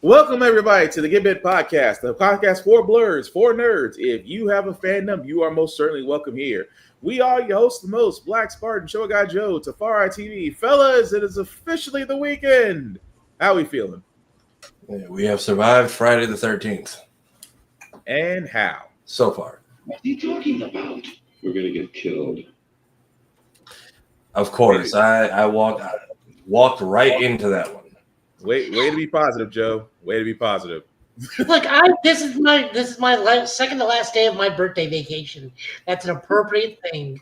Welcome, everybody, to the Get Bit Podcast, the podcast for blurs, for nerds. If you have a fandom, you are most certainly welcome here. We are your hosts, the most, Black Spartan, Show Guy Joe, Tafari TV. Fellas, it is officially the weekend. How we feeling? Yeah, we have survived Friday the 13th. And how? So far. What are you talking about? We're going to get killed. Of course, I walked right into that one. Way to be positive, Joe. Way to be positive. Look, this is my second to last day of my birthday vacation. That's an appropriate thing.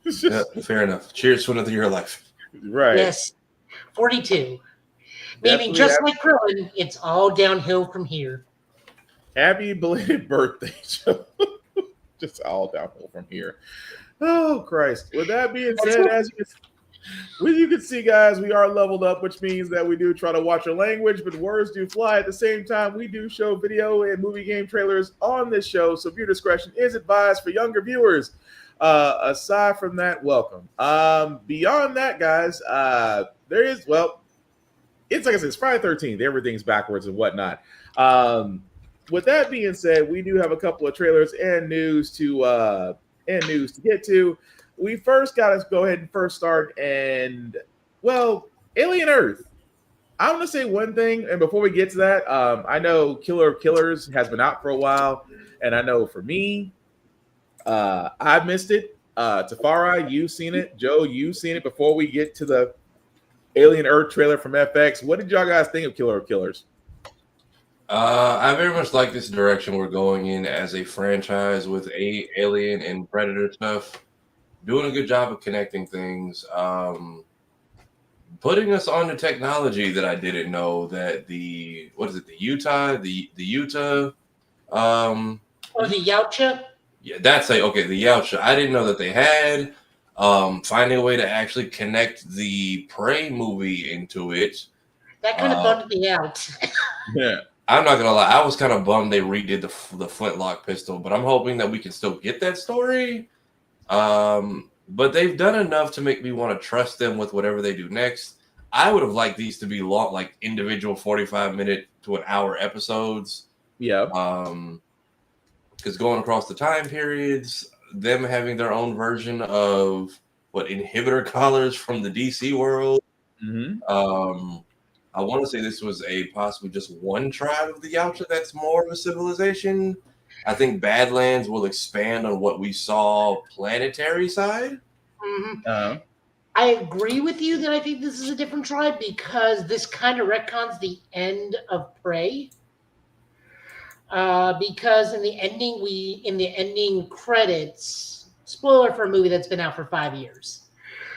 Yeah, fair enough. Cheers to another year of life. Right. Yes, 42. Meaning, just like Krillin, it's all downhill from here. Happy belated birthday, Joe. Just all downhill from here. Oh, Christ. With that being said, as you can see, guys, we are leveled up, which means that we do try to watch our language, but words do fly. At the same time, we do show video and movie game trailers on this show, so viewer discretion is advised for younger viewers. Aside from that, welcome. Beyond that, guys, there is, well, it's like I said, it's Friday 13th. Everything's backwards and whatnot. With that being said, we do have a couple of trailers and news to get to. We first got to go ahead and first start, and well, Alien Earth. I'm gonna say one thing, and before we get to that, I know Killer of Killers has been out for a while, and I know for me, I missed it. Tafari, you've seen it. Joe, you've seen it. Before we get to the Alien Earth trailer from FX, what did y'all guys think of Killer of Killers? I very much like this direction we're going in as a franchise with Alien and Predator stuff. Doing a good job of connecting things. Putting us on the technology that I didn't know that the Utah? The Yautja? Yeah, that's the Yautja. I didn't know that they had. Finding a way to actually connect the Prey movie into it. That kind of bummed me out. Yeah. I'm not gonna lie, I was kind of bummed they redid the flintlock pistol, but I'm hoping that we can still get that story. But they've done enough to make me want to trust them with whatever they do next. I would have liked these to be long, like individual 45-minute to an hour episodes. Yeah. Because going across the time periods, them having their own version of inhibitor collars from the DC world. Mm-hmm. I want to say this was possibly just one tribe of the Yautja that's more of a civilization. I think Badlands will expand on what we saw planetary side. Mm-hmm. I agree with you that I think this is a different tribe because this kind of retcons the end of Prey. Because in the ending credits, spoiler for a movie that's been out for 5 years,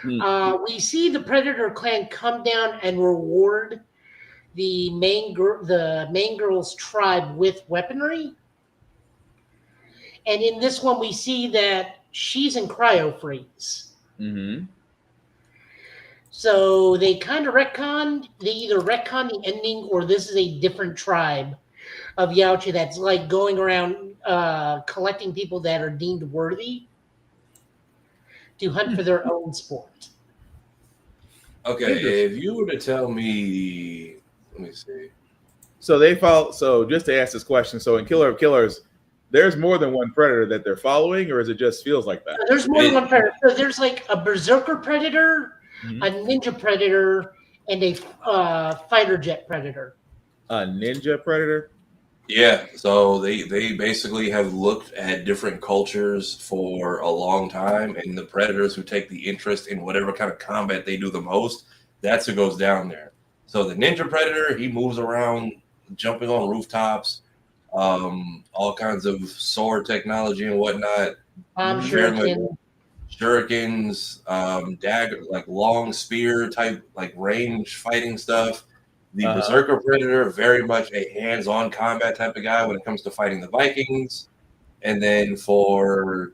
we see the Predator clan come down and reward the main girl's tribe with weaponry. And in this one, we see that she's in cryo freeze. Mm-hmm. So they kind of retconned. They either retcon the ending, or this is a different tribe of Yautja that's like going around collecting people that are deemed worthy to hunt for their own sport. Okay, if you were to tell me, let me see. So they follow. So just to ask this question, so in Killer of Killers, there's more than one predator that they're following, or is it just feels like that? There's more than one predator. So there's like a berserker predator, a ninja predator, and a fighter jet predator. A ninja predator? Yeah, so they basically have looked at different cultures for a long time, and the predators who take the interest in whatever kind of combat they do the most, that's who goes down there. So the ninja predator, he moves around, jumping on rooftops, all kinds of sword technology and whatnot. Shuriken. Shurikens, dagger, like long spear type, like range fighting stuff. The Berserker Predator, very much a hands-on combat type of guy when it comes to fighting the Vikings. And then for,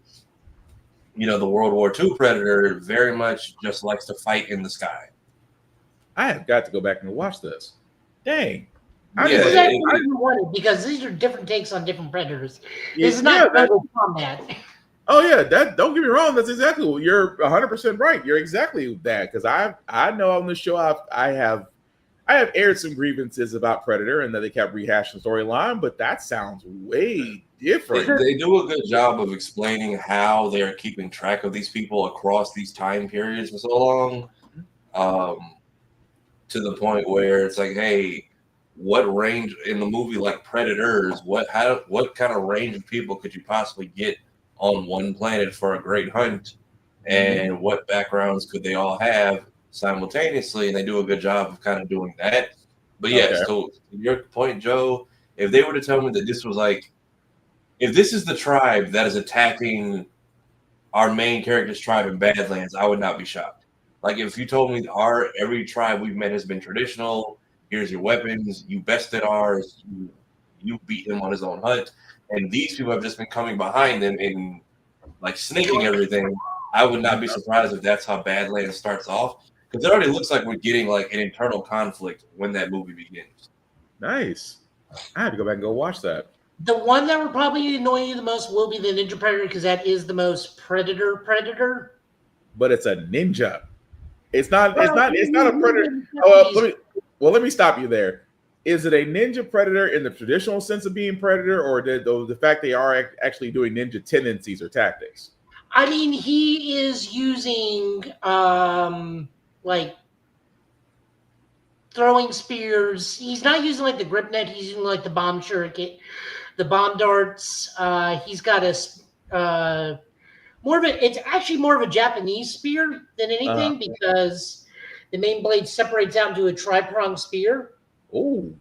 the World War II Predator, very much just likes to fight in the sky. I have got to go back and watch this. Dang. Because these are different takes on different predators. This is not combat. Oh yeah, don't get me wrong. That's exactly what you're 100% right. You're exactly that because I know on this show I have I have aired some grievances about Predator and that they kept rehashing the storyline, but that sounds way different. They do a good job of explaining how they're keeping track of these people across these time periods for so long, to the point where it's like, hey, what range in the movie like Predators? What kind of range of people could you possibly get on one planet for a great hunt, and what backgrounds could they all have simultaneously? And they do a good job of kind of doing that. But yes, so your point, Joe, if they were to tell me that this was like, if this is the tribe that is attacking our main character's tribe in Badlands, I would not be shocked. Like if you told me every tribe we've met has been traditional, here's your weapons, you bested ours, you beat him on his own hunt, and these people have just been coming behind them and like snaking everything, I would not be surprised if that's how Badlands starts off, because it already looks like we're getting like an internal conflict when that movie begins. Nice. I had to go back and go watch that. The one that will probably annoy you the most will be the Ninja Predator, because that is the most predator. But it's a ninja. It's not a predator. Let me stop you there. Is it a ninja predator in the traditional sense of being predator, or the fact they are actually doing ninja tendencies or tactics? I mean, he is using like throwing spears. He's not using like the grip net. He's using like the bomb shuriken, the bomb darts. He's got a it's actually more of a Japanese spear than anything, because the main blade separates out into a tri-pronged spear. Oh.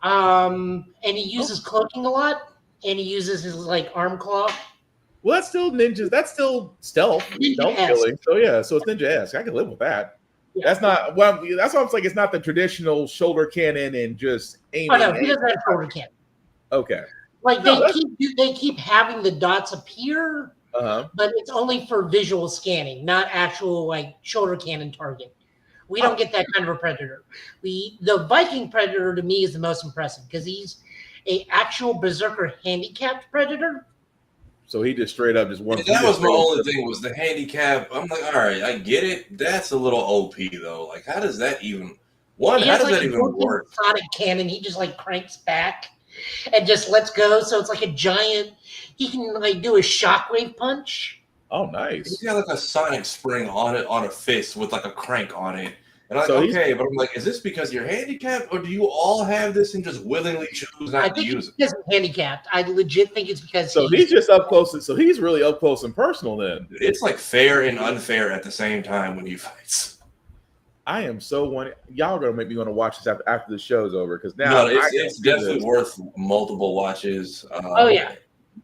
And he uses cloaking a lot, and he uses his like arm claw. Well, that's still ninjas. That's still stealth killing. So yeah, so it's ninja-esque. I can live with that. Yeah. That's not that's what I'm saying. It's not the traditional shoulder cannon and just aiming. Oh no, he doesn't have shoulder cannon. Okay. Like they keep having the dots appear, but it's only for visual scanning, not actual like shoulder cannon target. We don't get that kind of a predator. The Viking predator to me is the most impressive, because he's a actual berserker handicapped predator. So he just straight up just won. That was my only thing, was the handicap. I'm like, all right, I get it. That's a little OP though. Like, how does that even work? Sonic cannon. He just like cranks back and just lets go. So it's like a giant. He can like do a shockwave punch. Oh, nice. He's got like a sonic spring on it, on a fist with like a crank on it. And I'm like, okay, but I'm like, is this because you're handicapped, or do you all have this and just willingly choose not to use it? He's handicapped. I legit think it's because he's just up close. So he's really up close and personal then. It's like fair and unfair at the same time when he fights. I am so y'all are gonna make me want to watch this after the show's over, because now it's definitely worth multiple watches. And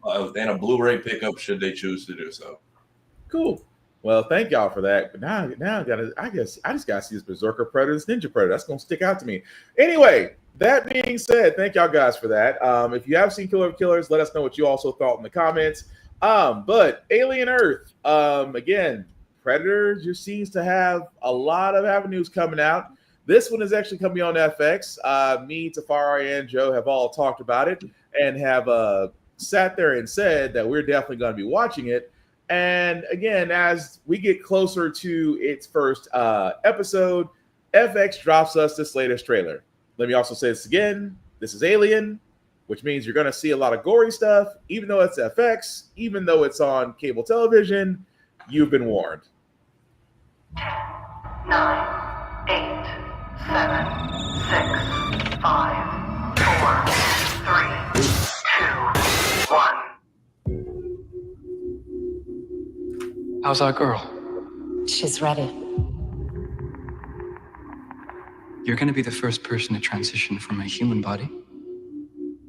a Blu-ray pickup should they choose to do so. Cool. Well, thank y'all for that. But now I guess I just gotta see this Berserker Predator, this Ninja Predator. That's gonna stick out to me. Anyway, that being said, thank y'all guys for that. If you have seen Killer of Killers, let us know what you also thought in the comments. But Alien Earth, again, Predator just seems to have a lot of avenues coming out. This one is actually coming on FX. Me, Tafari, and Joe have all talked about it and have sat there and said that we're definitely going to be watching it. And again, as we get closer to its first episode, FX drops us this latest trailer. Let me also say this again. This is Alien, which means you're going to see a lot of gory stuff. Even though it's FX, even though it's on cable television, you've been warned. 10, 9, 8, 7, 6, 5, 4, 3, 2, 1. How's our girl? She's ready. You're going to be the first person to transition from a human body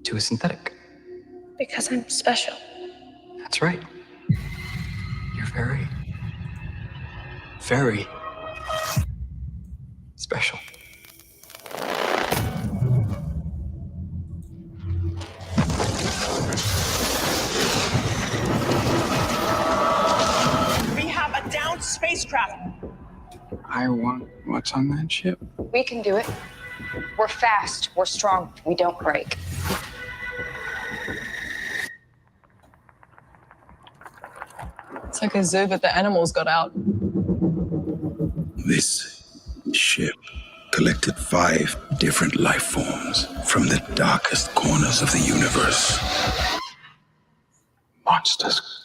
to a synthetic. Because I'm special. That's right. You're very, very special. Spacecraft. I want what's on that ship. We can do it. We're fast. We're strong. We don't break. It's like a zoo, but the animals got out. This ship collected 5 different life forms from the darkest corners of the universe. Monsters.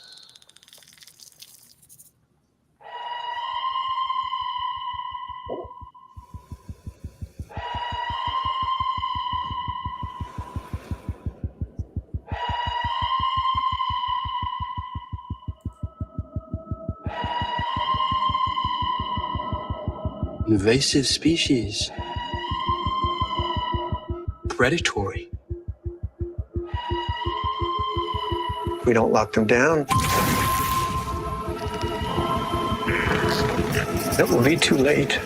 Invasive species. Predatory. If we don't lock them down, it will be too late.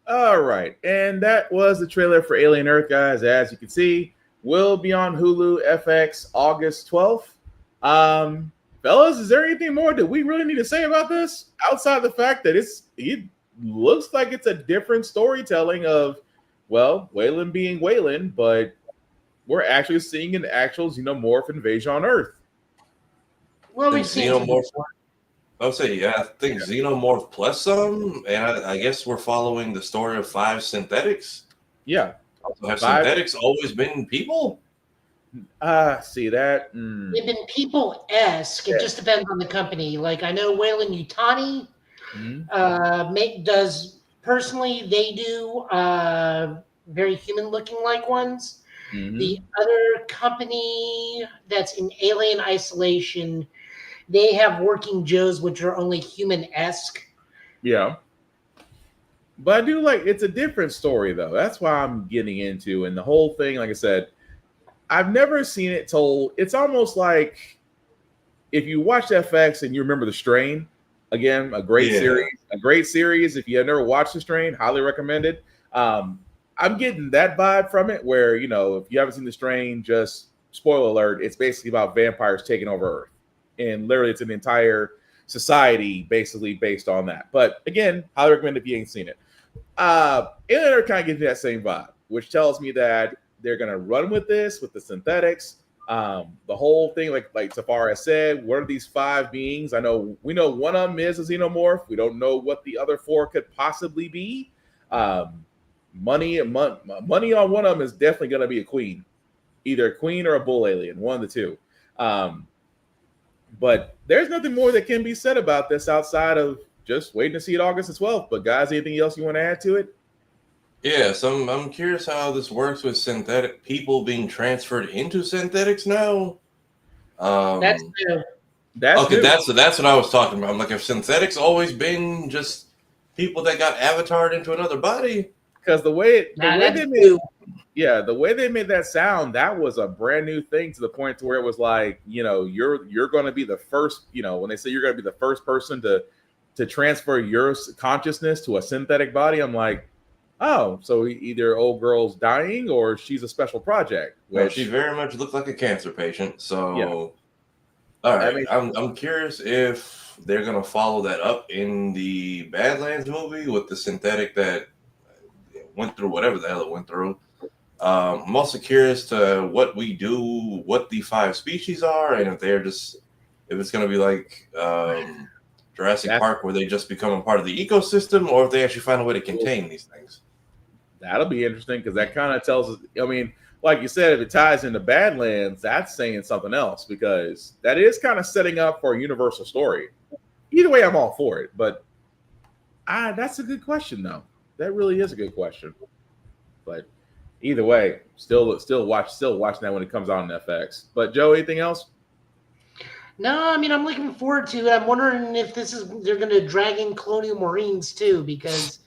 All right, and that was the trailer for Alien Earth, guys. As you can see, will be on Hulu FX August 12th. Fellas, is there anything more that we really need to say about this outside the fact that it looks like it's a different storytelling of, well, Wayland being Wayland, but we're actually seeing an actual xenomorph invasion on Earth. Well, we've seen Xenomorph. I would say, yeah, I think Xenomorph plus some, and I guess we're following the story of 5 synthetics. Yeah. Also, have synthetics always been people? See that? They've been people-esque. It just depends on the company. Like, I know Wayland Yutani does, personally, they do very human-looking like ones. The other company that's in Alien Isolation, they have working Joes, which are only human-esque. Yeah. But I do like, it's a different story, though. That's why I'm getting into. And the whole thing, like I said, I've never seen it told. It's almost like if you watch FX and you remember The Strain, again, a great series. A great series. If you have never watched The Strain, highly recommend it. I'm getting that vibe from it where, you know, if you haven't seen The Strain, just spoiler alert, it's basically about vampires taking over Earth. And literally, it's an entire society basically based on that. But again, highly recommend if you ain't seen it. Alien Earth kind of gives me that same vibe, which tells me that they're going to run with this, with the synthetics. The whole thing, like Tafara said, what are these 5 beings? We know one of them is a xenomorph. We don't know what the other 4 could possibly be. Money on one of them is definitely going to be a queen. Either a queen or a bull alien, one of the two. But there's nothing more that can be said about this outside of just waiting to see it August the 12th. But guys, anything else you want to add to it? Yeah, so I'm curious how this works with synthetic people being transferred into synthetics now. That's new. That's what I was talking about. I'm like, have synthetics always been just people that got avatared into another body? Because the way they made that sound, that was a brand new thing to the point to where it was like, you know, you're going to be the first, you know, when they say you're going to be the first person to transfer your consciousness to a synthetic body, I'm like, oh, so either old girl's dying or she's a special project. Well, she very much looked like a cancer patient. So, all right, I'm curious if they're going to follow that up in the Badlands movie with the synthetic that went through whatever the hell it went through. I'm also curious to what the 5 species are, and if it's going to be like Jurassic Park, where they just become a part of the ecosystem, or if they actually find a way to contain these things. That'll be interesting because that kind of tells us. I mean, like you said, if it ties into Badlands, that's saying something else because that is kind of setting up for a universal story. Either way, I'm all for it, but that's a good question, though. That really is a good question. But either way, still watching that when it comes out on FX. But Joe, anything else? No, I mean, I'm looking forward to it. I'm wondering if they're going to drag in Colonial Marines too, because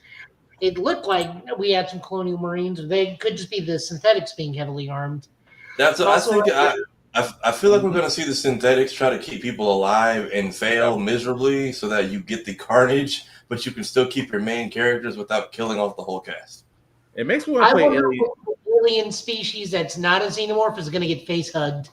it looked like we had some Colonial Marines, or they could just be the synthetics being heavily armed. I feel like we're going to see the synthetics try to keep people alive and fail miserably so that you get the carnage, but you can still keep your main characters without killing off the whole cast. It makes me want to play Alien species that's not a xenomorph is going to get face hugged.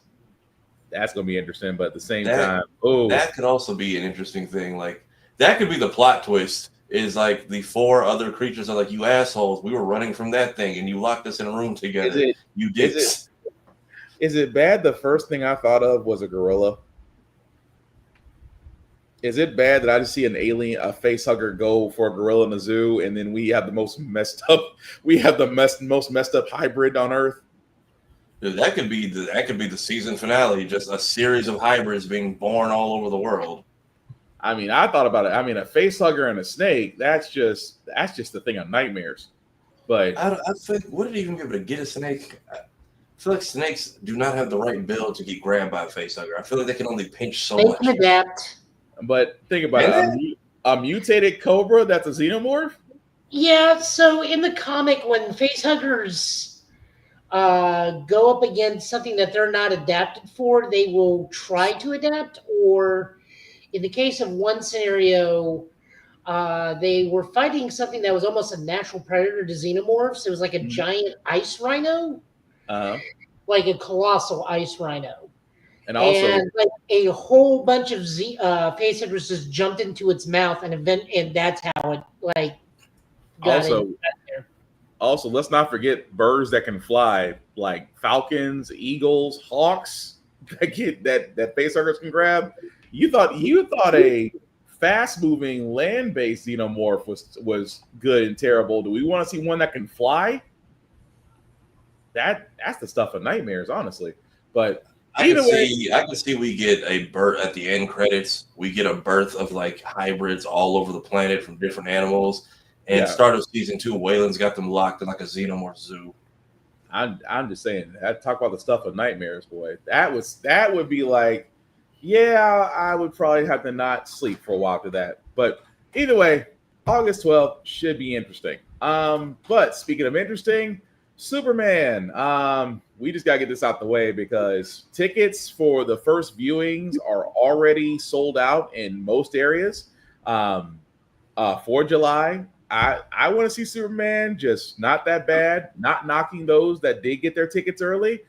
That's gonna be interesting. But at the same That- time, oh, That could also be an interesting thing. Like that could be the plot twist. Is like the 4 other creatures are like, you assholes, we were running from that thing and you locked us in a room together. You dicks. is it bad? The first thing I thought of was a gorilla. Is it bad that I just see an alien, a face hugger, go for a gorilla in the zoo, and then we have the most messed up hybrid on Earth? Dude, that could be the season finale, just a series of hybrids being born all over the world. I mean, I thought about it. I mean, a face hugger and a snake, that's just the thing of nightmares. But I think, would it even be able to get a snake? I feel like snakes do not have the right build to get grabbed by a face hugger. I feel like they can only pinch so They much. can adapt. But think about it. A mutated cobra that's a xenomorph? Yeah, so in the comic, when facehuggers go up against something that they're not adapted for, they will try to adapt, or in the case of one scenario, they were fighting something that was almost a natural predator to xenomorphs. It was like a giant ice rhino, like a colossal ice rhino. And also, like a whole bunch of facehuggers just jumped into its mouth, and that's how it like got in. Also, let's not forget birds that can fly, like falcons, eagles, hawks that facehuggers can grab. You thought a fast-moving land-based xenomorph was good and terrible. Do we want to see one that can fly? That's the stuff of nightmares, honestly. But I can see we get a birth at the end credits. We get a birth of like hybrids all over the planet from different animals. And start of season 2, Waylon's got them locked in like a xenomorph zoo. I'm just saying. Talk about the stuff of nightmares, boy. That would be like, yeah, I would probably have to not sleep for a while after that. But either way, August 12th should be interesting. But speaking of interesting, Superman. We just gotta get this out the way because tickets for the first viewings are already sold out in most areas. For July, I want to see Superman, just not that bad, not knocking those that did get their tickets early.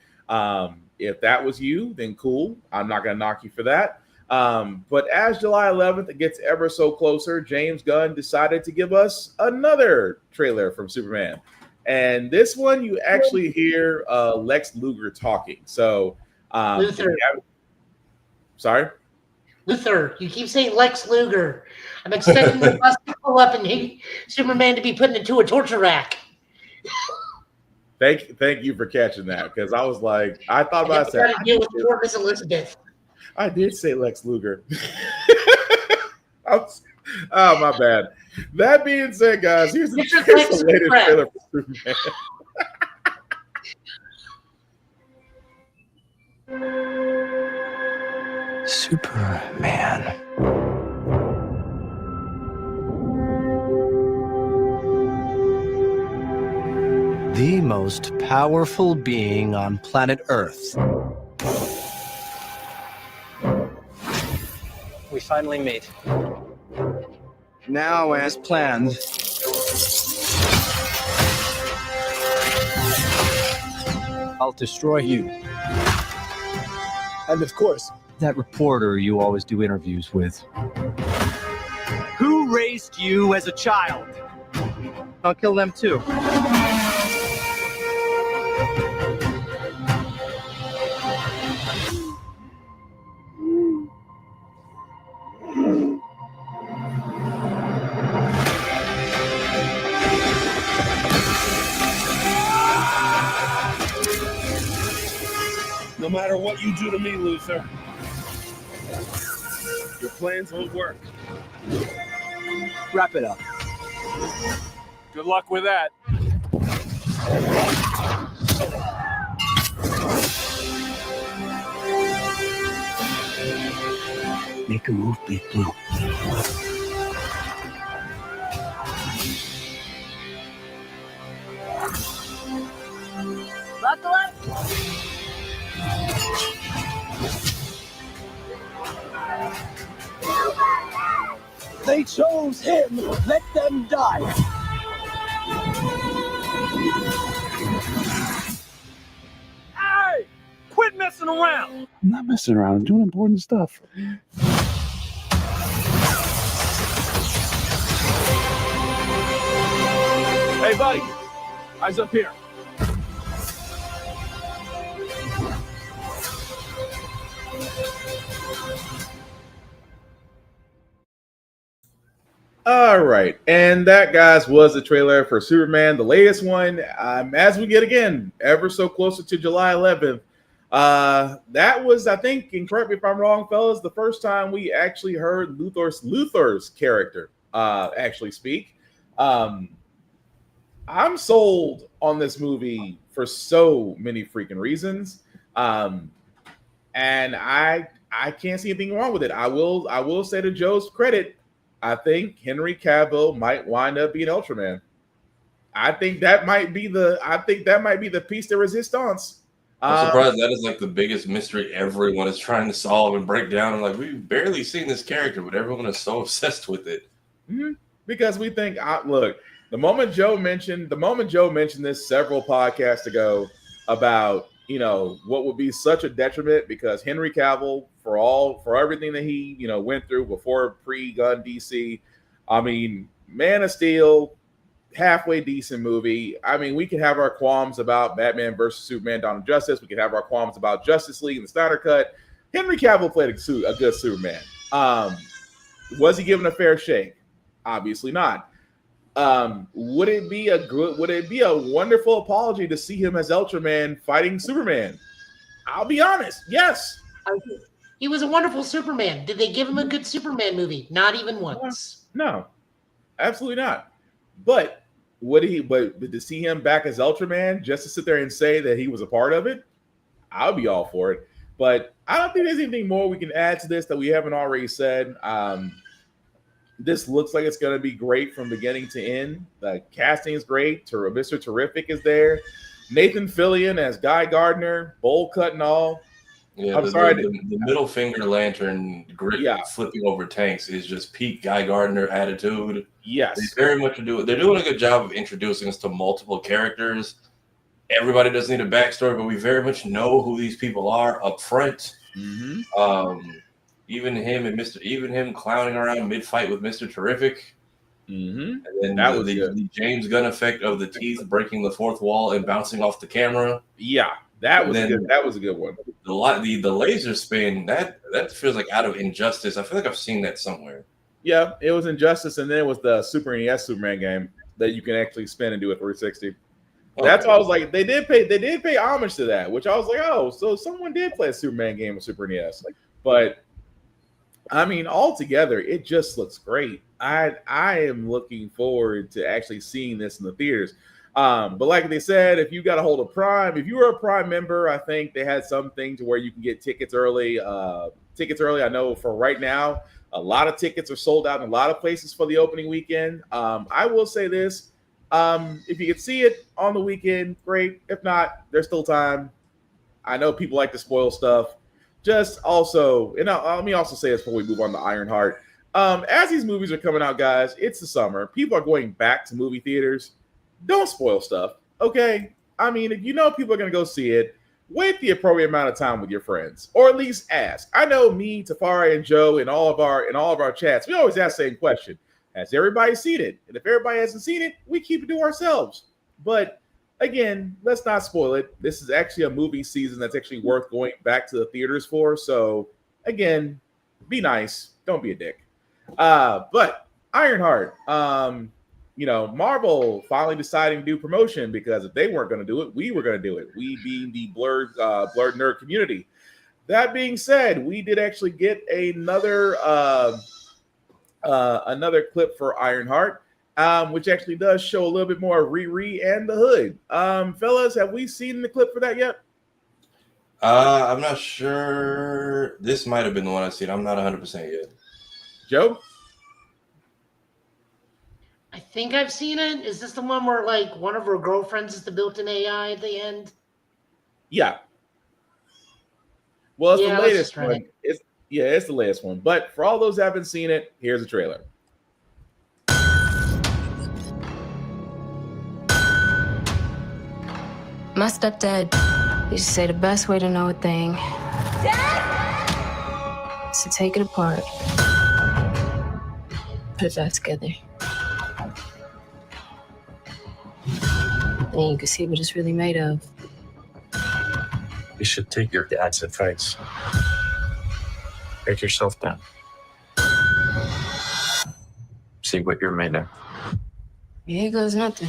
If that was you, then cool. I'm not gonna knock you for that. But as July 11th it gets ever so closer, James Gunn decided to give us another trailer from Superman. And this one, you actually hear Lex Luger talking. So, Luthor. Sorry? Luthor. You keep saying Lex Luger. I'm expecting the bus to pull up and Superman to be put into a torture rack. Thank you for catching that, because I was like, I thought about that. Deal with poor Miss Elizabeth. I did say Lex Luger. Oh, my bad. That being said, guys, here's the latest trailer for Superman. Superman. The most powerful being on planet Earth. We finally meet. Now, as planned, I'll destroy you. And of course, that reporter you always do interviews with. Who raised you as a child? I'll kill them too. No matter what you do to me, Luthor, your plans won't work. Wrap it up. Good luck with that. Make a move, Big Blue. Buckle up. They chose him. Let them die. Hey! Quit messing around! I'm not messing around. I'm doing important stuff. Hey, buddy. Eyes up here. All right, and that, guys, was the trailer for Superman, the latest one. As we get again ever so closer to July 11th, that was, I think, and correct me if I'm wrong, fellas, the first time we actually heard Luthor's character actually speak. I'm sold on this movie for so many freaking reasons, and I can't see anything wrong with it. I will say to Joe's credit, I think Henry Cavill might wind up being Ultraman. I think that might be the piece de resistance. I'm surprised that is like the biggest mystery everyone is trying to solve and break down. And like, we've barely seen this character, but everyone is so obsessed with it. Because we think, look, the moment Joe mentioned this several podcasts ago about, you know, what would be such a detriment, because Henry Cavill, for everything that he, you know, went through before pre-gun DC, I mean, Man of Steel, halfway decent movie. I mean, we can have our qualms about Batman versus Superman: Dawn of Justice. We can have our qualms about Justice League and the Snyder Cut. Henry Cavill played a good Superman. Was he given a fair shake? Obviously not. Would it be a wonderful apology to see him as Ultraman fighting Superman? I'll be honest, yes. He was a wonderful Superman. Did they give him a good Superman movie? Not even once. No, absolutely not. But to see him back as Ultraman, just to sit there and say that he was a part of it, I'll be all for it. But I don't think there's anything more we can add to this that we haven't already said. This looks like it's going to be great from beginning to end. The casting is great. Mr. Terrific is there. Nathan Fillion as Guy Gardner, bowl cut and all. Yeah, the middle finger lantern grip flipping over tanks is just peak Guy Gardner attitude. Yes. They very much do it. They're doing a good job of introducing us to multiple characters. Everybody doesn't need a backstory, but we very much know who these people are up front. Even him clowning around mid-fight with Mr. Terrific. And then that was the James Gunn effect of the teeth breaking the fourth wall and bouncing off the camera. Yeah, that was a good one. The laser spin, that feels like out of Injustice. I feel like I've seen that somewhere. Yeah, it was Injustice, and then it was the Super NES Superman game that you can actually spin and do a 360. That's why I was like, they did pay homage to that, which I was like, oh, so someone did play a Superman game with Super NES. But I mean, altogether, it just looks great. I am looking forward to actually seeing this in the theaters. But like they said, if you got a hold of Prime, if you were a Prime member, I think they had something to where you can get tickets early. I know for right now, a lot of tickets are sold out in a lot of places for the opening weekend. I will say this. If you can see it on the weekend, great. If not, there's still time. I know people like to spoil stuff. Just also, and let me also say this before we move on to IronHeart. As these movies are coming out, guys, it's the summer. People are going back to movie theaters. Don't spoil stuff, okay? I mean, if you know people are going to go see it, wait the appropriate amount of time with your friends, or at least ask. I know me, Tafari, and Joe, in all of our chats, we always ask the same question: has everybody seen it? And if everybody hasn't seen it, we keep it to ourselves. But again, let's not spoil it. This is actually a movie season that's actually worth going back to the theaters for. So again, be nice. Don't be a dick. But IronHeart, Marvel finally deciding to do promotion, because if they weren't going to do it, we were going to do it. We being the blurred nerd community. That being said, we did actually get another clip for IronHeart. Which actually does show a little bit more of Riri and the Hood. Fellas, have we seen the clip for that yet? I'm not sure. This might have been the one I've seen. I'm not 100% yet. Joe? I think I've seen it. Is this the one where, like, one of her girlfriends is the built-in AI at the end? Yeah. Well, it's the latest one. It's the latest one. But for all those who haven't seen it, here's the trailer. My stepdad used to say the best way to know a thing So take it apart. Put it back together. Then you can see what it's really made of. You should take your dad's advice. Break yourself down. See what you're made of. Here goes nothing.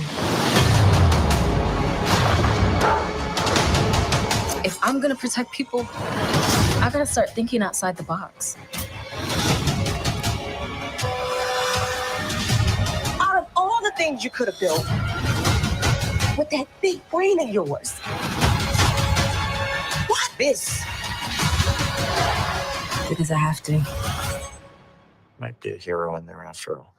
If I'm gonna protect people, I gotta start thinking outside the box. Out of all the things you could have built, with that big brain of yours, why this? Because I have to. Might be a hero in there after all.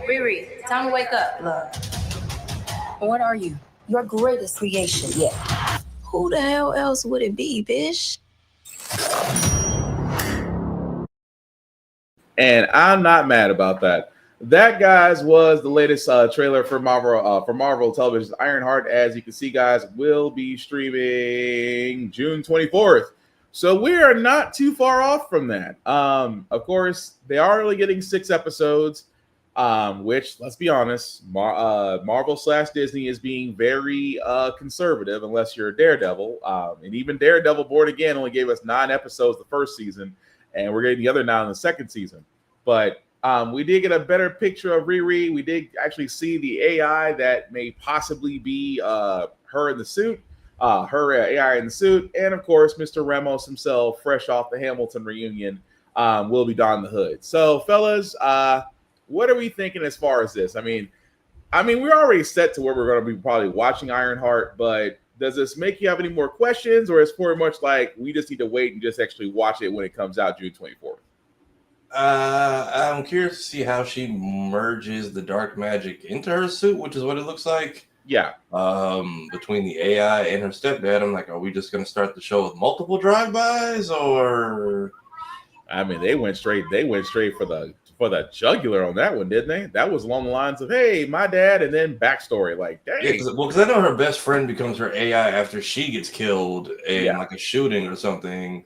Riri, time to wake up, love. What are you? Your greatest creation yet. Who the hell else would it be, bitch? And I'm not mad about that. That, guys, was the latest trailer for Marvel Television's IronHeart. As you can see, guys, will be streaming June 24th. So we are not too far off from that. Of course, they are only getting 6 episodes, which, let's be honest, Marvel/Disney is being very conservative unless you're a Daredevil. And even Daredevil Born Again only gave us 9 episodes the first season, and we're getting the other 9 in the second season. But we did get a better picture of Riri. We did actually see the AI that may possibly be her in the suit, her AI in the suit. And, of course, Mr. Ramos himself, fresh off the Hamilton reunion, will be donning the hood. So, fellas, what are we thinking as far as this? I mean, we're already set to where we're going to be probably watching Ironheart, but does this make you have any more questions, or is it pretty much like we just need to wait and just actually watch it when it comes out June 24th? I'm curious to see how she merges the dark magic into her suit, which is what it looks like. Yeah. Between the AI and her stepdad, I'm like, are we just going to start the show with multiple drive-bys, or? I mean, they went straight for the jugular on that one, didn't they? That was along the lines of, hey, my dad, and then backstory. Like, dang. Yeah, because I know her best friend becomes her AI after she gets killed in like a shooting or something.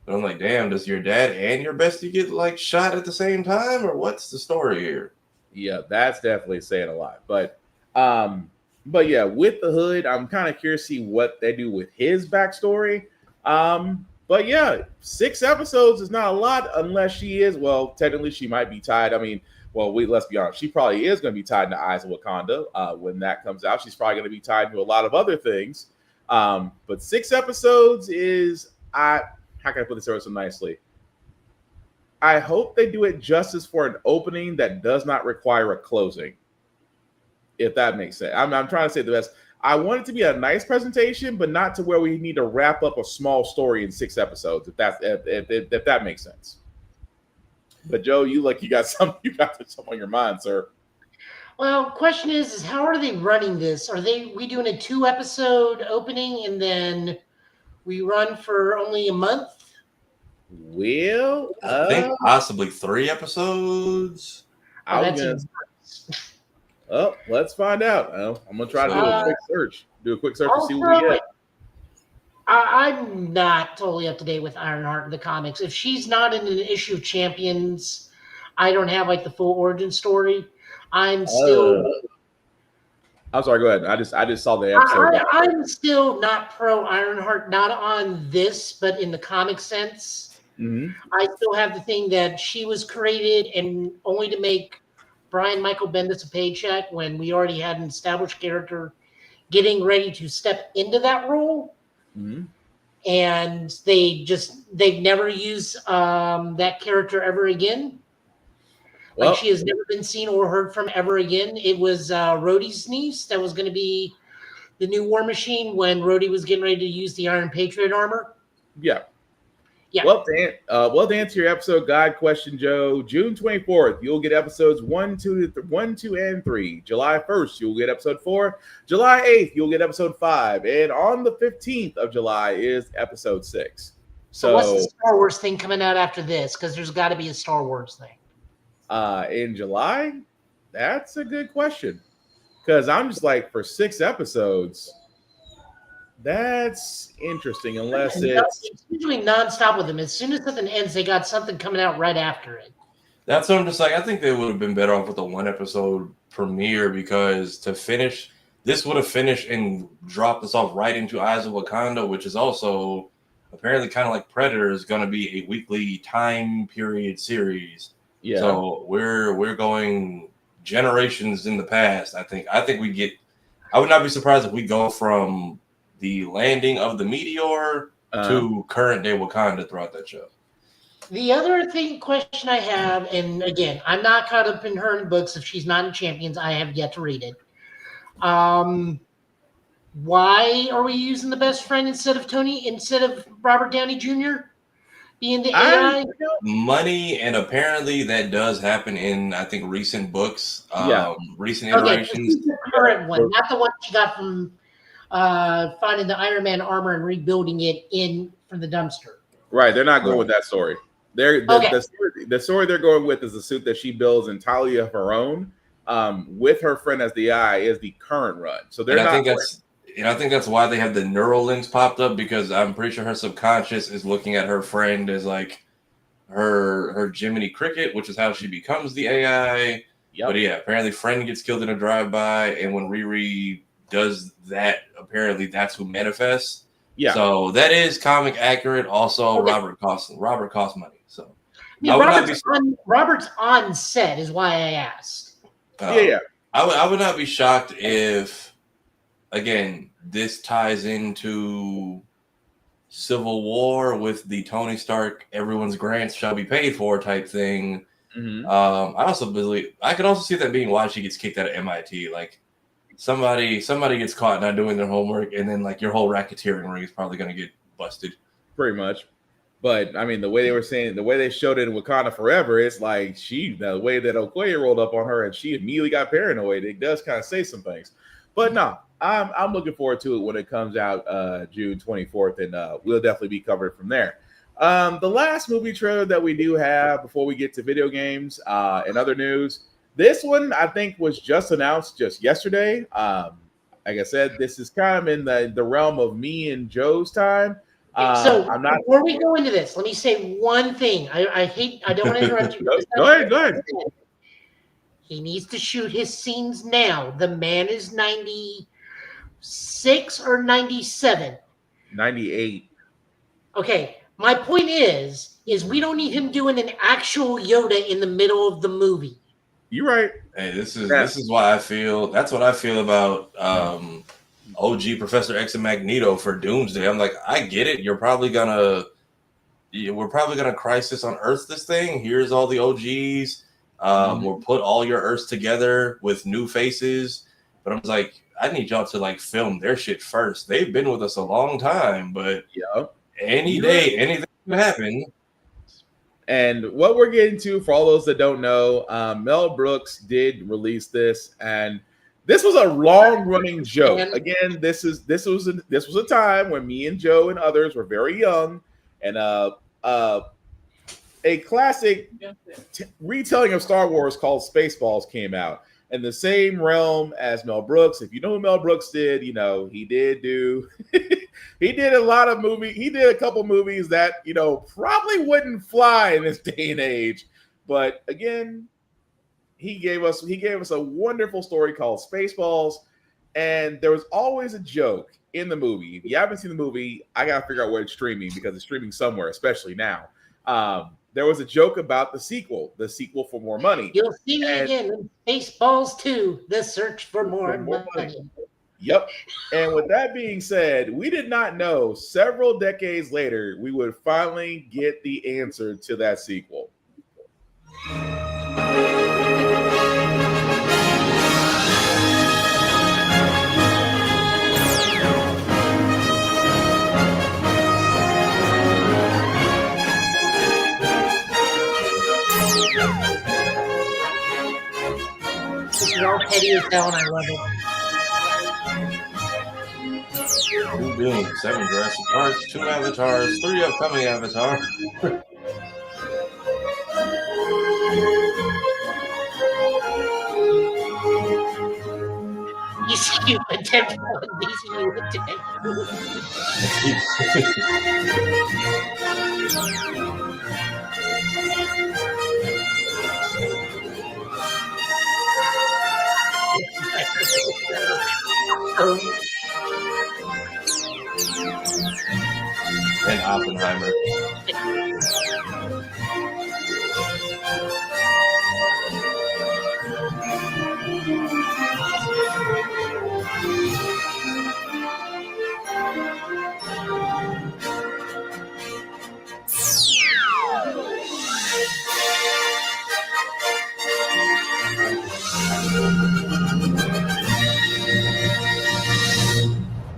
But I'm like, damn, does your dad and your bestie get like shot at the same time, or what's the story here? Yeah, that's definitely saying a lot. But yeah, with the Hood, I'm kind of curious to see what they do with his backstory. But yeah, 6 episodes is not a lot unless she is, well, technically she might be tied. I mean, well, let's be honest, she probably is going to be tied to Eyes of Wakanda when that comes out. She's probably going to be tied to a lot of other things. But 6 episodes is, how can I put this over so nicely? I hope they do it justice for an opening that does not require a closing, if that makes sense. I'm trying to say the best. I want it to be a nice presentation, but not to where we need to wrap up a small story in 6 episodes, if that makes sense. But Joe, you got something on your mind, sir. Well, question is how are they running this? Are we doing a 2-episode opening and then we run for only a month? Well, I think possibly 3 episodes. Let's find out. I'm gonna try to do a quick search. To see what we get. I'm not totally up to date with Ironheart in the comics. If she's not in an issue of Champions, I don't have like the full origin story. I'm still. I'm sorry. Go ahead. I just saw the episode. I'm still not pro Ironheart, not on this, but in the comic sense. Mm-hmm. I still have the thing that she was created and only to make Brian Michael Bendis a paycheck when we already had an established character getting ready to step into that role. Mm-hmm. And they've never used that character ever again. Like she has never been seen or heard from ever again. It was Rhodey's niece that was going to be the new War Machine when Rhodey was getting ready to use the Iron Patriot armor. Yeah. Yeah. Well, to answer your episode guide question, Joe, June 24th, you'll get episodes 1, 2, and 3. July 1st, you'll get episode 4. July 8th, you'll get episode 5. And on the 15th of July is episode 6. So what's the Star Wars thing coming out after this? Because there's got to be a Star Wars thing. In July? That's a good question. Because I'm just like, for 6 episodes, that's interesting. Unless it's usually nonstop with them. As soon as something ends, they got something coming out right after it. That's what I'm just like. I think they would have been better off with a 1-episode premiere, because to finish, this would have finished and dropped us off right into Eyes of Wakanda, which is also apparently kind of like Predator, is going to be a weekly time period series. Yeah. So we're going generations in the past. I think we get. I would not be surprised if we go from the landing of the meteor to current day Wakanda throughout that show. The other question I have, and again, I'm not caught up in her books. If she's not in Champions, I have yet to read it. Why are we using the best friend instead of Robert Downey Jr. being the AI? Money, and apparently that does happen in, I think, recent books, recent Okay, iterations. the current one, not the one she got from finding the Iron Man armor and rebuilding it from the dumpster. Right, they're not going with that story. The story they're going with is the suit that she builds entirely of her own, with her friend as the eye, is the current run. So they're not. I think that's why they have the neural links popped up, because I'm pretty sure her subconscious is looking at her friend as like her Jiminy Cricket, which is how she becomes the AI. Yep. But yeah, apparently friend gets killed in a drive-by, and when Riri does that, apparently that's who manifests. Yeah. So that is comic accurate. Also, Robert costs money. So Robert's on set is why I asked. I would not be shocked if, again, this ties into Civil War with the Tony Stark "everyone's grants shall be paid for" type thing. Mm-hmm. I could also see that being why she gets kicked out of MIT. Like somebody gets caught not doing their homework, and then like your whole racketeering ring is probably going to get busted. Pretty much. But I mean, the way they were saying, the way they showed it in Wakanda Forever, it's like the way that Okoye rolled up on her and she immediately got paranoid. It does kind of say some things. But no, I'm looking forward to it when it comes out June 24th, and we'll definitely be covered from there. The last movie trailer that we do have before we get to video games and other news, this one I think was just announced just yesterday. Like I said, this is kind of in the realm of me and Joe's time. Before we go into this, let me say one thing. I don't want to interrupt you. Go ahead. He needs to shoot his scenes now. The man is 96 or 97? 98. Okay. My point is we don't need him doing an actual Yoda in the middle of the movie. You're right. Hey, this is why I feel. That's what I feel about OG Professor X and Magneto for Doomsday. I'm like, I get it. We're probably gonna crisis on Earth this thing. Here's all the OGs. We'll put all your Earths together with new faces. But I'm like, I need y'all to like film their shit first. They've been with us a long time, but any day, anything can happen. And what we're getting to, for all those that don't know, Mel Brooks did release this, and this was a long-running joke. Again, this was a time when me and Joe and others were very young, and a classic retelling of Star Wars called Spaceballs came out. In the same realm as Mel Brooks. If you know who Mel Brooks did, you know he did a lot of movies. He did a couple movies that probably wouldn't fly in this day and age. But again, he gave us a wonderful story called Spaceballs, and there was always a joke in the movie. If you haven't seen the movie, I gotta figure out where it's streaming, because it's streaming somewhere, especially now. There was a joke about the sequel for more money. You'll see me again in Spaceballs 2, The Search for More Money. Yep. And with that being said, we did not know several decades later we would finally get the answer to that sequel. This is all petty as hell, and I love it. 2 Doom, 7 Jurassic Parks, 2 Avatars, 3 upcoming Avatar. you potential DCU attack. And Oppenheimer.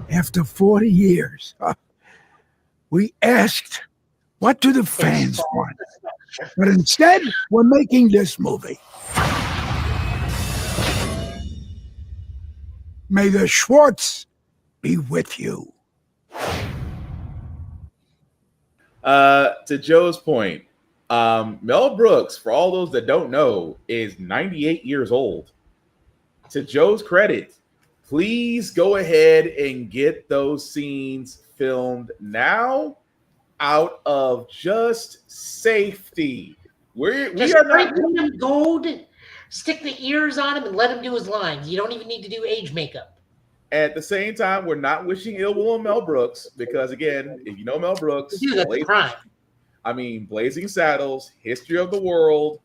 After 40 years, we asked, what do the fans want? But instead, we're making this movie. May the Schwartz be with you. To Joe's point, Mel Brooks, for all those that don't know, is 98 years old. To Joe's credit, please go ahead and get those scenes filmed now out of just safety. We are not paint him gold, stick the ears on him, and let him do his lines. You don't even need to do age makeup. At the same time, we're not wishing ill will on Mel Brooks because, again, if you know Mel Brooks, Dude, that's a crime. I mean, Blazing Saddles, History of the World.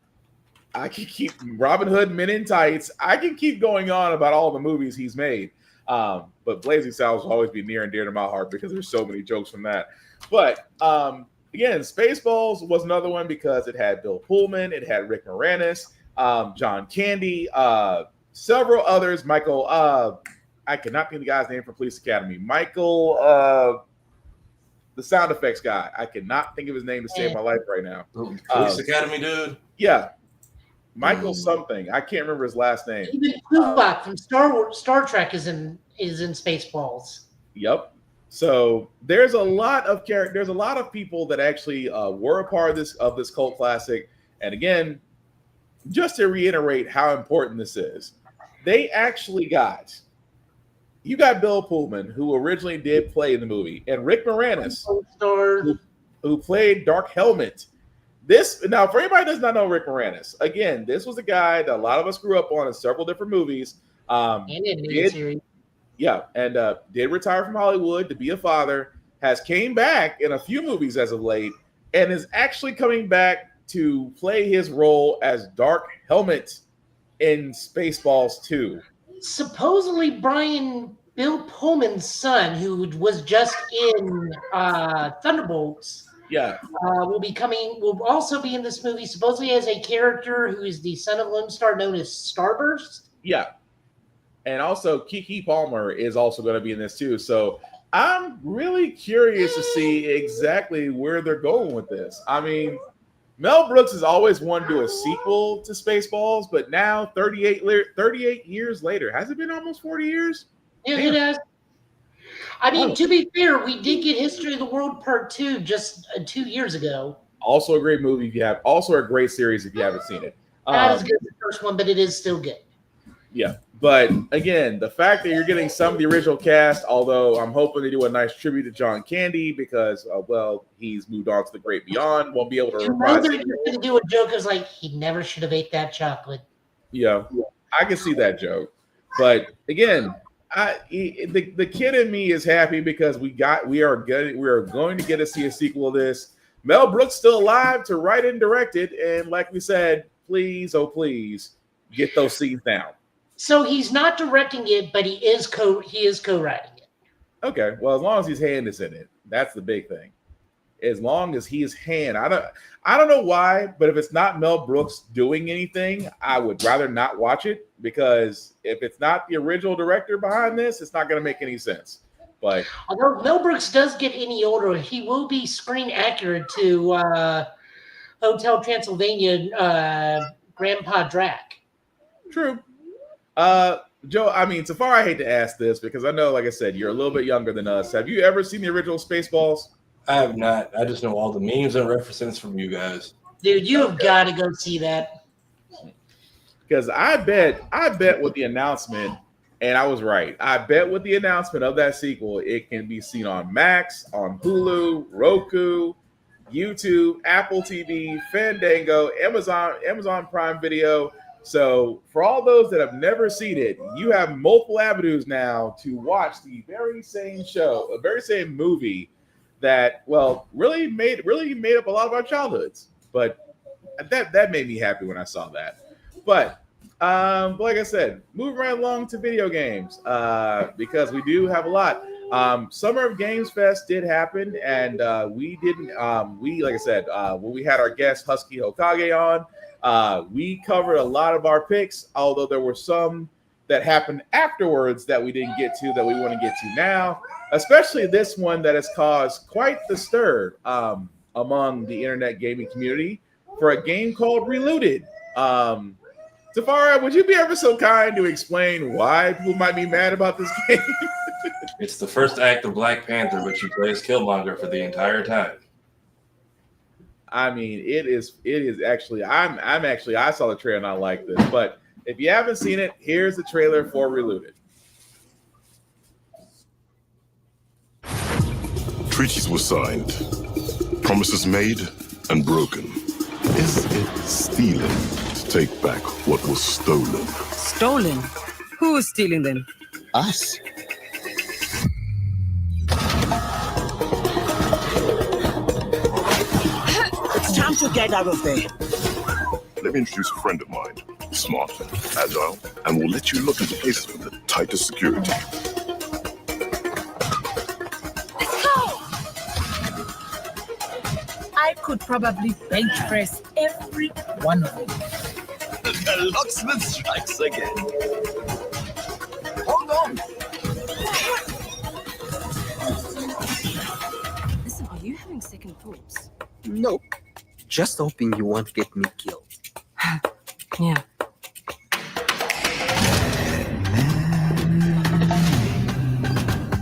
I can keep Robin Hood, Men in Tights. I can keep going on about all the movies he's made. But Blazing Saddles will always be near and dear to my heart because there's so many jokes from that. But again, Spaceballs was another one because it had Bill Pullman, it had Rick Moranis, John Candy, several others. Michael, I cannot think of the guy's name from Police Academy. Michael, the sound effects guy. I cannot think of his name to save my life right now. Police Academy dude. Yeah, Michael something. I can't remember his last name. Even Tuvok from Star Trek is in Spaceballs. Yep. So there's a lot of characters. There's a lot of people that actually were a part of this cult classic. And again, just to reiterate how important this is, they actually got. You got Bill Pullman, who originally did play in the movie, and Rick Moranis, who played Dark Helmet. This now, for anybody that does not know Rick Moranis, again, this was a guy that a lot of us grew up on in several different movies. And in series. Yeah, and did retire from Hollywood to be a father, has came back in a few movies as of late, and is actually coming back to play his role as Dark Helmet in Spaceballs 2. Supposedly, Bill Pullman's son, who was just in Thunderbolts, will also be in this movie, supposedly as a character who is the son of Lone Star known as Starburst. Yeah. And also Kiki Palmer is also going to be in this too. So I'm really curious to see exactly where they're going with this. I mean, Mel Brooks has always wanted to do a sequel to Spaceballs, but now 38 years later, has it been almost 40 years? Yeah, it has. I mean, to be fair, we did get History of the World Part 2 just 2 years ago. Also a great movie if you have. Also a great series if you haven't seen it. Not as good as the first one, but it is still good. Yeah, but again, the fact that you're getting some of the original cast, although I'm hoping they do a nice tribute to John Candy because, he's moved on to the great beyond. Won't be able to reprise. They're going to do a joke as like he never should have ate that chocolate. Yeah, I can see that joke, but again, the kid in me is happy because we are going to get to see a sequel of this. Mel Brooks still alive to write and direct it, and like we said, please, oh please, get those scenes down. So he's not directing it, but he is co-writing it. Okay, well, as long as his hand is in it, that's the big thing. As long as his hand, I don't know why, but if it's not Mel Brooks doing anything, I would rather not watch it because if it's not the original director behind this, it's not going to make any sense. But although Mel Brooks does get any older, he will be screen accurate to Hotel Transylvania, Grandpa Drac. True. Joe, I mean, so far I hate to ask this because I know, like I said, you're a little bit younger than us. Have you ever seen the original Spaceballs? I have not. I just know all the memes and references from you guys. Dude, you have got to go see that. Because I bet with the announcement And I was right. I bet with the announcement of that sequel, it can be seen on Max, on Hulu, Roku, YouTube, Apple TV, Fandango, Amazon Prime Video. So for all those that have never seen it, you have multiple avenues now to watch the very same show, the very same movie that, well, really made up a lot of our childhoods. But that made me happy when I saw that. But like I said, moving right along to video games because we do have a lot. Summer of Games Fest did happen, and we didn't. Like I said, when we had our guest Husky Hokage on, we covered a lot of our picks. Although there were some that happened afterwards that we didn't get to that we want to get to now. Especially this one that has caused quite the stir among the internet gaming community for a game called Reloaded. Tafara, would you be ever so kind to explain why people might be mad about this game? It's the first act of Black Panther, but you play as Killmonger for the entire time. I mean, it is actually. I saw the trailer and I like this, but if you haven't seen it, here's the trailer for Reloaded. Treaties were signed, promises made and broken. Is it stealing to take back what was stolen? Stolen? Who is stealing them? Us. It's time to get out of there. Let me introduce a friend of mine. Smart, agile, and will let you look into places with the tightest security. I could probably bench press every one of them. The locksmith strikes again. Hold on. Listen, are you having second thoughts? No. Just hoping you won't get me killed. Yeah.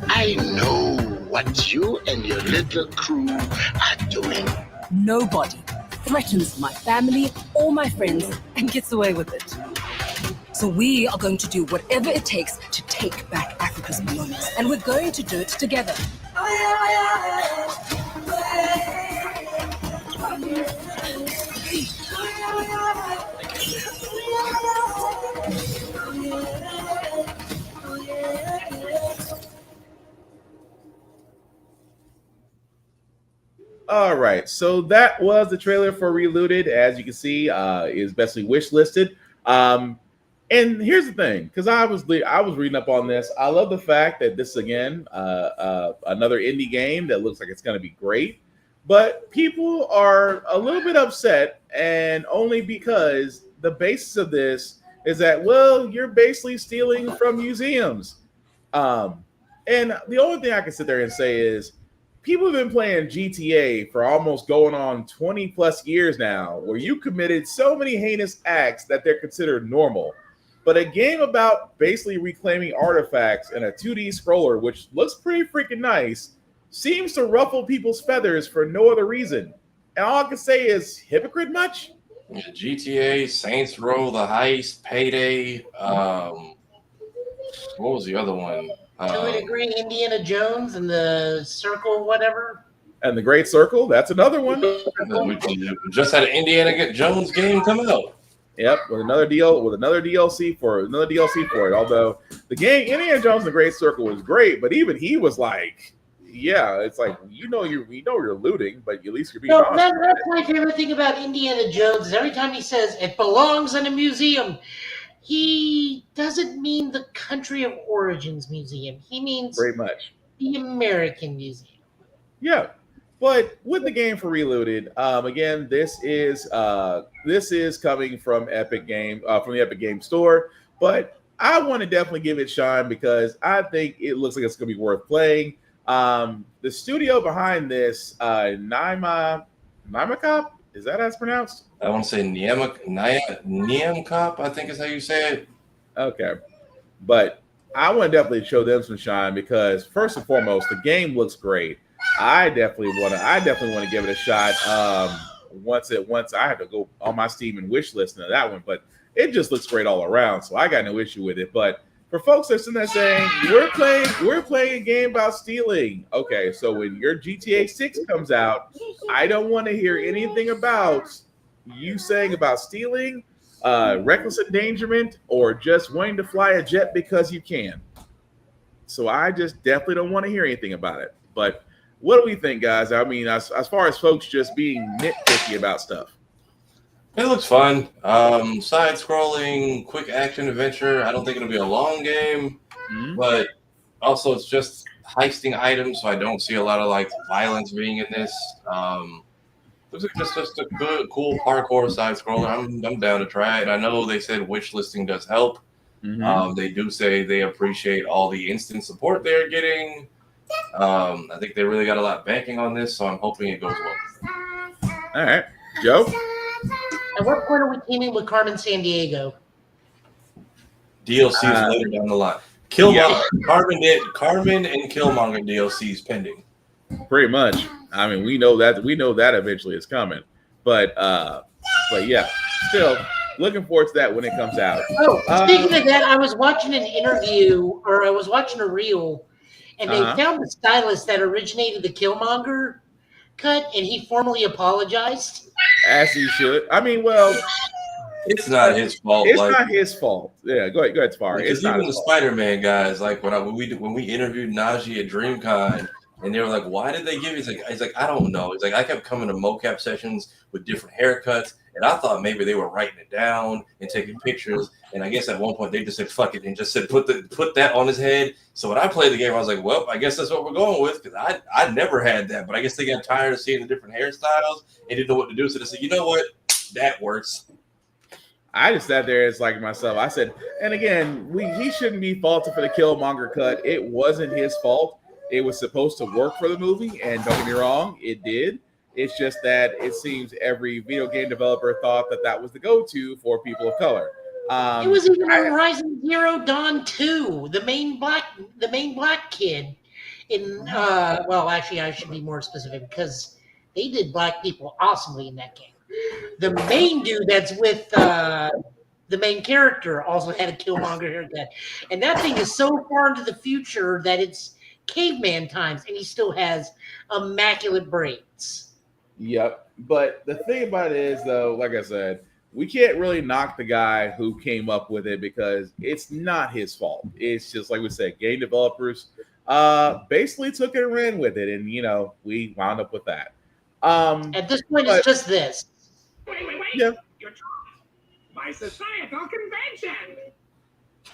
I know what you and your little crew are doing. Nobody threatens my family or my friends and gets away with it. So we are going to do whatever it takes to take back Africa's belongings, and we're going to do it together. All right, so that was the trailer for Reloaded. As you can see, is bestly wish listed. And here's the thing, because I was reading up on this. I love the fact that this is, again, another indie game that looks like it's going to be great. But people are a little bit upset, and only because the basis of this is that, well, you're basically stealing from museums. And the only thing I can sit there and say is, people have been playing GTA for almost going on 20 plus years now, where you committed so many heinous acts that they're considered normal. But a game about basically reclaiming artifacts in a 2D scroller, which looks pretty freaking nice, seems to ruffle people's feathers for no other reason. And all I can say is, hypocrite much? Yeah, GTA, Saints Row, The Heist, Payday. What was the other one? To a degree, Indiana Jones and the Circle, whatever. And the Great Circle, that's another one. We just had an Indiana Jones game come out. Yep, with another DLC for it. Although the game Indiana Jones and the Great Circle was great, but even he was like, yeah, it's like we know you're looting, but at least you're being honest. That's my favorite thing about Indiana Jones is every time he says it belongs in a museum, he doesn't mean the country of origins museum. He means very much the American museum. Yeah, but with the game for Reloaded, again, this is coming from Epic Game from the Epic Game Store. But I want to definitely give it shine because I think it looks like it's going to be worth playing. The studio behind this, Nima Cop, is that how it's pronounced? I want to say Niamcop, I think is how you say it. Okay. But I want to definitely show them some shine because first and foremost, the game looks great. I definitely want to give it a shot. Once I have to go on my Steam and wish list into that one, but it just looks great all around. So I got no issue with it. But for folks that's in there saying we're playing a game about stealing. Okay, so when your GTA 6 comes out, I don't want to hear anything about you saying about stealing, reckless endangerment, or just wanting to fly a jet because you can. So I just definitely don't want to hear anything about it. But what do we think, guys? I mean, as far as folks just being nitpicky about stuff. It looks fun. Side-scrolling, quick action adventure. I don't think it'll be a long game, but also it's just heisting items, so I don't see a lot of like violence being in this. Looks like just a good, cool parkour side-scroller. I'm down to try it. I know they said wish listing does help. They do say they appreciate all the instant support they're getting. I think they really got a lot banking on this, so I'm hoping it goes well. All right, Joe. At what point are we teaming with Carmen Sandiego? DLCs later down the line. Carmen and Killmonger DLCs pending. Pretty much. I mean, we know that eventually is coming. But yeah, still looking forward to that when it comes out. Oh, speaking of that, I was watching an interview, or I was watching a reel, and they found the stylist that originated the Killmonger cut, and he formally apologized. As he should. I mean, well, it's not his fault. It's not his fault. Yeah, go ahead, Spar. Because even the Spider-Man guys, like when we interviewed Najee at DreamCon, and they were like, "Why did they give you?" He's like, "I don't know." He's like, "I kept coming to mocap sessions with different haircuts, and I thought maybe they were writing it down and taking pictures. And I guess at one point they just said fuck it and just said put that on his head." So when I played the game, I was like, "Well, I guess that's what we're going with," because I never had that, but I guess they got tired of seeing the different hairstyles and didn't know what to do. So they said, "You know what? That works." I just sat there as like myself. I said, and again, he shouldn't be faulted for the Killmonger cut. It wasn't his fault. It was supposed to work for the movie, and don't get me wrong, it did. It's just that it seems every video game developer thought that was the go-to for people of color. It was even in Horizon Zero Dawn 2, the main black kid. Well, actually, I should be more specific because they did black people awesomely in that game. The main dude that's with the main character also had a Killmonger haircut, and that thing is so far into the future that it's caveman times, and he still has immaculate braids. Yep. But the thing about it is, though, like I said, we can't really knock the guy who came up with it because it's not his fault. It's just like we said, game developers basically took it and ran with it, and we wound up with that. At this point, it's just this. Wait. Yeah. You're trying by societal convention.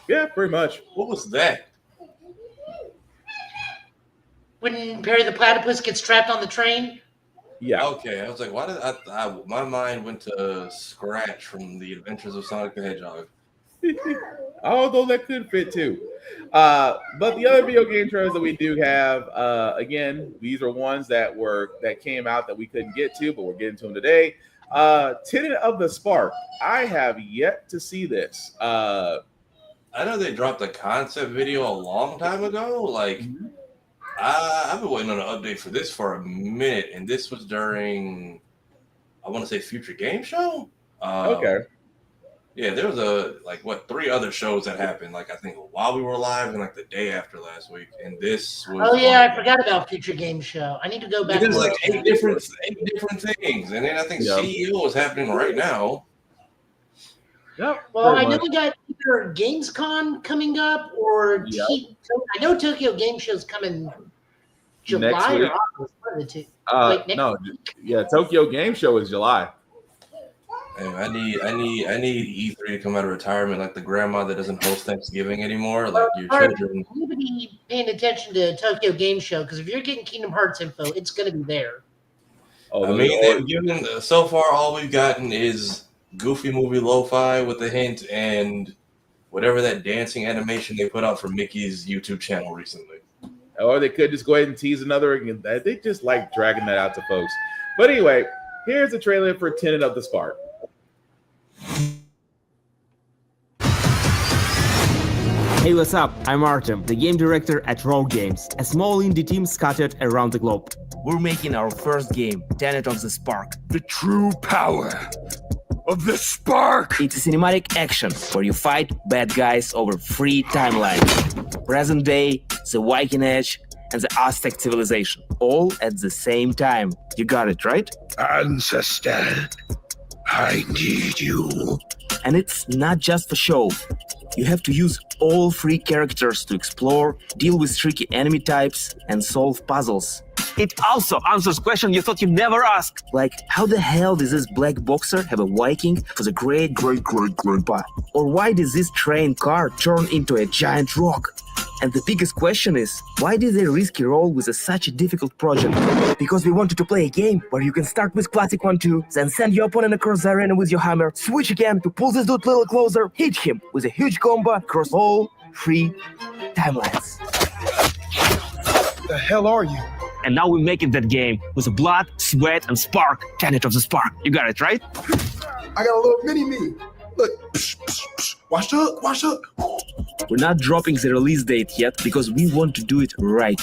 Yeah, pretty much. What was that? When Perry the Platypus gets trapped on the train? Yeah. Okay, I was like, why did my mind went to Scratch from the Adventures of Sonic the Hedgehog. Although that could fit too. But the other video game trailers that we do have, again, these are ones that came out that we couldn't get to, but we're getting to them today. Tenet of the Spark. I have yet to see this. I know they dropped a concept video a long time ago. Like, I've been waiting on an update for this for a minute, and this was during, I want to say, Future Game Show. Okay. Yeah, there was 3 other shows that happened. Like, I think while we were live and the day after last week, and this was. Oh yeah, I forgot about Future Game Show. I need to go back. There's like 8 different things, and then I think CEO is happening right now. Yep. Well, I know we got either GamesCon coming up, or I know Tokyo Game Show's coming July or August. One of the two. Yeah, Tokyo Game Show is July. And I need E3 to come out of retirement, like the grandma that doesn't host Thanksgiving anymore. Like your children. You need to be paying attention to Tokyo Game Show, because if you're getting Kingdom Hearts info, it's going to be there. I mean, they've given so far. All we've gotten is Goofy Movie Lo-Fi with a hint, and whatever that dancing animation they put out for Mickey's YouTube channel recently. Or they could just go ahead and tease another. They just like dragging that out to folks. But anyway, here's the trailer for Tenet of the Spark. Hey, what's up? I'm Artem, the game director at Rogue Games, a small indie team scattered around the globe. We're making our first game, Tenet of the Spark. The true power of the Spark. It's a cinematic action where you fight bad guys over 3 timelines. Present day, the Viking Age, and the Aztec civilization. All at the same time. You got it, right? Ancestor, I need you. And it's not just for show. You have to use all 3 characters to explore, deal with tricky enemy types, and solve puzzles. It also answers questions you thought you'd never ask. Like, how the hell does this black boxer have a Viking for the great-great-great-grandpa? Or why did this train car turn into a giant rock? And the biggest question is, why did they risky roll with such a difficult project? Because we wanted to play a game where you can start with classic 1-2, then send your opponent across the arena with your hammer, switch again to pull this dude a little closer, hit him with a huge combo across all 3 timelines. The hell are you? And now we're making that game with the blood, sweat, and spark. Tenet of the Spark. You got it, right? I got a little mini-me. Look, wash up. We're not dropping the release date yet because we want to do it right.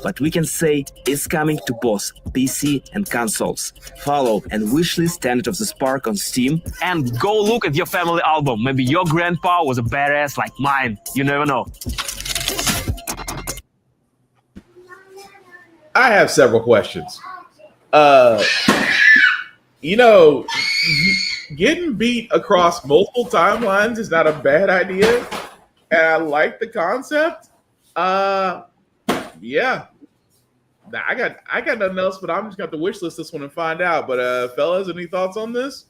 But we can say it's coming to both PC and consoles. Follow and wishlist Tenet of the Spark on Steam. And go look at your family album. Maybe your grandpa was a badass like mine. You never know. I have several questions. Getting beat across multiple timelines is not a bad idea, and I like the concept. Yeah. I got nothing else, but I'm just going to wish list this one and find out. But fellas, any thoughts on this?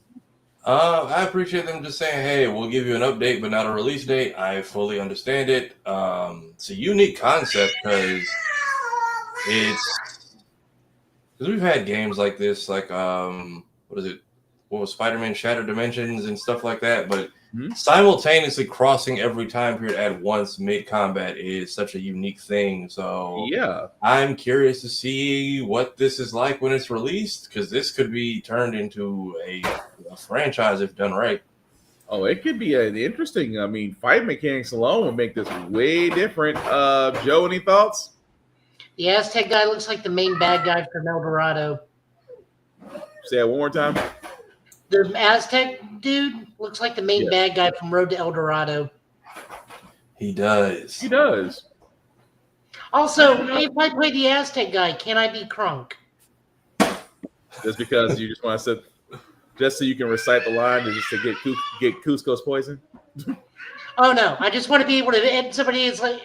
I appreciate them just saying, hey, we'll give you an update, but not a release date. I fully understand it. It's a unique concept because we've had games like this, like what was Spider-Man Shattered Dimensions and stuff like that, but simultaneously crossing every time period at once mid-combat is such a unique thing. So yeah, I'm curious to see what this is like when it's released, because this could be turned into a franchise if done right. Oh, it could be interesting. I mean, fight mechanics alone would make this way different. Joe, any thoughts? The Aztec guy looks like the main bad guy from El Dorado. Say that one more time. The Aztec dude looks like the main bad guy from Road to El Dorado. He does. He does. Also, if I play the Aztec guy, can I be Krunk? Just because you just want to sit, just so you can recite the line, just to get Cusco's poison? Oh no! I just want to be able to hit somebody. It's like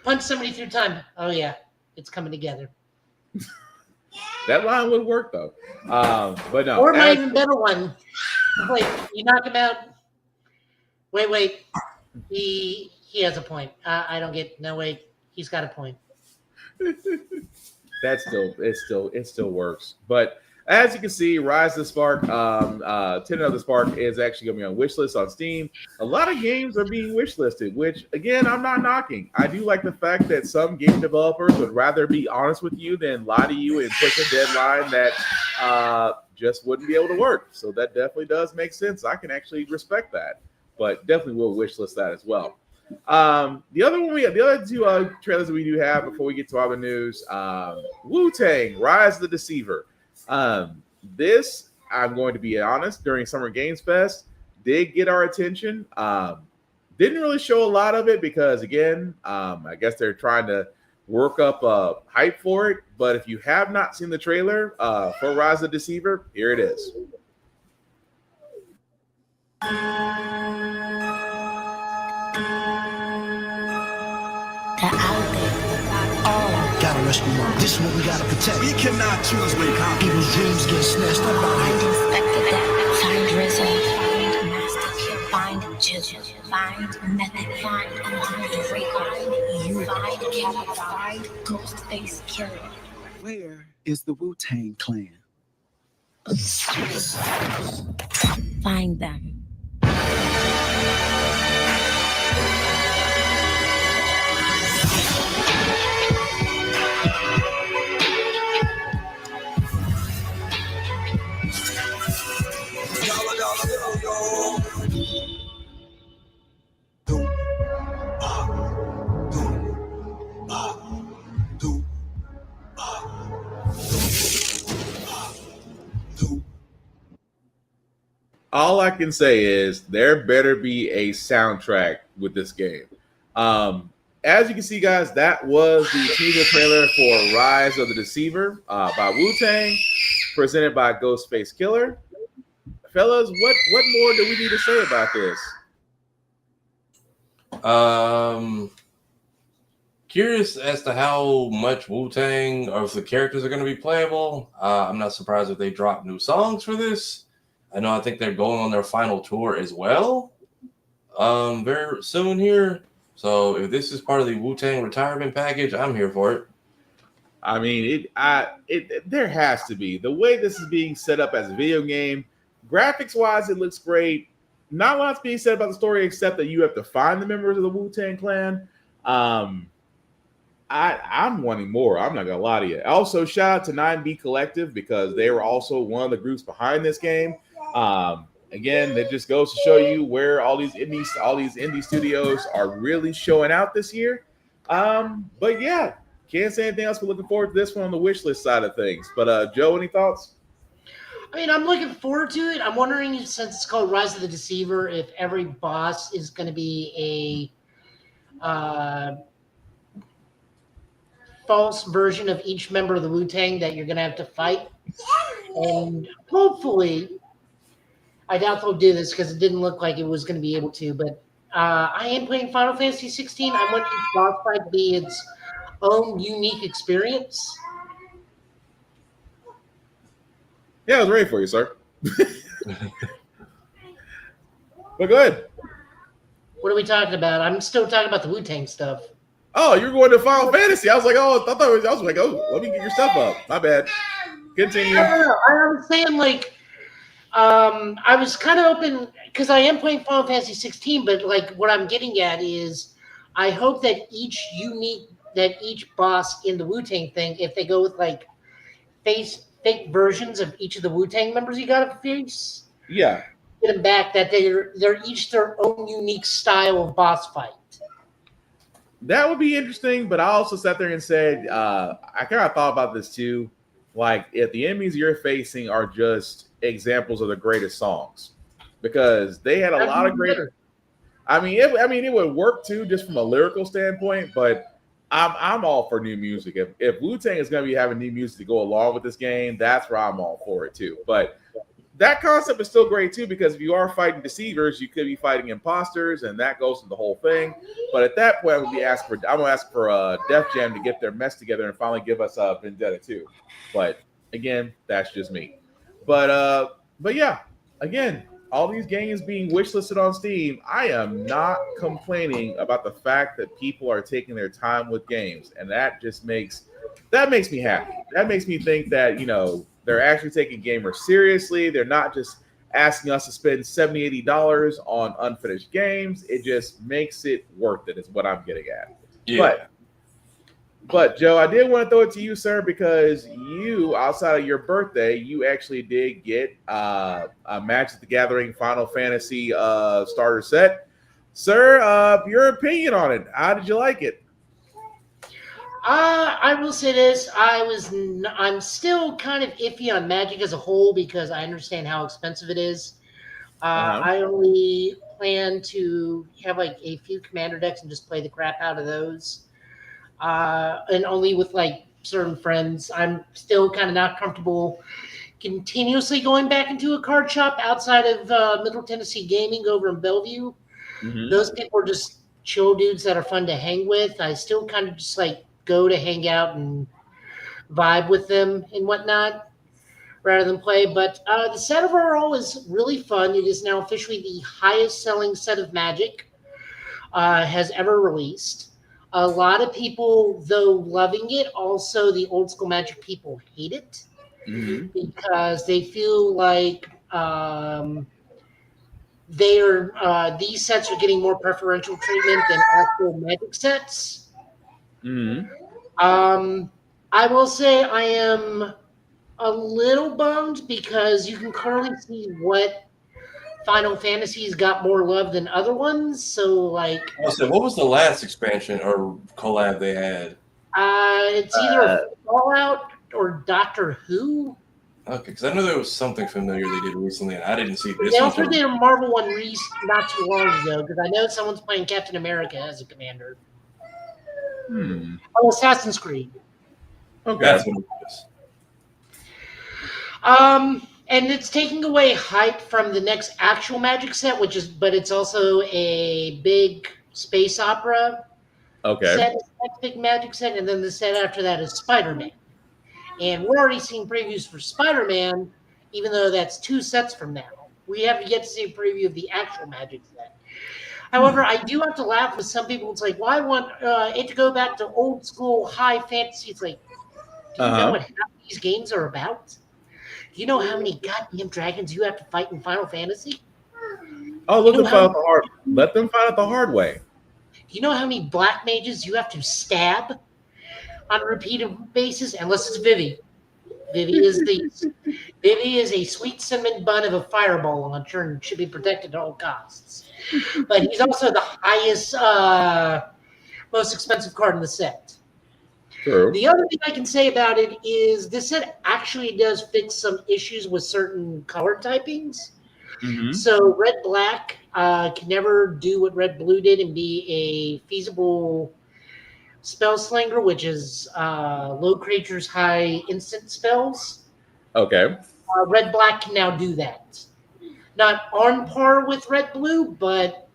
punch somebody through time. Oh yeah, it's coming together. That line would work though. But no. Or my even better one. Wait, you knock him out. Wait. He has a point. I don't get. No wait, he's got a point. That still works. But as you can see, Rise of the Spark, Tenet of the Spark is actually going to be on wishlist on Steam. A lot of games are being wishlisted, which, again, I'm not knocking. I do like the fact that some game developers would rather be honest with you than lie to you and push a deadline that just wouldn't be able to work. So that definitely does make sense. I can actually respect that, but definitely will wishlist that as well. The other two trailers that we do have before we get to other news, Wu-Tang, Rise of the Deceiver. This, I'm going to be honest, during Summer Games Fest, did get our attention. Didn't really show a lot of it because, again, I guess they're trying to work up hype for it. But if you have not seen the trailer for Rise of the Deceiver, here it is. They're out there. All gotta rescue mom. This is what we gotta protect. We cannot choose when people's dreams get snatched up by Find Inspector Death. Find Rizzo. Find Master Kill. Find Jill. Find Method. Find Alejandro Raycon. You find Cat. Find Ghostface Killer. Where is the Wu-Tang Clan? Find them. All I can say is there better be a soundtrack with this game. As you can see, guys, that was the teaser trailer for Rise of the Deceiver by Wu-Tang, presented by Ghostface Killer. Fellas, what more do we need to say about this? Curious as to how much Wu-Tang or if the characters are going to be playable. I'm not surprised if they drop new songs for this. I think they're going on their final tour as well very soon here. So if this is part of the Wu-Tang retirement package, I'm here for it. I mean, there has to be. The way this is being set up as a video game, graphics-wise, it looks great. Not a lot's being said about the story except that you have to find the members of the Wu-Tang Clan. I'm wanting more. I'm not gonna lie to you. Also, shout out to 9B Collective because they were also one of the groups behind this game. Again, that just goes to show you where all these indie studios are really showing out this year. But yeah, can't say anything else. We're looking forward to this one on the wish list side of things. But Joe, any thoughts? I mean, I'm looking forward to it. I'm wondering, since it's called Rise of the Deceiver, if every boss is going to be a false version of each member of the Wu-Tang that you're going to have to fight. And hopefully, I doubt they'll do this because it didn't look like it was going to be able to, but I am playing Final Fantasy 16. I want each boss fight to be its own unique experience. Yeah, I was ready for you, sir. But go ahead. What are we talking about? I'm still talking about the Wu-Tang stuff. Oh, you're going to Final Fantasy. I was like, oh, I was like, oh, let me get your stuff up. My bad. Continue. No. I was saying, like, I was kind of open because I am playing Final Fantasy 16, but like what I'm getting at is I hope that each boss in the Wu-Tang thing, if they go with like fake versions of each of the Wu-Tang members you got to face, yeah, get them back, that they're each their own unique style of boss fight. That would be interesting, but I also sat there and said, I kind of thought about this too. Like, if the enemies you're facing are just examples of the greatest songs, because they had a lot of great. I mean, it would work too, just from a lyrical standpoint. But I'm all for new music. If Wu-Tang is going to be having new music to go along with this game, that's where I'm all for it too. But that concept is still great too, because if you are fighting deceivers, you could be fighting imposters, and that goes to the whole thing. But at that point, I'm gonna ask for Def Jam to get their mess together and finally give us Vendetta 2. But again, that's just me. But yeah, again, all these games being wishlisted on Steam, I am not complaining about the fact that people are taking their time with games, and that makes me happy. That makes me think that, they're actually taking gamers seriously. They're not just asking us to spend $70, $80 on unfinished games. It just makes it worth it, is what I'm getting at. Yeah. But Joe, I did want to throw it to you, sir, because you, outside of your birthday, you actually did get a Magic the Gathering Final Fantasy starter set. Sir, your opinion on it. How did you like it? I will say this: I'm still kind of iffy on Magic as a whole because I understand how expensive it is. I only plan to have like a few commander decks and just play the crap out of those, and only with like certain friends. I'm still kind of not comfortable continuously going back into a card shop outside of Middle Tennessee Gaming over in Bellevue. Mm-hmm. Those people are just chill dudes that are fun to hang with. I still kind of just like go to hang out and vibe with them and whatnot rather than play. But the set overall is really fun. It is now officially the highest selling set of Magic has ever released. A lot of people, though, loving it. Also, the old school Magic people hate it because they feel like these sets are getting more preferential treatment than actual Magic sets. I will say I am a little bummed because you can clearly see what Final Fantasy's got more love than other ones. So, like, what was the last expansion or collab they had? It's either Fallout or Doctor Who. Okay, because I know there was something familiar they did recently, and I didn't see this They one. also did a Marvel one not too long ago, because I know someone's playing Captain America as a commander. Oh, Assassin's Creed. Okay. That's what it is. And it's taking away hype from the next actual Magic set, but it's also a big space opera set, next big Magic set, and then the set after that is Spider-Man. And we're already seeing previews for Spider-Man, even though that's 2 sets from now. We have yet to see a preview of the actual Magic set. However, I do have to laugh with some people. It's like, well, I want it to go back to old school high fantasy. It's like, do you know what half these games are about? Do you know how many goddamn dragons you have to fight in Final Fantasy? Oh, let them fight it the hard way. Do you know how many black mages you have to stab on a repeated basis? Unless it's Vivi. Vivi is a sweet cinnamon bun of a fireball launcher and should be protected at all costs. But he's also the highest, most expensive card in the set. True. The other thing I can say about it is this set actually does fix some issues with certain color typings. So red-black can never do what red-blue did and be a feasible spell slinger, which is low creatures, high instant spells. Okay. Red-black can now do that. Not on par with red-blue, but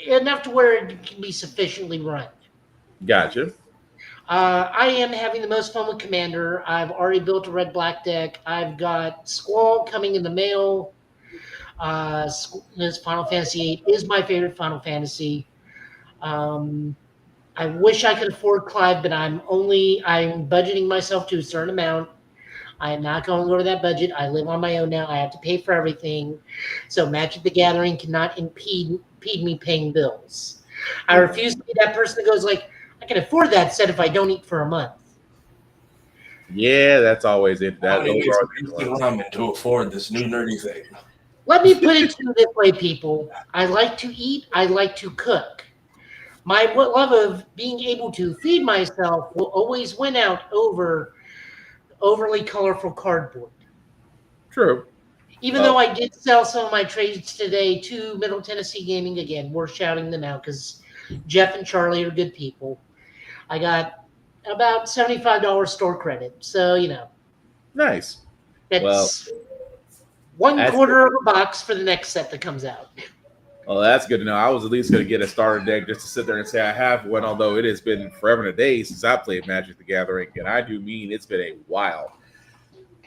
enough to where it can be sufficiently run. Gotcha. I am having the most fun with Commander. I've already built a red-black deck. I've got Squall coming in the mail. This Final Fantasy VIII is my favorite Final Fantasy. I wish I could afford Clive, but I'm budgeting myself to a certain amount. I am not going to go to that budget. I live on my own now. I have to pay for everything. So Magic the Gathering cannot impede me paying bills. I refuse to be that person that goes like, I can afford that set if I don't eat for a month. Yeah, that's always it. Those are ramen to afford this new nerdy thing. Let me put it to you this way, people. I like to eat. I like to cook. My love of being able to feed myself will always win out over overly colorful cardboard. True. Even though I did sell some of my trades today to Middle Tennessee Gaming, again, we're shouting them out because Jeff and Charlie are good people. I got about $75 store credit. So, Nice. That's one quarter of a box for the next set that comes out. Well, that's good to know. I was at least going to get a starter deck just to sit there and say I have one, although it has been forever and a day since I played Magic the Gathering, and I do mean it's been a while.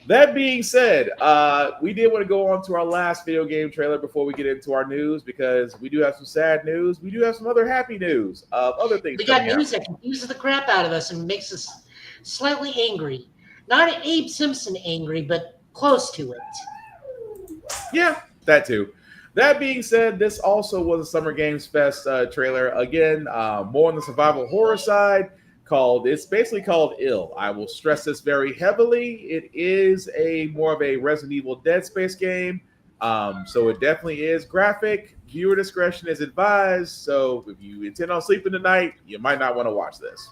That being said, we did want to go on to our last video game trailer before we get into our news, because we do have some sad news. We do have some other happy news of other things. We got news that confuses the crap out of us and makes us slightly angry. Not Abe Simpson angry, but close to it. Yeah, that too. That being said, this also was a Summer Games Fest trailer. Again, more on the survival horror side. It's basically called Ill. I will stress this very heavily. It is more of a Resident Evil Dead Space game. So it definitely is graphic. Viewer discretion is advised. So if you intend on sleeping tonight, you might not want to watch this.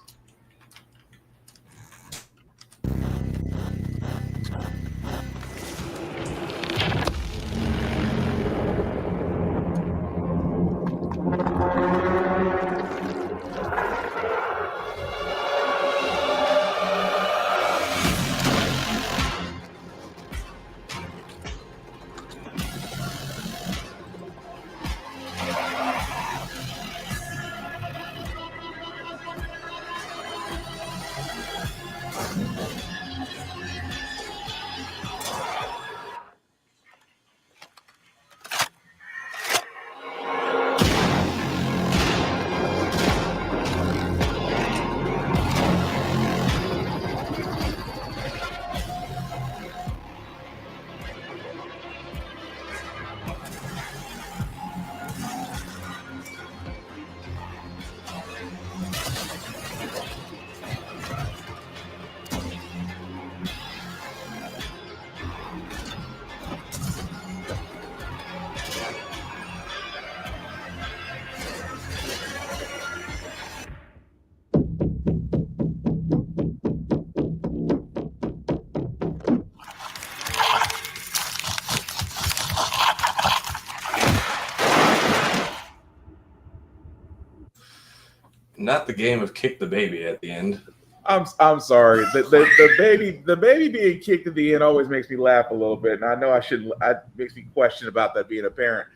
Not the game of kick the baby at the end. I'm sorry. The baby being kicked at the end always makes me laugh a little bit, and I know I shouldn't. It makes me question about that being a parent.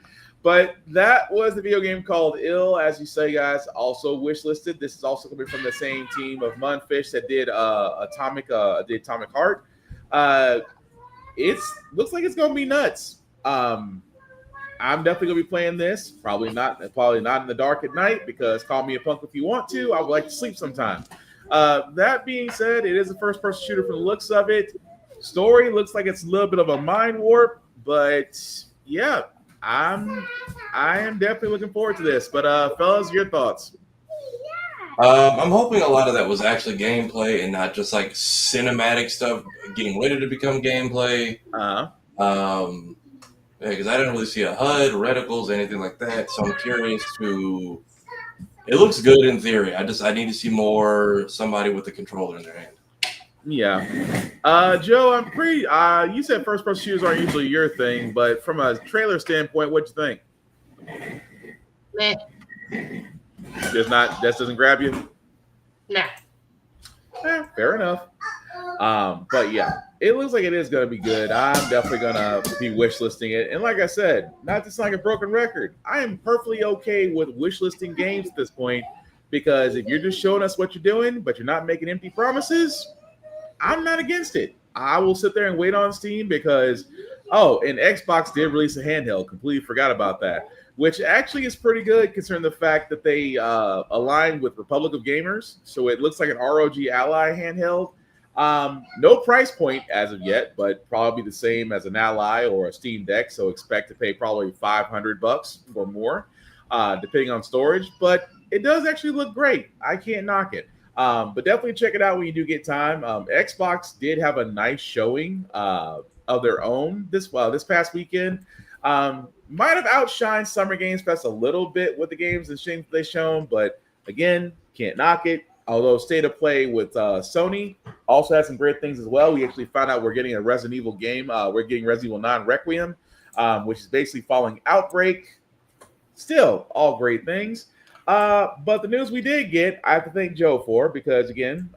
But that was the video game called Ill, as you say, guys. Also wishlisted. This is also coming from the same team of Munfish that did Atomic Heart. It looks like it's gonna be nuts. I'm definitely gonna be playing this. Probably not in the dark at night, because call me a punk if you want to. I would like to sleep sometime. That being said, it is a first-person shooter from the looks of it. Story looks like it's a little bit of a mind warp, but yeah, I am definitely looking forward to this. But fellas, your thoughts? I'm hoping a lot of that was actually gameplay and not just like cinematic stuff getting ready to become gameplay. Because I didn't really see a HUD, reticles, anything like that. So I'm curious to. It looks good in theory. I need to see more somebody with the controller in their hand. Yeah. Joe, I'm pretty. You said first-person shooters aren't usually your thing, but from a trailer standpoint, what'd you think? Meh. Just not. That doesn't grab you. Nah. Fair enough. But yeah, it looks like it is going to be good. I'm definitely going to be wishlisting it. And like I said, not to sound like a broken record, I am perfectly okay with wishlisting games at this point, because if you're just showing us what you're doing, but you're not making empty promises, I'm not against it. I will sit there and wait on Steam because, and Xbox did release a handheld. Completely forgot about that, which actually is pretty good considering the fact that they aligned with Republic of Gamers. So it looks like an ROG Ally handheld. No price point as of yet, but probably the same as an Ally or a Steam Deck. So expect to pay probably $500 or more, depending on storage. But it does actually look great. I can't knock it. But definitely check it out when you do get time. Xbox did have a nice showing of their own this past weekend. Might have outshined Summer Games Fest a little bit with the games and they've shown, but again, can't knock it. Although State of Play with Sony also had some great things as well. We actually found out we're getting a Resident Evil game. We're getting Resident Evil 9 Requiem, which is basically following Outbreak. Still, all great things. But the news we did get, I have to thank Joe for, because again,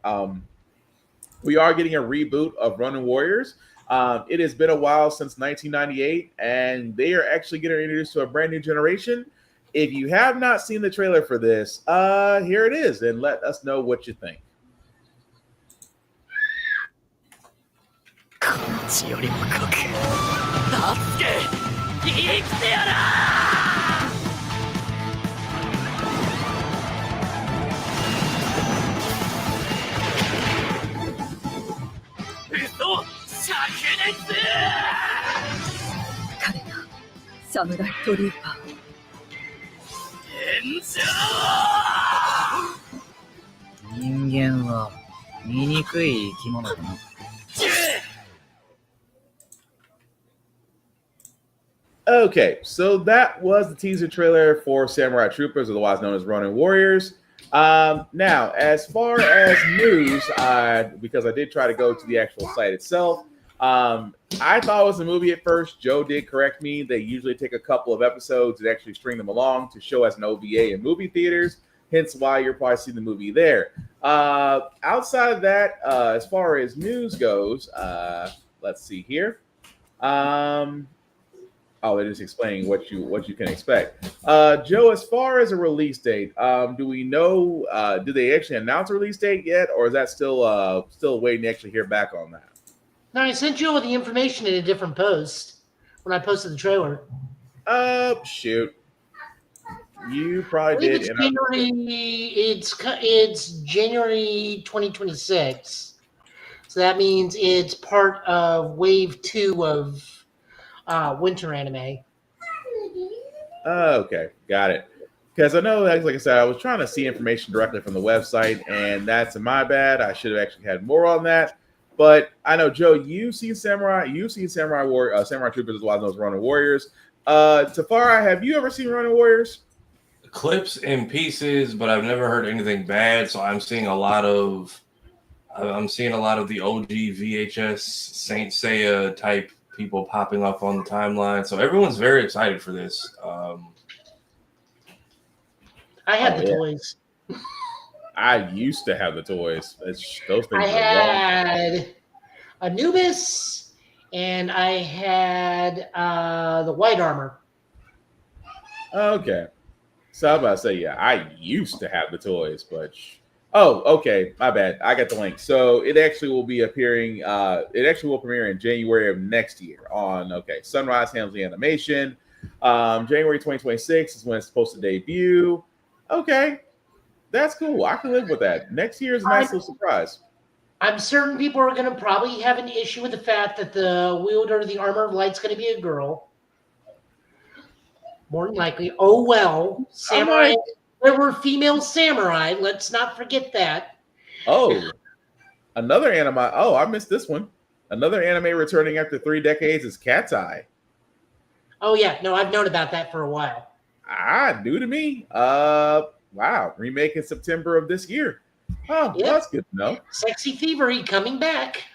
we are getting a reboot of Running Warriors. It has been a while since 1998, and they are actually getting introduced to a brand new generation. If you have not seen the trailer for this, here it is, and let us know what you think. Okay, so that was the teaser trailer for Samurai Troopers, otherwise known as Running Warriors. Now, as far as news, because I did try to go to the actual site itself, I thought it was a movie at first. Joe did correct me. They usually take a couple of episodes and actually string them along to show as an OVA in movie theaters, hence why you're probably seeing the movie there. Outside of that, as far as news goes, let's see here. They're just explaining what you can expect. Joe, as far as a release date, do we know? Do they actually announce a release date yet, or is that still waiting to actually hear back on that? No, I sent you all the information in a different post when I posted the trailer. Shoot. You probably did. It's January 2026. So that means it's part of Wave 2 of winter anime. Okay, got it. Because I know, like I said, I was trying to see information directly from the website, and that's my bad. I should have actually had more on that. But I know, Joe, you've seen Samurai Troopers as well as those Running Warriors. Tafara, have you ever seen Running Warriors? Clips and pieces, but I've never heard anything bad. So I'm seeing a lot of the OG VHS Saint Seiya type people popping up on the timeline. So everyone's very excited for this. I had the toys. I used to have the toys. Those I things are long. had Anubis, and I had the White Armor. Okay. So I was about to say, yeah, I used to have the toys, but oh, okay, my bad. I got the link. So it actually will be appearing. It actually will premiere in January of next year on Sunrise handles the animation. January 2026 is when it's supposed to debut. Okay, that's cool. I can live with that. Next year is a nice little surprise. I'm certain people are going to probably have an issue with the fact that the wielder of the Armor of Light's going to be a girl. More than likely. Oh, well. Samurai. There were female samurai. Let's not forget that. Oh, another anime. Oh, I missed this one. Another anime returning after 3 decades is Cat's Eye. Oh, yeah. No, I've known about that for a while. New to me. Wow. Remake in September of this year. Oh, well, that's good to know. Sexy Thievery coming back.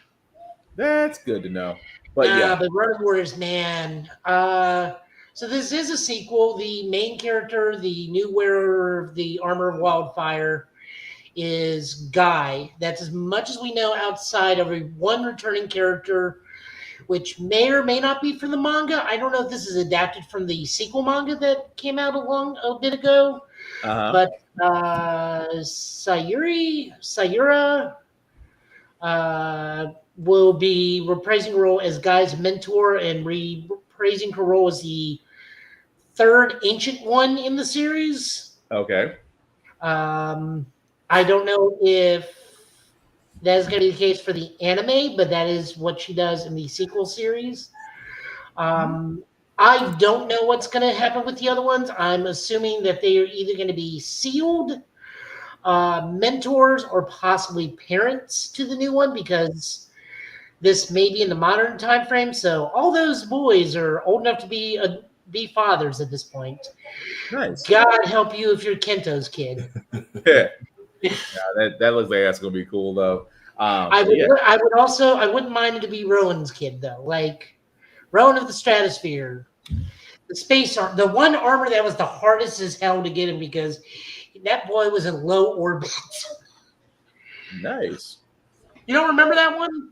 That's good to know. But yeah. But Road Warriors, man. So this is a sequel. The main character, the new wearer of the Armor of Wildfire, is Guy. That's as much as we know outside of one returning character, which may or may not be from the manga. I don't know if this is adapted from the sequel manga that came out a bit ago. But Sayura will be reprising her role as Guy's mentor and reprising her role as the third Ancient One in the series. Okay. I don't know if that is going to be the case for the anime, but that is what she does in the sequel series. I don't know what's going to happen with the other ones. I'm assuming that they are either going to be sealed mentors or possibly parents to the new one, because this may be in the modern time frame. So all those boys are old enough to be fathers at this point. Nice. God help you if you're Kento's kid. Yeah, that looks like that's gonna be cool though. I wouldn't mind it to be Rowan's kid though, like Rowan of the Stratosphere, the space arm, the one armor that was the hardest as hell to get him because that boy was in low orbit. Nice. You don't remember that one?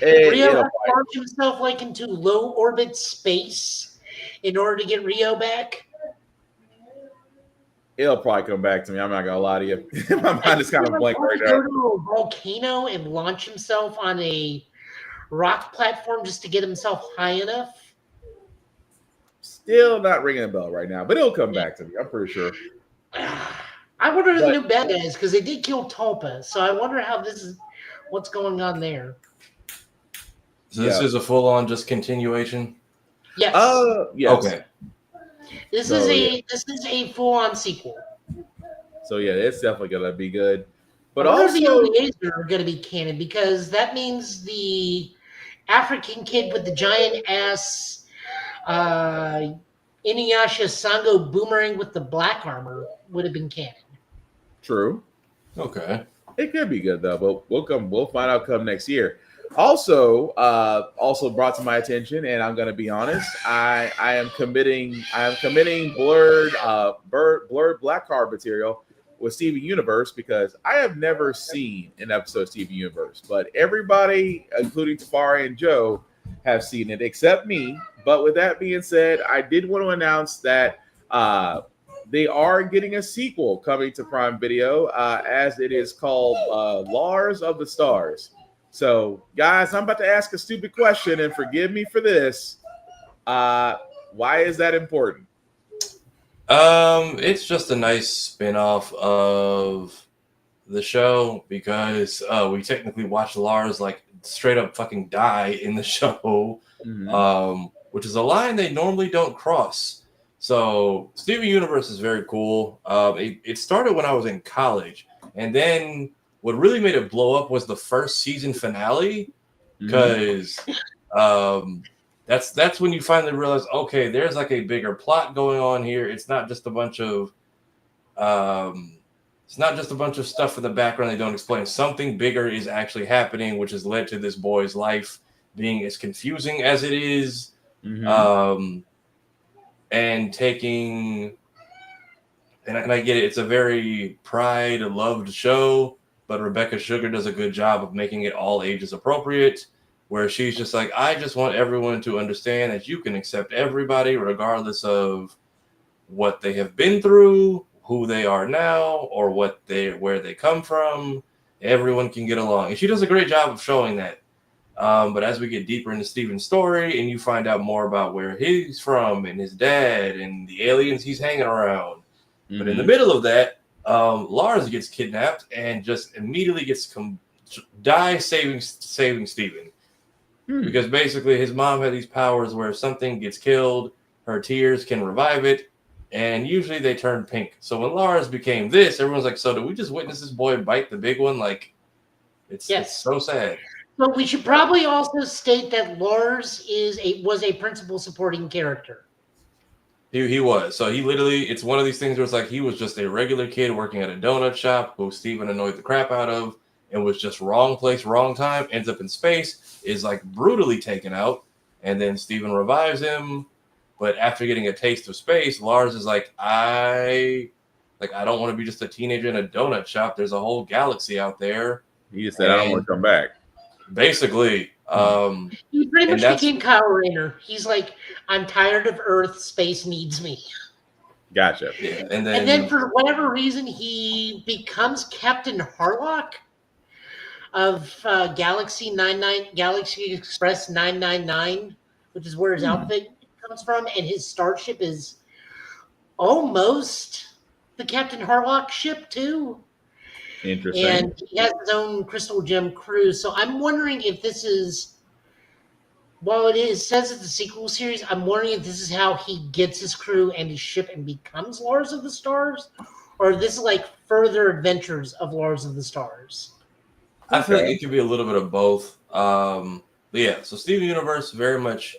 Rio had to launch himself like into low orbit space in order to get Rio back. It'll probably come back to me. I'm not gonna lie to you. My mind is kind of blank right now. Go to a volcano and launch himself on a rock platform just to get himself high enough. Still not ringing a bell right now, but it'll come back to me. I'm pretty sure. I wonder who the new bad guy is because they did kill Tulpa, so I wonder how this is. What's going on there? So this is a full-on just continuation. Yes. Yes. Okay. This is a full-on sequel. So yeah, it's definitely gonna be good. But I wonder also, if the OVAs are going to be canon because that means the African kid with the giant ass, Inuyasha Sango boomerang with the black armor would have been canon. True. Okay. It could be good though, but we'll find out come next year. Also brought to my attention, and I'm gonna be honest, I am committing blurred black card material with Steven Universe because I have never seen an episode of Steven Universe, but everybody, including Tafari and Joe, have seen it except me. But with that being said, I did want to announce that they are getting a sequel coming to Prime Video, as it is called Lars of the Stars. So, guys, I'm about to ask a stupid question, and forgive me for this. Why is that important? It's just a nice spin-off of the show because we technically watched Lars like straight up fucking die in the show, which is a line they normally don't cross. So Steven Universe is very cool. It started when I was in college, and then what really made it blow up was the first season finale because that's when you finally realize, okay, there's like a bigger plot going on here. It's not just a bunch of stuff in the background they don't explain. Something bigger is actually happening, which has led to this boy's life being as confusing as it is, and taking and I get it. It's a very pride-loved show, but Rebecca Sugar does a good job of making it all ages appropriate, where she's just like, I just want everyone to understand that you can accept everybody regardless of what they have been through, who they are now, or where they come from. Everyone can get along. And she does a great job of showing that. But as we get deeper into Steven's story and you find out more about where he's from and his dad and the aliens he's hanging around, but in the middle of that, Lars gets kidnapped and just immediately dies saving Steven. Because basically his mom had these powers where if something gets killed, her tears can revive it, and usually they turn pink. So when Lars became this, everyone's like, so did we just witness this boy bite the big one? Like, it's so sad. So we should probably also state that Lars was a principal supporting character. He was. So he literally, it's one of these things where it's like he was just a regular kid working at a donut shop who Steven annoyed the crap out of and was just wrong place, wrong time, ends up in space, is like brutally taken out, and then Steven revives him. But after getting a taste of space, Lars is like, I don't want to be just a teenager in a donut shop. There's a whole galaxy out there. He just said, I don't want to come back. Basically. He pretty much became Kyle Rayner. He's like, I'm tired of Earth. Space needs me. Gotcha. Yeah, and then for whatever reason, he becomes Captain Harlock of Galaxy Express 999, which is where his outfit comes from, and his starship is almost the Captain Harlock ship too. Interesting. And he has his own crystal gem crew. So I'm wondering if this is, while it says it's a sequel series, I'm wondering if this is how he gets his crew and his ship and becomes Lars of the Stars, or this is like further adventures of Lars of the Stars. I feel like it could be a little bit of both. But yeah, so Steven Universe very much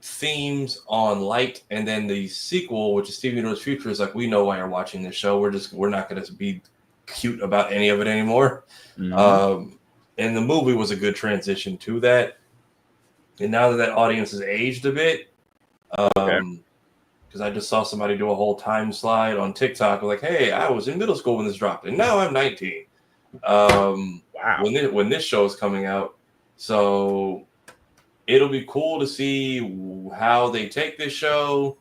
themes on light, and then the sequel, which is Steven Universe Future, is like, we know why you're watching this show. We're not going to be cute about any of it anymore. And the movie was a good transition to that. And now that audience has aged a bit, because I just saw somebody do a whole time slide on TikTok, like, hey, I was in middle school when this dropped, and now I'm 19. Wow. When this show is coming out. So it'll be cool to see how they take this show,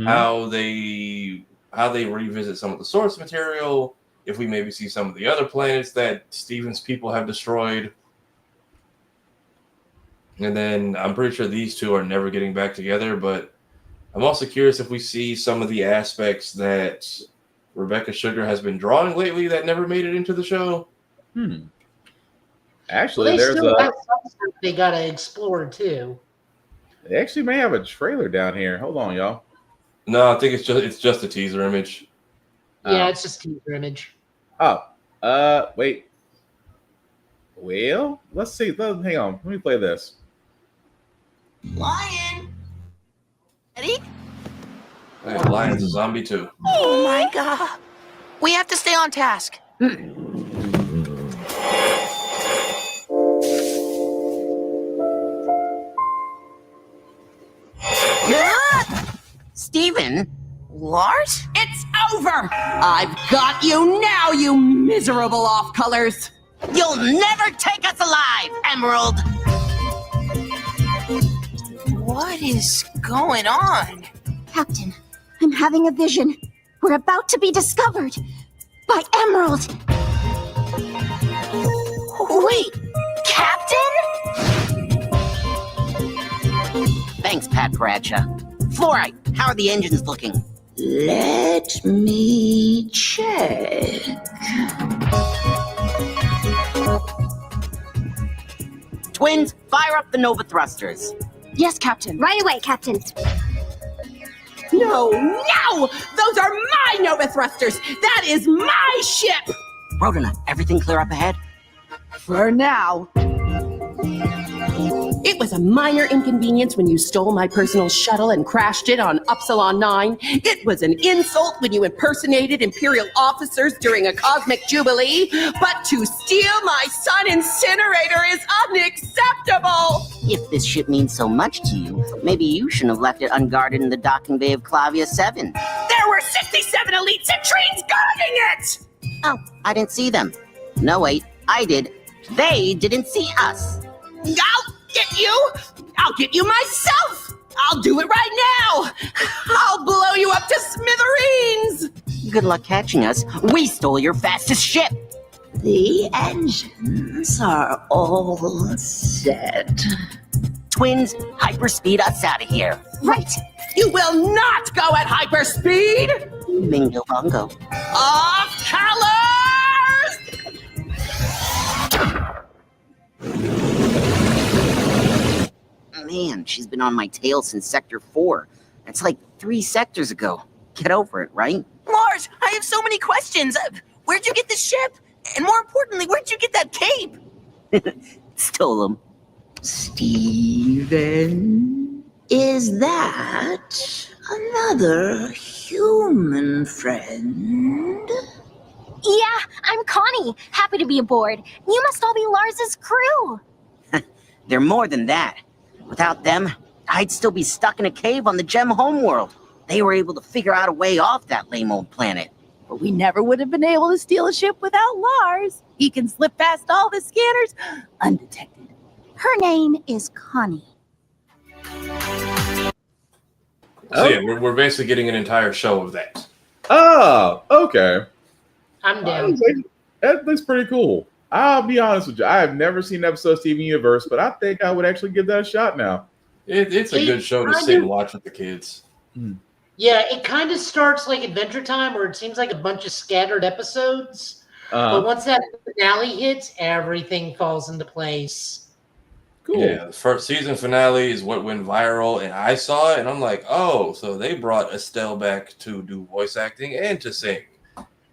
how they revisit some of the source material, if we maybe see some of the other planets that Steven's people have destroyed. And then I'm pretty sure these two are never getting back together, but I'm also curious if we see some of the aspects that Rebecca Sugar has been drawing lately that never made it into the show. Actually, there's some stuff they gotta explore too. They actually may have a trailer down here. Hold on, y'all. No, I think it's just a teaser image. Yeah, it's just a teaser image. Oh, wait. Well, let's see. Hang on. Let me play this. Lion. Ready? Hey, Lion's a zombie too. Oh my god. We have to stay on task. Steven? Lars? It's over! I've got you now, you miserable off-colors! You'll never take us alive, Emerald! What is going on? Captain, I'm having a vision. We're about to be discovered by Emerald. Wait, Captain? Thanks, Pat Bradshaw. Fluorite, how are the engines looking? Let me check. Twins, fire up the Nova thrusters. Yes, Captain. Right away, Captain. No! Those are my Nova thrusters! That is my ship! Rodina, everything clear up ahead? For now. It was a minor inconvenience when you stole my personal shuttle and crashed it on Upsilon 9. It was an insult when you impersonated Imperial officers during a cosmic jubilee. But to steal my Sun Incinerator is unacceptable! If this ship means so much to you, maybe you shouldn't have left it unguarded in the docking bay of Clavia 7. There were 67 elite Citrines guarding it! Oh, I didn't see them. No, wait, I did. They didn't see us. I'll get you! I'll get you myself! I'll do it right now! I'll blow you up to smithereens! Good luck catching us. We stole your fastest ship. The engines are all set. Twins, hyperspeed us out of here. Right! You will not go at hyperspeed! Bingo bongo. Off colors! Man, she's been on my tail since Sector 4. That's like 3 sectors ago. Get over it, right? Lars, I have so many questions. Where'd you get the ship? And more importantly, where'd you get that cape? Stole them. Steven, is that another human friend? Yeah, I'm Connie. Happy to be aboard. You must all be Lars's crew. They're more than that. Without them, I'd still be stuck in a cave on the Gem homeworld. They were able to figure out a way off that lame old planet. But we never would have been able to steal a ship without Lars. He can slip past all the scanners undetected. Her name is Connie. So yeah, we're basically getting an entire show of that. Oh, okay. I'm down. That looks pretty cool. I'll be honest with you. I have never seen an episode of Steven Universe, but I think I would actually give that a shot now. It's a good show to sit and watch with the kids. Yeah, it kind of starts like Adventure Time, where it seems like a bunch of scattered episodes. But once that finale hits, everything falls into place. Cool. Yeah, the first season finale is what went viral, and I saw it, and I'm like, oh, so they brought Estelle back to do voice acting and to sing.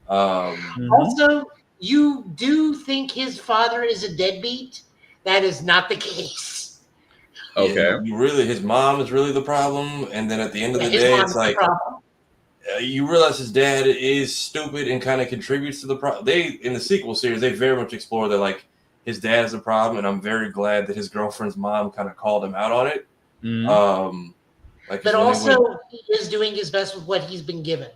Also, you do think his father is a deadbeat? That is not the case. Okay. Yeah, his mom is really the problem, and then at the end of the day, it's like you realize his dad is stupid and kind of contributes to the problem. In the sequel series, they very much explore that like his dad is a problem, and I'm very glad that his girlfriend's mom kind of called him out on it. But also, he is doing his best with what he's been given.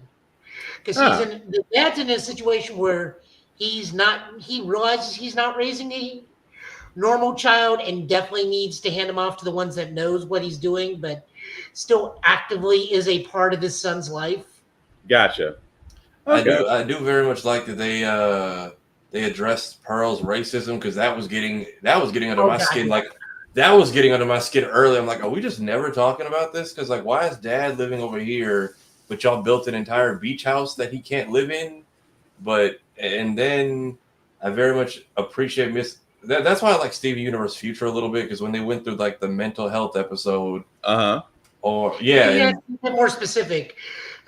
Because the dad's in a situation where he realizes he's not raising a normal child and definitely needs to hand him off to the ones that knows what he's doing, but still actively is a part of his son's life. Gotcha. Okay. I do very much like that they addressed Pearl's racism, because that was getting under my skin. Like that was getting under my skin early. I'm like, are we just never talking about this? Because like, why is dad living over here, but y'all built an entire beach house that he can't live in? And then I very much appreciate that's why I like Steven Universe Future a little bit, because when they went through like the mental health episode, more specific.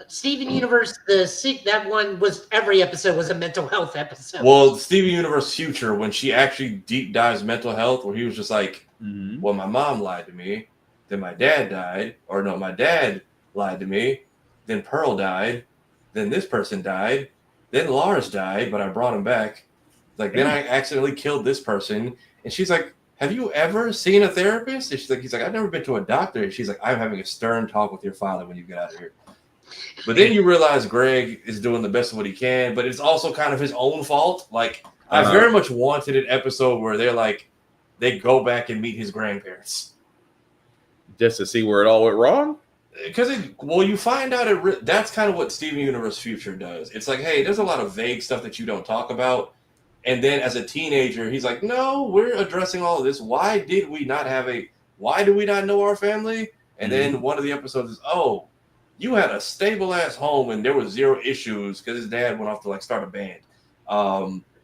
Steven Universe, that one was every episode was a mental health episode. Well, Steven Universe Future, when she actually deep dives mental health, where he was just like, well, my mom lied to me, then my dad died, or no, my dad lied to me, then Pearl died, then this person died, then Lars died, but I brought him back. Like, then I accidentally killed this person. And she's like, have you ever seen a therapist? And he's like, I've never been to a doctor. And she's like, I'm having a stern talk with your father when you get out of here. But then you realize Greg is doing the best of what he can, but it's also kind of his own fault. Like, I very much wanted an episode where they go back and meet his grandparents. Just to see where it all went wrong? Because you find out that's kind of what Steven Universe Future does. It's like, hey, there's a lot of vague stuff that you don't talk about. And then as a teenager, he's like, no, we're addressing all of this. Why do we not know our family? And then one of the episodes is, oh, you had a stable ass home and there was zero issues because his dad went off to like start a band.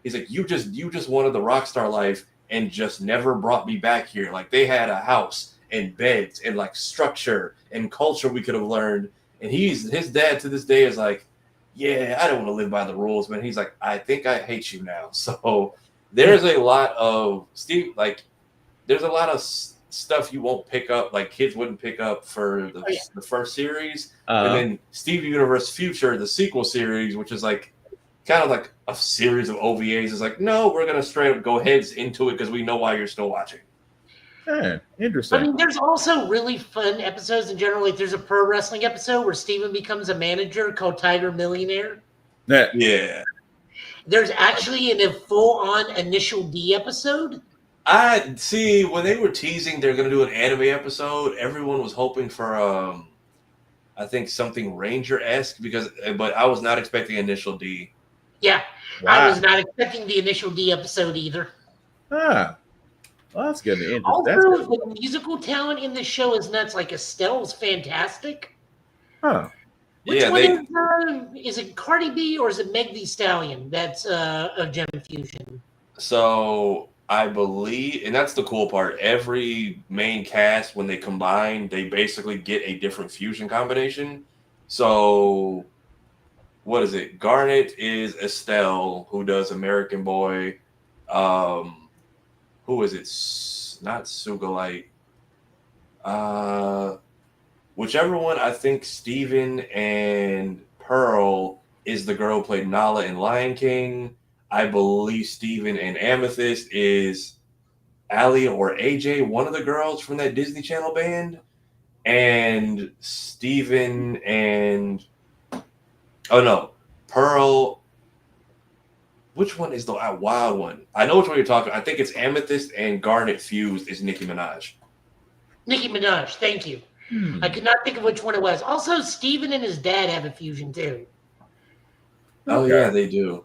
He's like, you just wanted the rock star life and just never brought me back here. Like they had a house and beds and like structure and culture we could have learned. And his dad to this day is like, yeah, I don't want to live by the rules, man. He's like, I think I hate you now. So there's a lot of stuff you won't pick up, like kids wouldn't pick up for the first series. And then Steven Universe Future, the sequel series, which is like kind of like a series of OVAs, is like, no, we're going to straight up go heads into it because we know why you're still watching. Interesting. I mean, there's also really fun episodes in general. Like, there's a pro wrestling episode where Steven becomes a manager called Tiger Millionaire. Yeah. There's actually a full-on Initial D episode. I see when they were teasing they're going to do an anime episode, everyone was hoping for I think something Ranger-esque but I was not expecting Initial D. Yeah. Wow. I was not expecting the Initial D episode either. Well, that's good. Also, That's good. the musical talent in this show is nuts. Like, Estelle's fantastic. Which one is it Cardi B or is it Meg Thee Stallion that's of Gem Fusion? So I believe, and that's the cool part, every main cast, when they combine, they basically get a different fusion combination. So what is it? Garnet is Estelle, who does American Boy. Who is it? Not Sugalite. Whichever one, I think Steven and Pearl is the girl who played Nala in Lion King. I believe Steven and Amethyst is Ali or AJ, one of the girls from that Disney Channel band. And Steven and Pearl. Which one is the wild one? I know which one you're talking. I think it's Amethyst and Garnet fused is Nicki Minaj. Nicki Minaj, thank you. I could not think of which one it was. Also, Steven and his dad have a fusion too. Oh yeah, they do.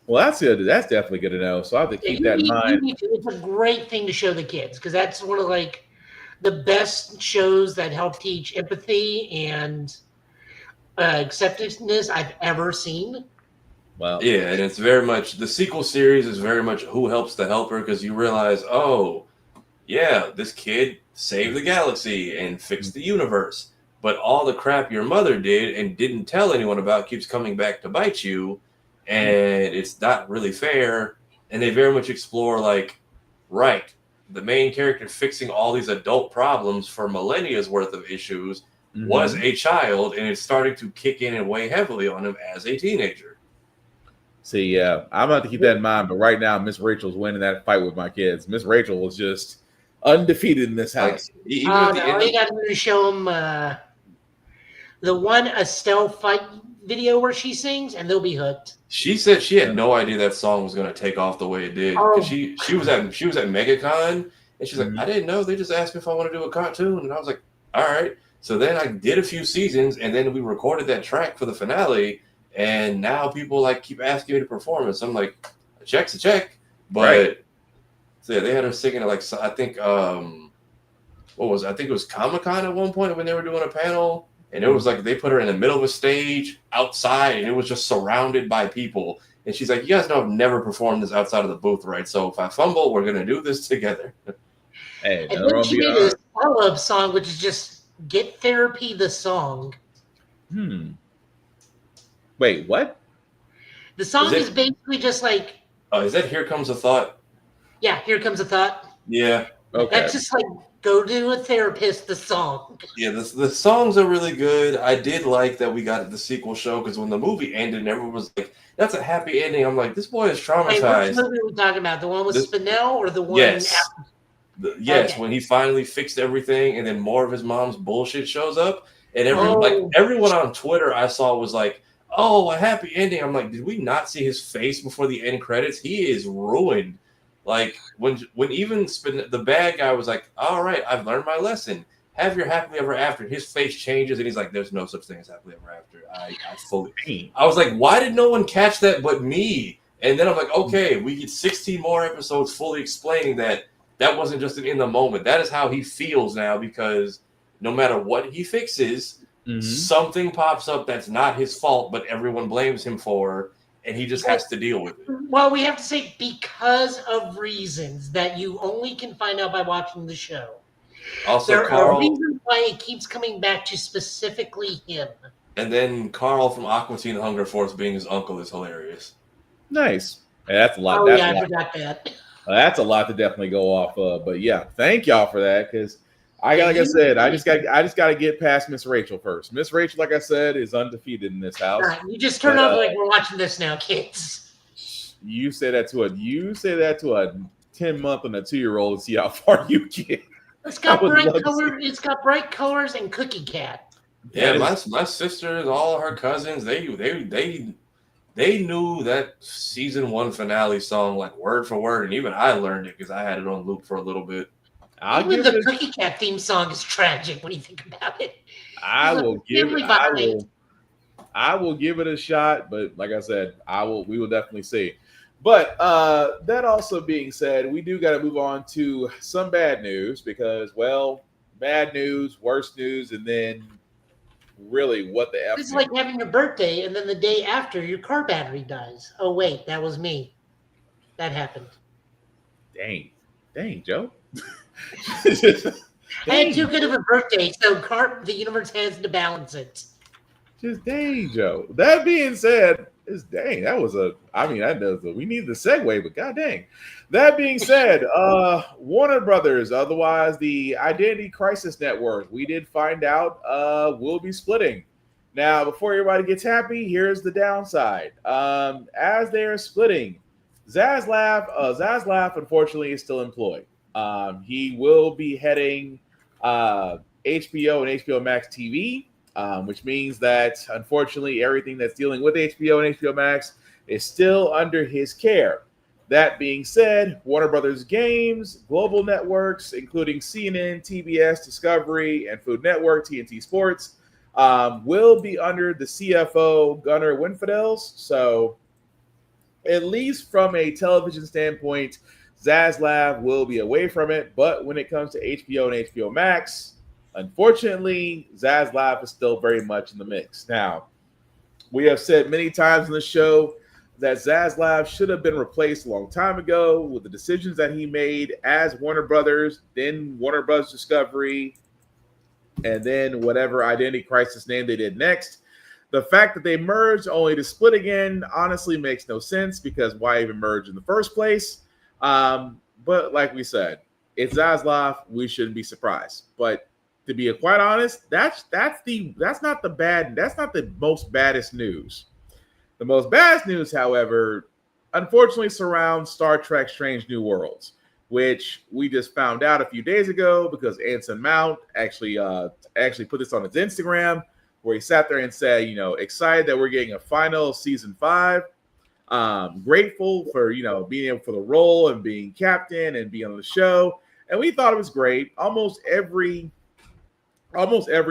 Well, that's good. That's definitely good to know. So I have to keep that in mind. It's a great thing to show the kids because that's one of like the best shows that help teach empathy and acceptance I've ever seen. Wow. Yeah, and it's very much the sequel series is very much who helps the helper because you realize, oh, yeah, this kid saved the galaxy and fixed the universe, but all the crap your mother did and didn't tell anyone about keeps coming back to bite you, and it's not really fair. And they very much explore like, right, the main character fixing all these adult problems for millennia's worth of issues was a child, and it's starting to kick in and weigh heavily on him as a teenager. See, yeah, I'm about to keep that in mind. But right now, Miss Rachel's winning that fight with my kids. Miss Rachel was just undefeated in this house. All you got to do is show them the one Estelle fight video where she sings, and they'll be hooked. She said she had no idea that song was going to take off the way it did. She was at MegaCon, and she's like, I didn't know. They just asked me if I want to do a cartoon, and I was like, all right. So then I did a few seasons, and then we recorded that track for the finale. And now people like keep asking me to perform it. So I'm like, a check's a check. But so yeah, they had her singing it like I think I think it was Comic-Con at one point when they were doing a panel, and it was like they put her in the middle of a stage outside, and it was just surrounded by people. And she's like, you guys know I've never performed this outside of the booth, right? So if I fumble, we're gonna do this together. Hey, and then she made a follow-up song, which is just "Get Therapy" the song. Wait, what? The song is basically just like. Oh, is that "Here Comes a Thought"? Yeah, "Here Comes a Thought." Yeah. Okay. That's just like go to a therapist. The song. Yeah, the songs are really good. I did like that we got the sequel show because when the movie ended, and everyone was like, "That's a happy ending." I'm like, this boy is traumatized. Wait, which movie are we talking about? The one with Spinell or the one? Yes. Okay. When he finally fixed everything, and then more of his mom's bullshit shows up, and everyone on Twitter I saw was like, "Oh, a happy ending." I'm like, did we not see his face before the end credits? He is ruined. Like when even the bad guy was like, "All right, I've learned my lesson. Have your happily ever after." His face changes, and he's like, "There's no such thing as happily ever after." I was like, why did no one catch that but me? And then I'm like, okay, we get 16 more episodes fully explaining that wasn't just an in the moment. That is how he feels now because no matter what he fixes. Something pops up that's not his fault, but everyone blames him for, and he just has to deal with it. Well, we have to say because of reasons that you only can find out by watching the show. Also, there Carl, are reasons why it keeps coming back to specifically him. And then Carl from Aqua Teen Hunger Force being his uncle is hilarious. Nice. Hey, that's a lot. Oh That's yeah, a lot. I forgot that. That's a lot to definitely go off of. But yeah, thank y'all for that because I just got to get past Miss Rachel first. Miss Rachel, like I said, is undefeated in this house. Right, you just turn off like we're watching this now, kids. You say that to a 10-month and a 2-year-old and see how far you get. It's got bright colors. It's got bright colors and Cookie Cat. Yeah, my sisters, all her cousins, they knew that season 1 finale song like word for word, and even I learned it because I had it on loop for a little bit. Even the Cookie Cat theme song is tragic when you think about it. I will give it a shot, but like I said, we will definitely see. But that also being said, we do got to move on to some bad news because, well, bad news, worse news, and then really what the F. It's like having a birthday and then the day after your car battery dies. Oh wait, that was me. That happened. Dang, Joe. I had too good of a birthday, so the universe has to balance it. Just dang, Joe. That being said, we need the segue, but god dang. That being said, Warner Brothers, otherwise the Identity Crisis Network, we did find out will be splitting. Now, before everybody gets happy, here's the downside. As they are splitting, Zaslav unfortunately is still employed. He will be heading HBO and HBO Max TV. Which means that, unfortunately, everything that's dealing with HBO and HBO Max is still under his care. That being said, Warner Brothers Games, global networks, including CNN, TBS, Discovery, and Food Network, TNT Sports, will be under the CFO, Gunnar Winfield's. So, at least from a television standpoint, Zaslav will be away from it. But when it comes to HBO and HBO Max, unfortunately, Zaslav is still very much in the mix. Now, we have said many times in the show that Zaslav should have been replaced a long time ago with the decisions that he made as Warner Brothers, then Warner Brothers Discovery, and then whatever Identity Crisis name they did next. The fact that they merged only to split again honestly makes no sense because why even merge in the first place? But like we said, it's Zaslav. We shouldn't be surprised. But to be quite honest, that's not the most baddest news. The most baddest news, however, unfortunately surrounds Star Trek Strange New Worlds, which we just found out a few days ago because Anson Mount actually put this on his Instagram where he sat there and said, excited that we're getting a final season 5. Grateful for, being able for the role and being captain and being on the show. And we thought it was great. Almost every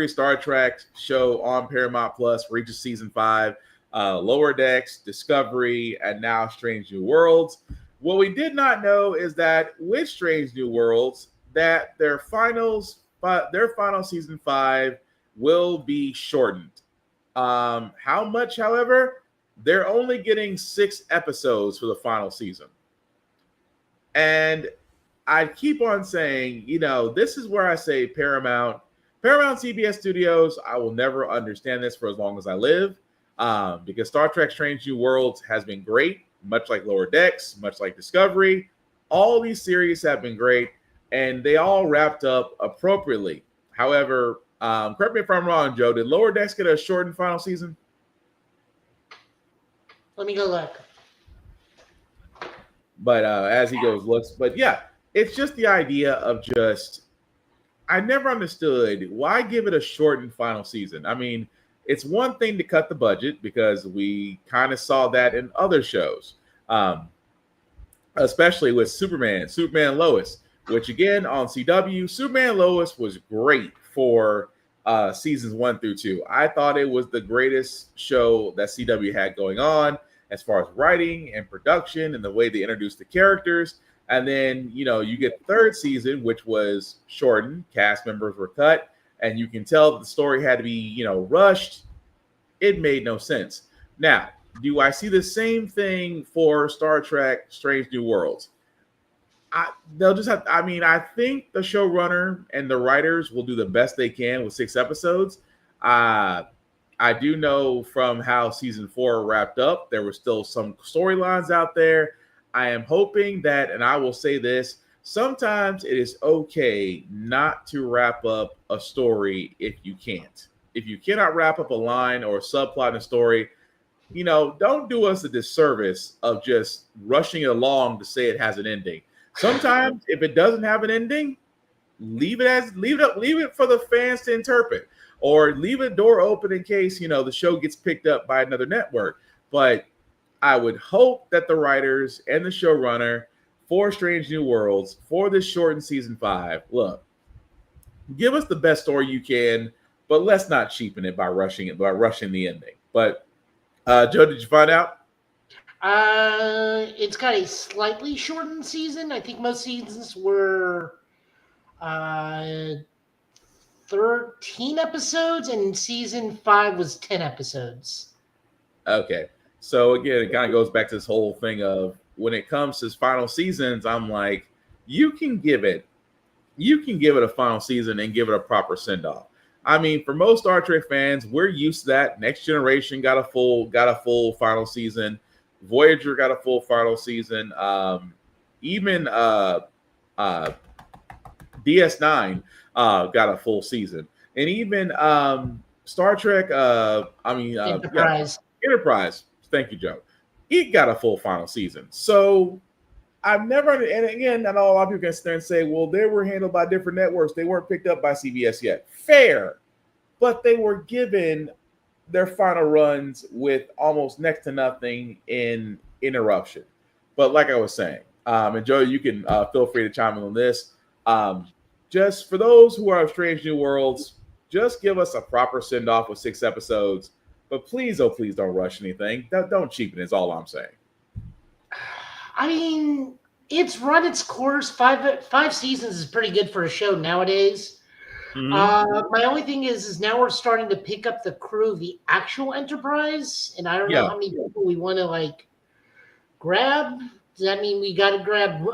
Star Trek show on Paramount Plus reaches season 5, Lower Decks, Discovery, and now Strange New Worlds. What we did not know is that with Strange New Worlds, that their final season 5 will be shortened. How much, however? They're only getting 6 episodes for the final season. And I keep on saying, this is where I say Paramount CBS Studios, I will never understand this for as long as I live because Star Trek Strange New Worlds has been great, much like Lower Decks, much like Discovery. All these series have been great, and they all wrapped up appropriately. However, correct me if I'm wrong, Joe, did Lower Decks get a shortened final season? Let me go look. But as he goes, looks. But yeah, it's just the idea of I never understood why give it a shortened final season. I mean, it's one thing to cut the budget because we kind of saw that in other shows, especially with Superman Lois, which again on CW, Superman Lois was great for seasons 1 through 2. I thought it was the greatest show that CW had going on as far as writing and production and the way they introduced the characters. And then, you get the 3rd season, which was shortened. Cast members were cut. And you can tell that the story had to be, rushed. It made no sense. Now, do I see the same thing for Star Trek Strange New Worlds? I think the showrunner and the writers will do the best they can with 6 episodes. I do know from how season 4 wrapped up, there were still some storylines out there. I am hoping that, and I will say this, sometimes it is okay not to wrap up a story if you can't. If you cannot wrap up a line or a subplot in a story, don't do us a disservice of just rushing it along to say it has an ending. Sometimes if it doesn't have an ending, leave it for the fans to interpret, or leave a door open in case the show gets picked up by another network. But I would hope that the writers and the showrunner for Strange New Worlds, for this shortened season 5, look, give us the best story you can, but let's not cheapen it by rushing the ending. But Joe, did you find out? It's got a slightly shortened season. I think most seasons were 13 episodes, and season 5 was 10 episodes. Okay. So again, it kind of goes back to this whole thing of when it comes to final seasons, I'm like, you can give it a final season and give it a proper send-off. I mean, for most Star Trek fans, we're used to that. Next Generation got a full final season. Voyager got a full final season. Even DS9 got a full season, and even Star Trek. Enterprise. Thank you, Joe. It got a full final season. So I've never, and again, I know a lot of people can sit there and say, well, they were handled by different networks. They weren't picked up by CBS yet. Fair. But they were given their final runs with almost next to nothing in interruption. But like I was saying, and Joe, you can feel free to chime in on this. Just for those who are of Strange New Worlds, just give us a proper send-off with 6 episodes. But please, oh, please don't rush anything. Don't cheapen it, is all I'm saying. I mean, it's run its course. Five seasons is pretty good for a show nowadays. Mm-hmm. My only thing is now we're starting to pick up the crew of the actual Enterprise, and I don't know how many people we want to grab. Does that mean we got to grab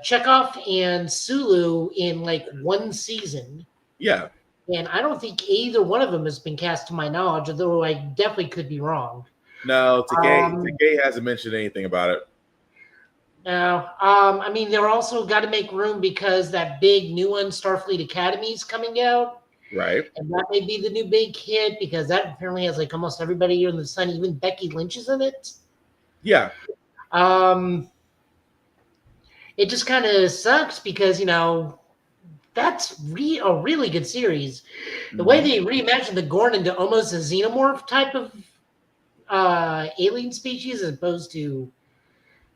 Chekhov and Sulu in one season? Yeah. And I don't think either one of them has been cast to my knowledge, although I definitely could be wrong. No, Takei hasn't mentioned anything about it. No. I mean, they're also got to make room because that big new one, Starfleet Academy, is coming out. Right. And that may be the new big hit because that apparently has almost everybody here in the sun. Even Becky Lynch is in it. Yeah. It just kind of sucks because, that's a really good series. The way they reimagined the Gorn into almost a xenomorph type of alien species as opposed to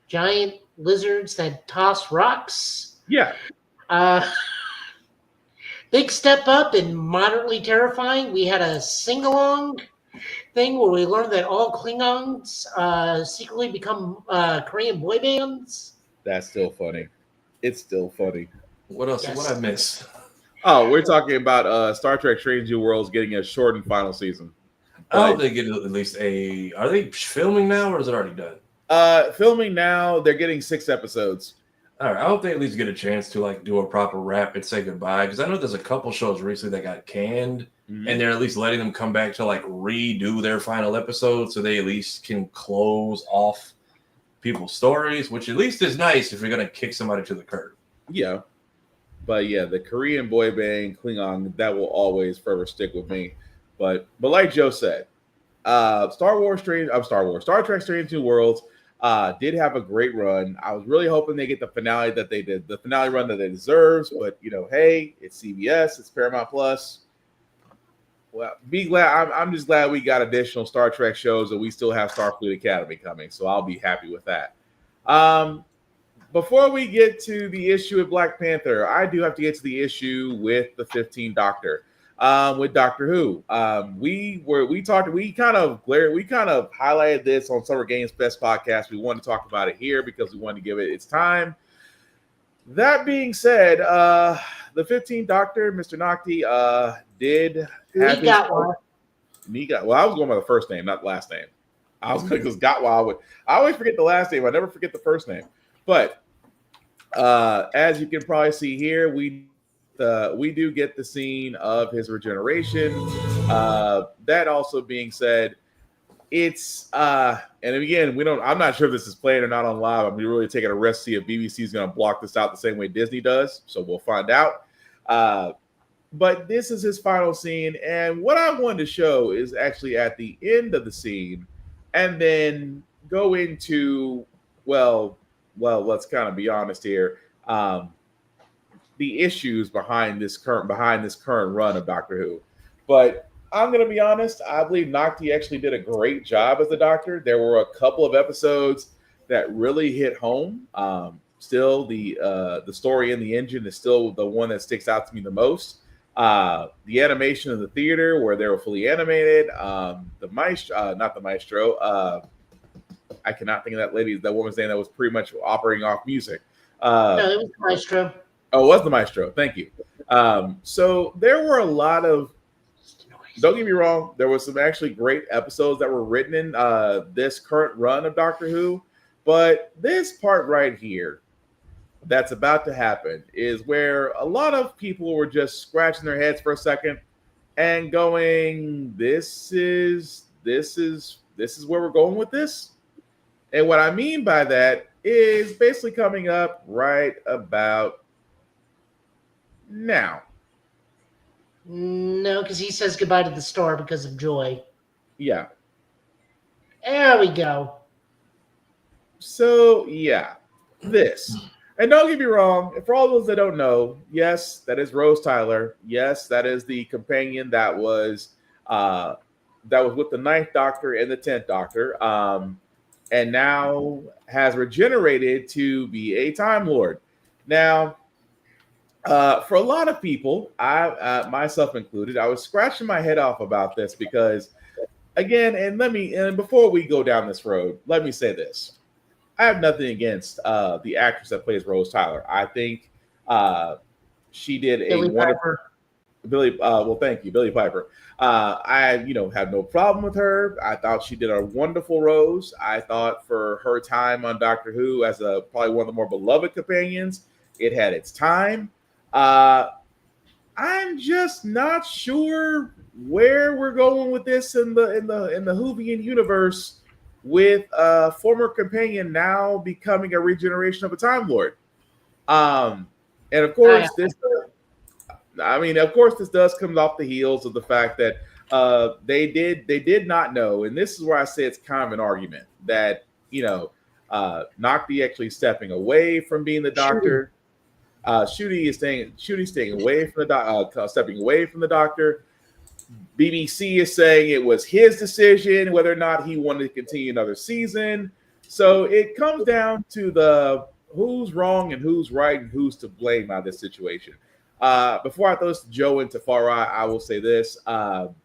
giant lizards that toss rocks. Yeah. Big step up and moderately terrifying. We had a sing-along thing where we learned that all Klingons secretly become Korean boy bands. That's still funny. It's still funny. What else? Yes. What I miss? Oh, we're talking about Star Trek Strange New Worlds getting a shortened final season. I hope they get at least a... Are they filming now or is it already done? Filming now. They're getting 6 episodes. All right. I hope they at least get a chance to do a proper wrap and say goodbye, because I know there's a couple shows recently that got canned, and they're at least letting them come back to redo their final episode so they at least can close off people's stories, which at least is nice if you're going to kick somebody to the curb. Yeah. But yeah, the Korean boy band Klingon, that will always forever stick with me. But like Joe said, Star Trek Strange New Worlds did have a great run. I was really hoping they get the finale that they did, the finale run that they deserves. But hey, it's CBS, it's Paramount Plus. Well, be glad. I'm just glad we got additional Star Trek shows, and we still have Starfleet Academy coming. So I'll be happy with that. Before we get to the issue with Black Panther, I do have to get to the issue with the 15th Doctor, with Doctor Who. We kind of highlighted this on Summer Games Fest podcast. We wanted to talk about it here because we wanted to give it its time. That being said, the 15th Doctor, Mr. Nocti, did have well, I was going by the first name, not the last name. I was going to I always forget the last name. I never forget the first name. But as you can probably see here, we do get the scene of his regeneration. That also being said, it's and again, I'm not sure if this is playing or not on live. I'm really taking a risk to see if BBC is going to block this out the same way Disney does. So we'll find out. But this is his final scene, and what I wanted to show is actually at the end of the scene, and then go into well, let's kind of be honest here. The issues behind this current run of Doctor Who. But I'm going to be honest, I believe Nocti actually did a great job as the Doctor. There were a couple of episodes that really hit home. Still, the story in the engine is still the one that sticks out to me the most. The animation of the theater where they were fully animated. The maestro, not the maestro. I cannot think of that woman's name that was pretty much operating off music. No, it was the maestro. Oh, it was the maestro. Thank you. So there were a lot of. Don't get me wrong. There were some actually great episodes that were written in this current run of Doctor Who, but this part right here that's about to happen is where a lot of people were just scratching their heads for a second and going, this is where we're going with this. And what I mean by that is basically coming up right about now. No, because he says goodbye to the star because of joy. Yeah. There we go. So, yeah, this. And don't get me wrong, for all those that don't know, yes, that is Rose Tyler. Yes, that is the companion that was with the 9th Doctor and the 10th Doctor, and now has regenerated to be a Time Lord. Now, for a lot of people, I myself included, I was scratching my head off about this because, again, and before we go down this road, let me say this. I have nothing against the actress that plays Rose Tyler. I think she did a wonderful. Thank you, Billie Piper. I have no problem with her. I thought she did a wonderful Rose. I thought for her time on Doctor Who as probably one of the more beloved companions, it had its time. I'm just not sure where we're going with this in the Whovian universe, with a former companion now becoming a regeneration of a Time Lord. And of course, this does come off the heels of the fact that they did not know, and this is where I say it's kind of an argument that Nocti actually stepping away from being the Doctor. Shooty staying away from the stepping away from the Doctor. BBC is saying it was his decision whether or not he wanted to continue another season. So it comes down to the who's wrong and who's right and who's to blame out of this situation. Before I throw this to Joe and Tafara, I will say this. Doctor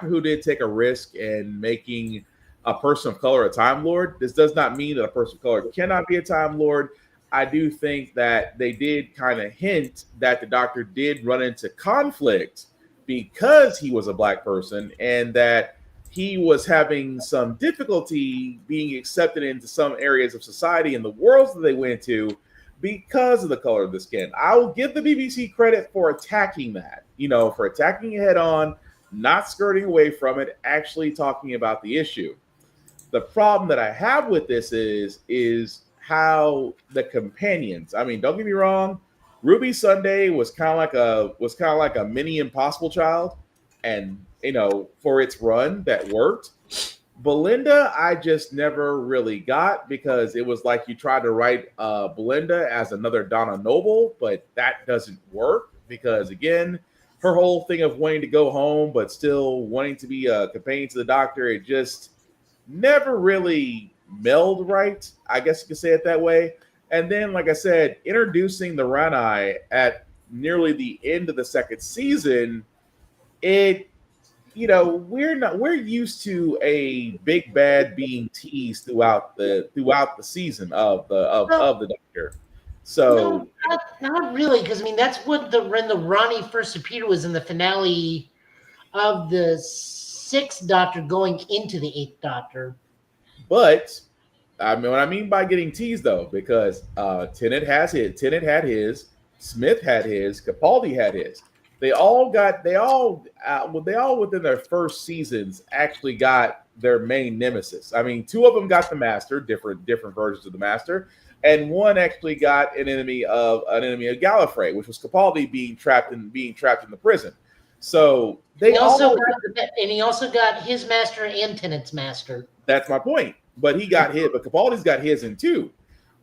Who did take a risk in making a person of color a Time Lord. This does not mean that a person of color cannot be a Time Lord. I do think that they did kind of hint that the Doctor did run into conflict because he was a black person and that he was having some difficulty being accepted into some areas of society and the worlds that they went to because of the color of the skin. I will give the BBC credit for attacking that, for attacking it head on, not skirting away from it, actually talking about the issue. The problem that I have with this is how the companions. I mean, don't get me wrong, Ruby Sunday was kind of like a mini Impossible Child, and for its run that worked. Belinda, I just never really got because it was like you tried to write Belinda as another Donna Noble, but that doesn't work because again, her whole thing of wanting to go home but still wanting to be a companion to the Doctor, it just never really meld right, I guess you could say it that way. And then, like I said, introducing the Ranai at nearly the end of the second season, we're used to a big bad being teased throughout the season of the Doctor. So no, not really, because that's when the Ronnie first appeared was in the finale of the 6th Doctor going into the 8th Doctor. But I mean, what I mean by getting teased, though, because Tennant had his, Smith had his, Capaldi had his. they all within their first seasons actually got their main nemesis. I mean, two of them got the Master, different versions of the Master, and one actually got an enemy of Gallifrey, which was Capaldi being trapped in the prison. So he also got his master and Tennant's master. That's my point. But Capaldi's got his in too.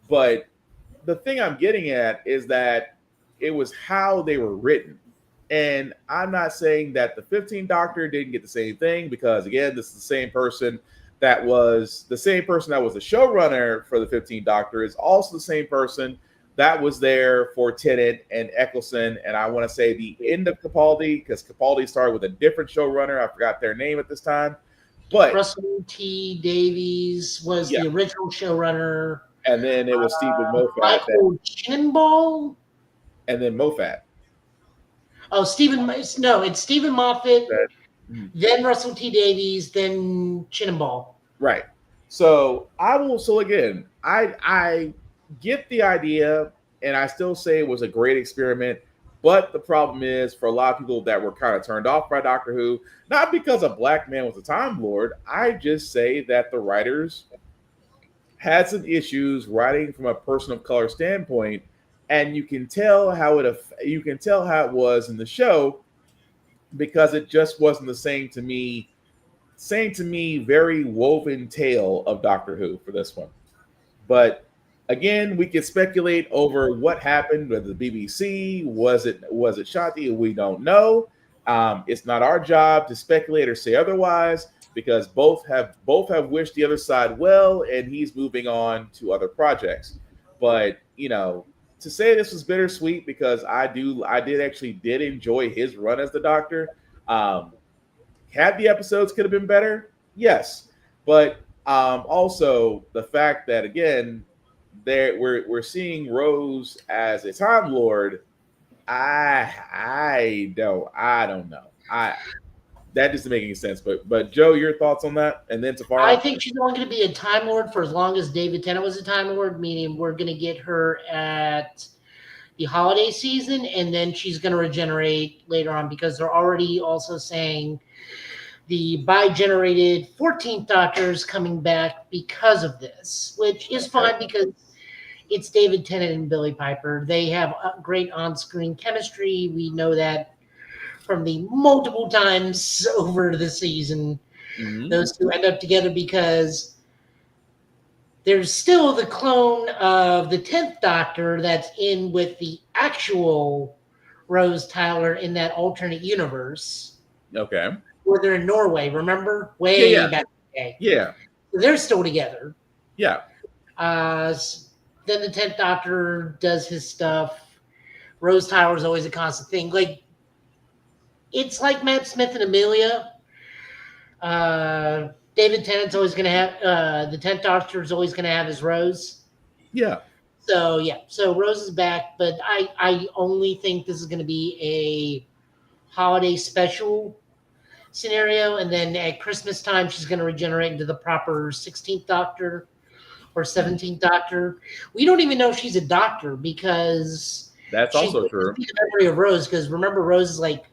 But the thing I'm getting at is that it was how they were written. And I'm not saying that the 15th Doctor didn't get the same thing, because again, this is the same person that was the showrunner for the 15th Doctor, is also the same person that was there for Tennant and Eccleston, and I want to say the end of Capaldi, because Capaldi started with a different showrunner. I forgot their name at this time. But Russell T. Davies was the original showrunner. And then it was Stephen Moffat. Michael Chinball? And then Moffat. Oh, it's Stephen Moffat, then Russell T. Davies, then Chinball. Right. So again, I get the idea, and I still say it was a great experiment. But the problem is, for a lot of people that were kind of turned off by Doctor Who, not because a black man was a Time Lord, I just say that the writers had some issues writing from a person of color standpoint, and you can tell how it was in the show, because it just wasn't the same to me, very woven tale of Doctor Who for this one. But again, we can speculate over what happened with the BBC. Was it Shanti? We don't know. It's not our job to speculate or say otherwise, because both have wished the other side well, and he's moving on to other projects. But to say this was bittersweet, because I did enjoy his run as the Doctor. Had the episodes could have been better, yes, but also the fact that again, we're seeing Rose as a Time Lord. I don't know. That doesn't make any sense. But Joe, your thoughts on that? And then Tafara? I think she's only going to be a Time Lord for as long as David Tennant was a Time Lord, meaning we're going to get her at the holiday season, and then she's going to regenerate later on, because they're already also saying the bi-generated 14th Doctor is coming back because of this, which is fine because it's David Tennant and Billie Piper. They have great on-screen chemistry. We know that from the multiple times over the season. Mm-hmm. Those two end up together, because there's still the clone of the 10th Doctor that's in with the actual Rose Tyler in that alternate universe. Okay. Where they're in Norway, remember? Way back in the day. Yeah. So they're still together. Yeah. Then the 10th Doctor does his stuff. Rose Tyler is always a constant thing. Like, it's like Matt Smith and Amelia. David Tennant's always going to have, the 10th Doctor is always going to have his Rose. Yeah. So Rose is back, but I only think this is going to be a holiday special scenario, and then at Christmas time, she's going to regenerate into the proper 16th Doctor or 17th Doctor. We don't even know if she's a Doctor, because that's also true. The memory of Rose, because remember, Rose is like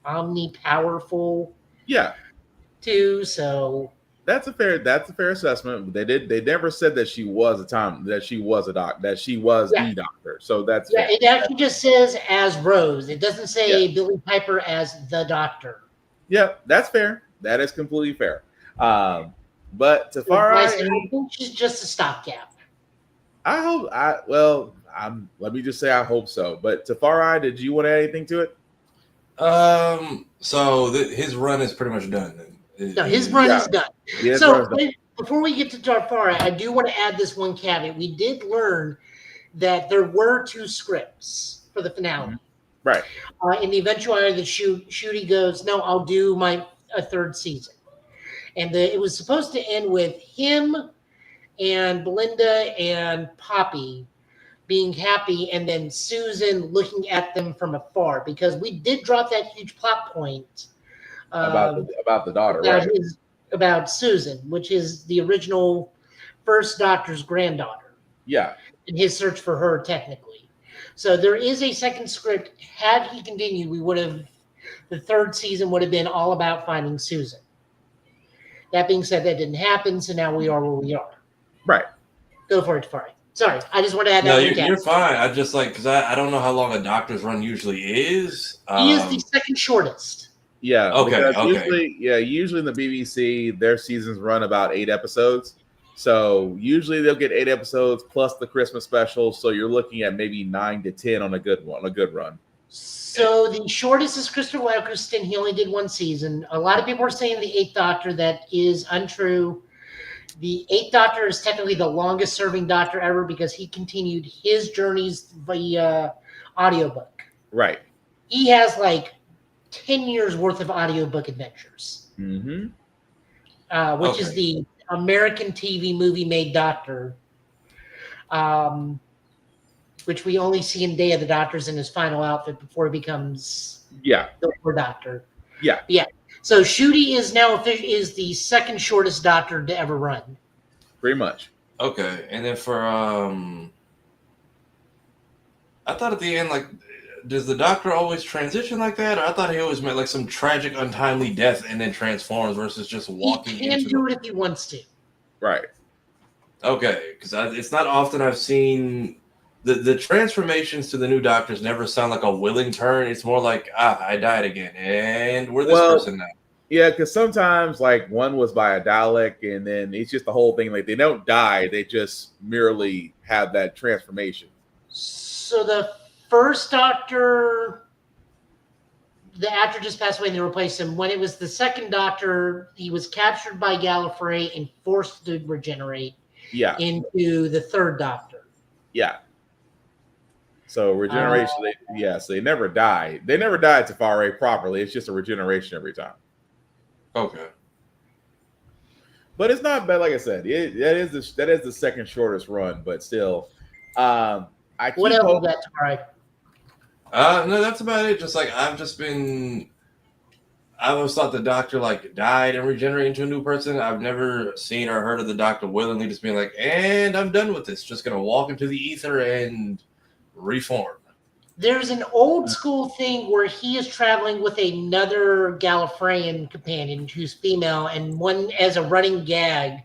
omni-powerful. Yeah. Too. So that's a fair assessment. They never said that she was the Doctor. So that's fair. It actually just says as Rose. It doesn't say Billie Piper as the Doctor. Yeah, that's fair. That is completely fair. But Tafara, I think she's just a stopgap. Let me just say I hope so. But Tafari, did you want to add anything to it? So his run is pretty much done. No, his run is done. Yeah, so before we get to Tafari, I do want to add this one caveat. We did learn that there were 2 scripts for the finale. Right. In the eventuality that Shooty goes, no, I'll do a 3rd season. And it was supposed to end with him and Belinda and Poppy being happy, and then Susan looking at them from afar, because we did drop that huge plot point about the daughter, right? About Susan, which is the original first Doctor's granddaughter. Yeah. In his search for her, technically. So there is a second script. Had he continued, the third season would have been all about finding Susan. That being said, that didn't happen, so now we are where we are. Right. Go for it, Tafari. Sorry, I just want to add No, that. you're fine. I just because I don't know how long a doctor's run usually is. He is the second shortest. Yeah. Okay. Usually in the BBC, their seasons run about 8 episodes. So usually they'll get 8 episodes plus the Christmas special. So you're looking at maybe 9 to 10 on a good run. So the shortest is Christopher Eccleston. He only did 1 season. A lot of people are saying the 8th Doctor. That is untrue. The 8th Doctor is technically the longest serving Doctor ever because he continued his journeys via audiobook. Right. He has like 10 years worth of audiobook adventures. Mm-hmm. Which is the American TV movie made Doctor. Which we only see in Day of the Doctors in his final outfit before he becomes the Doctor. Yeah. Yeah. So Ncuti is now is the second shortest Doctor to ever run. Pretty much. Okay. And then for I thought at the end, like, does the Doctor always transition like that? Or I thought he always met like some tragic, untimely death and then transforms versus just walking He can do it if he wants to. Right. Okay. Because it's not often I've seen the transformations to the new Doctors never sound like a willing turn. It's more like, I died again, and we're this person now. Yeah, because sometimes like one was by a Dalek, and then it's just the whole thing. Like they don't die; they just merely have that transformation. So the first Doctor, the actor just passed away, and they replaced him. When it was the second Doctor, he was captured by Gallifrey and forced to regenerate. Yeah. Into the third Doctor. Yeah. So regeneration, so they never die. They never died to Tafari properly. It's just a regeneration every time. Okay. But it's not bad. Like I said, that is the second shortest run. But still, what else is that, Tafari? No, that's about it. Just like I always thought the Doctor like died and regenerated into a new person. I've never seen or heard of the Doctor willingly just being like, and I'm done with this. Just gonna walk into the ether and reform. There's an old school thing where he is traveling with another Gallifreyan companion who's female, and one as a running gag,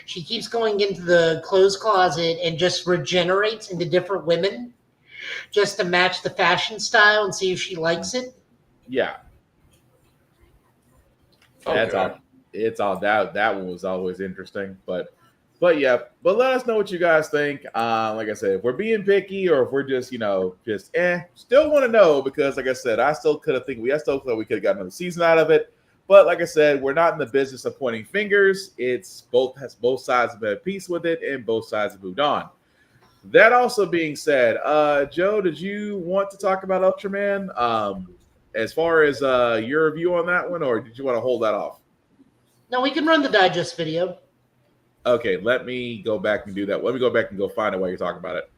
she keeps going into the clothes closet and just regenerates into different women just to match the fashion style and see if she likes it. Yeah. That's all. It's all that one was always interesting, but yeah. But let us know what you guys think. Like I said, if we're being picky or if we're just still want to know, because like I said, I still thought we could have got another season out of it. But like I said, we're not in the business of pointing fingers. It's both sides have been at peace with it, and both sides have moved on. That also being said, Joe, did you want to talk about Ultraman? As far as your review on that one, or did you want to hold that off? No, we can run the digest video. Okay, let me go back and do that. Let me go back and go find it while you're talking about it.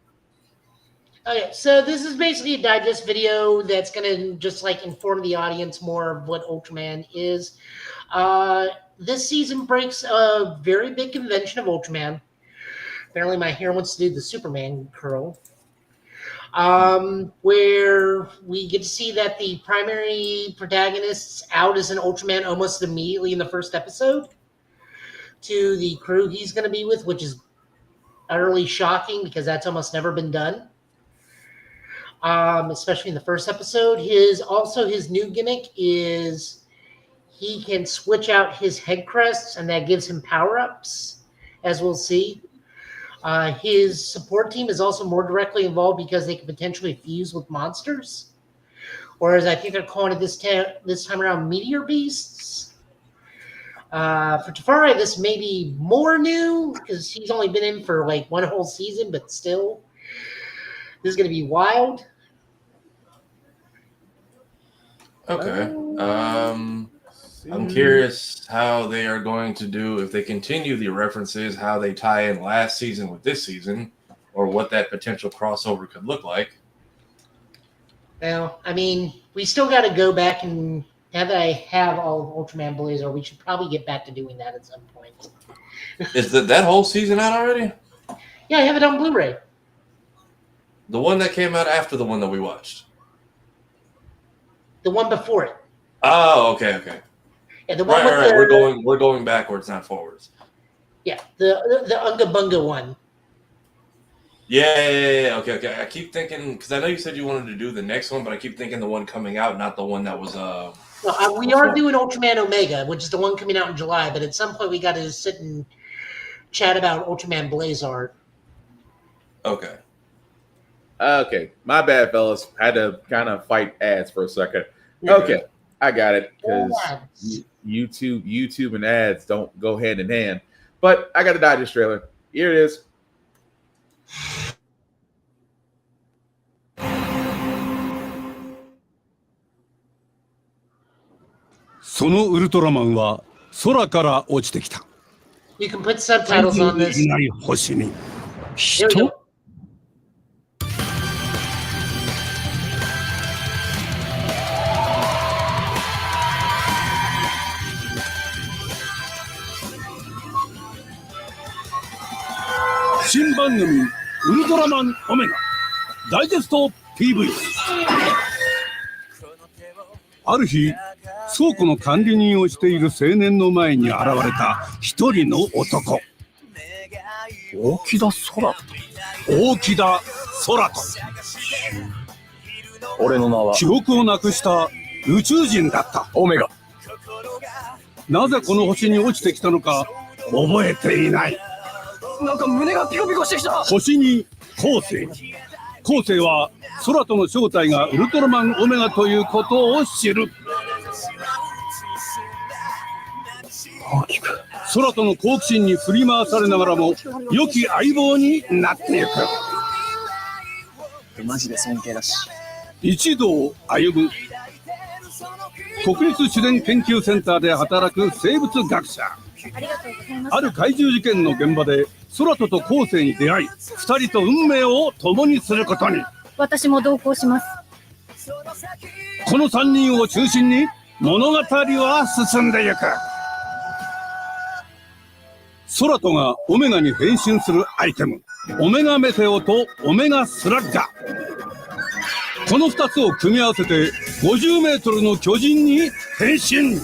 Okay, so this is basically a digest video that's going to just like inform the audience more of what Ultraman is. This season breaks a very big convention of Ultraman. Apparently my hair wants to do the Superman curl. Where we get to see that the primary protagonist's out as an Ultraman almost immediately in the first episode to the crew he's going to be with, which is utterly shocking because that's almost never been done. Especially in the first episode. His new gimmick is he can switch out his head crests, and that gives him power-ups, as we'll see. His support team is also more directly involved because they can potentially fuse with monsters. Whereas I think they're calling it this time around meteor beasts. For Tafari, this may be more new because he's only been in for like one whole season, but still, this is going to be wild. Okay. I'm curious how they are going to do, if they continue the references, how they tie in last season with this season, or what that potential crossover could look like. Well, I mean, we still got to go back, and now that I have all of Ultraman Blazer, we should probably get back to doing that at some point. Is that whole season out already? Yeah, I have it on Blu-ray. The one that came out after the one that we watched. The one before it. Oh, okay. Yeah, the one with Right. the We're going backwards, not forwards. yeah, the Unga Bunga one. Yeah. Okay. I keep thinking because I know you said you wanted to do the next one, but I keep thinking the one coming out, not the one that was. We are doing Ultraman Omega, which is the one coming out in July. But at some point, we got to sit and chat about Ultraman Blazar. Okay. Okay, my bad, fellas. Had to kind of fight ads for a second. Okay, I got it because YouTube and ads don't go hand in hand. But I got the Digest trailer. Here it is. そのウルトラマンは空から落ちてきた。 You can put subtitles on this. いない星に There we go. 新番組ウルトラマンオメガダイジェスト PV。 ある日倉庫の管理人をしている青年の前に現れた一人の男。大木田空と。俺の名は記憶をなくした宇宙人だったオメガ。なぜこの星に落ちてきたのか覚えていない。なんか胸がピコピコしてきた。星に後世。後世は空との正体がウルトラマンオメガということを知る。大きく空との好奇心に振り回されながらも良き相棒になっていく。マジで尊敬だし。一同歩む国立自然研究センターで働く生物学者。ある怪獣事件の現場で空と後世に出会い、二人と運命を共にすることに。私も同行します。この3人を中心に物語は進んでいく。空とがオメガに変身するアイテム、オメガメテオとオメガスラッガ。この2つを組み合わせて50メートルの巨人に変身。